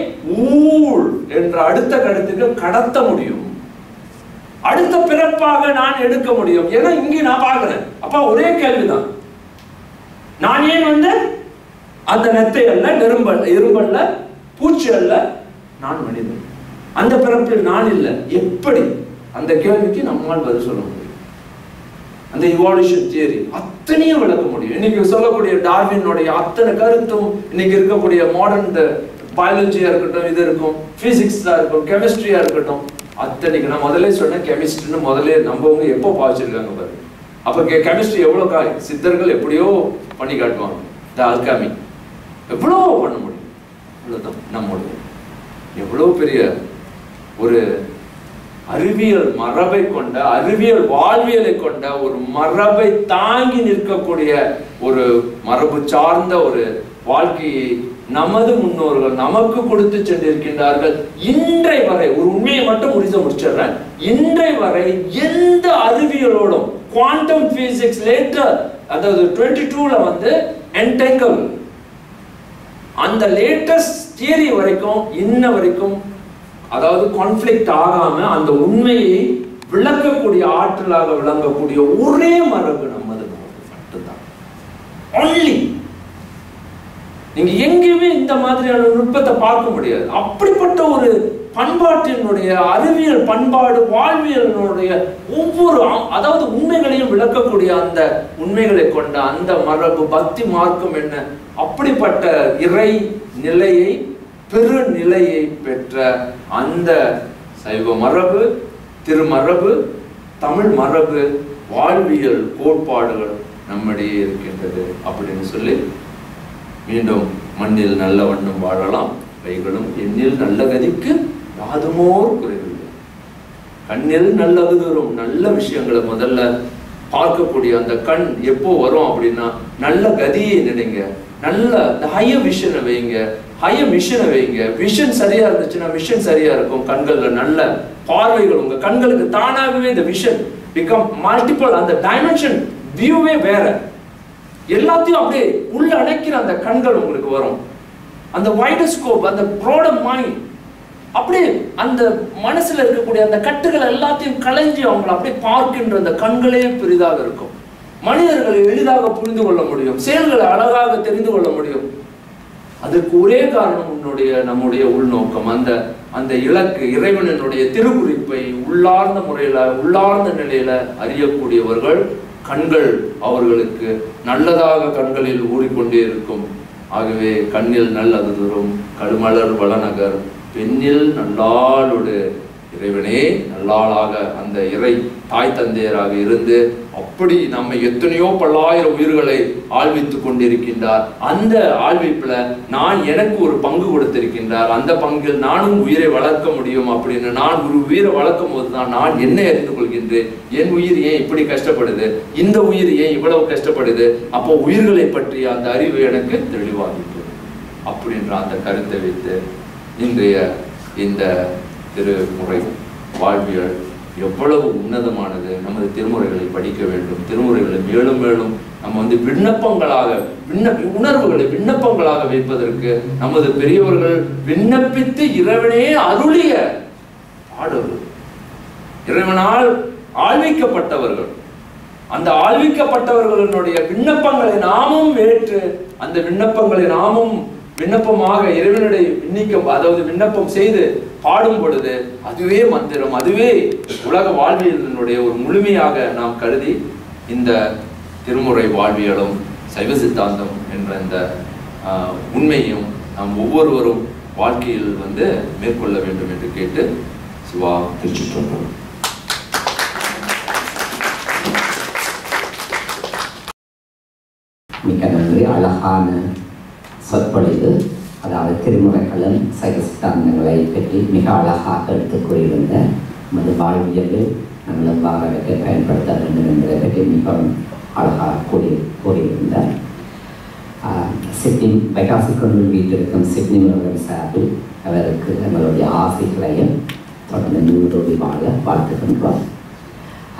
ஊழ் என்ற அடுத்த கருத்துக்கு கடத்த முடியும், அடுத்த பிறப்பாக நான் எடுக்க முடியும். ஏன்னா இங்கே நான் பார்க்கிறேன். அப்ப ஒரே கேள்விதான், நான் ஏன் அந்த நெத்தை அல்ல, இரும்பல்ல, பூச்சி அல்ல, நான் மனிதன். அந்த பிறப்பில் நான் இல்லை. எப்படி? அந்த கேள்விக்கு நம்மால் பதில் சொல்ல முடியும். அந்த இவால்யூஷன் தியரி அத்தனையும் விளக்க முடியும். இன்னைக்கு சொல்லக்கூடிய டார்வினுடைய அத்தனை கருத்தும், இன்னைக்கு இருக்கக்கூடிய மாடர்ன் பயாலஜியா இருக்கட்டும், இது இருக்கும், பிசிக்ஸா இருக்கும், கெமிஸ்ட்ரியா இருக்கட்டும், அத்தனைக்கு நான் முதல்ல சொன்னேன். கெமிஸ்ட்ரின்னு முதல்ல நம்பவங்க எப்போ பாய்ச்சிருக்காங்க பாரு. அப்ப கெமிஸ்ட்ரி எவ்வளவு சித்தர்கள் எப்படியோ பண்ணி காட்டுவாங்க. இந்த ஆல்காமி எவ்வளோ பண்ண முடியும். அவ்வளவுதான் நம்மளுடைய எவ்வளவு பெரிய ஒரு அறிவியல் மரபை கொண்ட, அறிவியல் வாழ்வியலை கொண்ட, ஒரு மரபை தாங்கி நிற்கக்கூடிய ஒரு மரபு சார்ந்த ஒரு வாழ்க்கையை நமது முன்னோர்கள் நமக்கு கொடுத்து சென்றிருக்கின்றார்கள். இன்றை வரை ஒரு உண்மையை மட்டும் முடிச்சிடுறேன். இன்றை வரை எந்த அறிவியலோடும், குவாண்டம் பிசிக்ஸ் லேட்டர், அதாவது 22ல என்டேங்கிள், அந்த லேட்டஸ்ட் தியரி வரைக்கும் இன்ன வரைக்கும், அதாவது கான்ஃப்ளிக்ட் ஆகாம அந்த உண்மையை விளக்கக்கூடிய ஆற்றலாக விளங்கக்கூடிய ஒரே மரபு நமது மட்டும்தான். ஒன்லி. நீங்க எங்கேயுமே இந்த மாதிரியான நுட்பத்தை பார்க்க முடியாது. அப்படிப்பட்ட ஒரு பண்பாட்டினுடைய, அறிவியல் பண்பாடு, வாழ்வியலினுடைய ஒவ்வொரு, அதாவது உண்மைகளையும் விளக்கக்கூடிய அந்த உண்மைகளை கொண்ட அந்த மரபு, பக்தி மார்க்கம் என்ன, அப்படிப்பட்ட இறை நிலையை, பெருநிலையை பெற்ற அந்த சைவ மரபு, திருமரபு, தமிழ் மரபு, வாழ்வியல் கோட்பாடுகள் நம்மிடையே இருக்கின்றது அப்படின்னு சொல்லி, மீண்டும் மண்ணில் நல்ல வண்ணம் வாழலாம், வைகளும் எண்ணில் நல்ல கதிக்கு யாதுமோர் குறைவில்லை. கண்ணில் நல்லது வரும். நல்ல விஷயங்களை முதல்ல பார்க்கக்கூடிய அந்த கண் எப்போ வரும் அப்படின்னா, நல்ல கதியை நினைங்க, நல்ல ஹையர் விஷனை வைங்க, ஹையர் மிஷனை வைங்க. விஷன் சரியா இருந்துச்சுன்னா மிஷன் சரியா இருக்கும். கண்கள்ல நல்ல பார்வைகள், உங்க கண்களுக்கு தானாகவே இந்த விஷன் பிகம் மல்டிபிள், அந்த டைமென்ஷன் வியூவே வேற, எல்லாத்தையும் அப்படியே உள்ள அடைக்கிற அந்த கண்கள் உங்களுக்கு வரும். அந்த வைடர் ஸ்கோப், அந்த ப்ராடர் மைண்ட், அப்படியே அந்த மனசுல இருக்கக்கூடிய அந்த கட்டுகள் எல்லாத்தையும் களைஞ்சி அவங்களை அப்படியே பார்க்கின்ற அந்த கண்களே பெரிதாக இருக்கும். மனிதர்களை எளிதாக புரிந்து கொள்ள முடியும், செயல்களை அழகாக தெரிந்து கொள்ள முடியும். அதற்கு ஒரே காரணம் நம்முடைய உள்நோக்கம், அந்த இலக்கு, இறைவனுடைய திருக்குறிப்பை உள்ளார்ந்த முறையில உள்ளார்ந்த நிலையில அறியக்கூடியவர்கள். கண்கள் அவர்களுக்கு நல்லதாக கண்களில் ஊறிக்கொண்டே இருக்கும். ஆகவே கண்ணில் நல்லது தரும் கடுமலர் வளநகர் பெண்ணில் நல்லாளோடு இறைவனே நல்லாளாக அந்த இறை தாய் தந்தையராக இருந்து அப்படி நம்மை எத்தனையோ பல்லாயிரம் உயிர்களை ஆழ்வித்துக் கொண்டிருக்கின்றார். அந்த ஆழ்விப்புல நான் எனக்கு ஒரு பங்கு கொடுத்திருக்கின்றார். அந்த பங்கில் நானும் உயிரை வளர்க்க முடியும் அப்படின்னு நான் ஒரு உயிரை வளர்க்கும் போதுதான் நான் என்ன அறிந்து கொள்கின்றேன். என் உயிர் ஏன் இப்படி கஷ்டப்படுது, இந்த உயிர் ஏன் இவ்வளவு கஷ்டப்படுது, அப்போ உயிர்களை பற்றிய அந்த அறிவு எனக்கு தெளிவாகிட்டு அப்படின்ற அந்த கருத்தை வைத்து இன்றைய இந்த திருமுறை வாழ்வியல் எவ்வளவு உன்னதமானது. நமது திருமுறைகளை படிக்க வேண்டும். திருமுறைகளை மேலும் மேலும் நம்ம விண்ணப்பங்களாக உணர்வுகளை விண்ணப்பங்களாக வைப்பதற்கு நமது பெரியவர்கள் விண்ணப்பித்து இறைவனே அருளிய பாடல்கள், இறைவனால் ஆழ்விக்கப்பட்டவர்கள். அந்த ஆழ்விக்கப்பட்டவர்களுடைய விண்ணப்பங்களை நாமும் ஏற்று அந்த விண்ணப்பங்களை நாமும் விண்ணப்பமாக இறைவனுடைய விண்ணப்பம் செய்து பாடும் பொழுது அதுவே மந்திரம், அதுவே உலக வாழ்வியலினுடைய ஒரு முழுமையாக நாம் கருதி இந்த திருமுறை வாழ்வியலும் சைவ சித்தாந்தம் என்ற இந்த உண்மையும் நாம் ஒவ்வொருவரும் வாழ்க்கையில் மேற்கொள்ள வேண்டும் என்று கேட்டு சிவா திருச்சிற்றம்பலம். மிக்க நன்றி. அழகான சொற்பொழிவு, அதாவது திருமுறைகளும் சைவ சித்தாந்தங்களை பற்றி மிக அழகாக எடுத்துக் கூறியிருந்த நமது வாழ்வியலில் நாங்கள் எவ்வாறு அவற்றை பயன்படுத்த வேண்டும் என்பதை பற்றி மிகவும் அழகாக கூறியிருந்தார். சிட்னி வைகாசிக்கொண்டு வீட்டிற்கும் சிட்னி முருகன் சார்பில் அவருக்கு எங்களுடைய ஆசைகளையும் தொடர்ந்து நூறோடி வாழ வாழ்த்துகின்றோம்.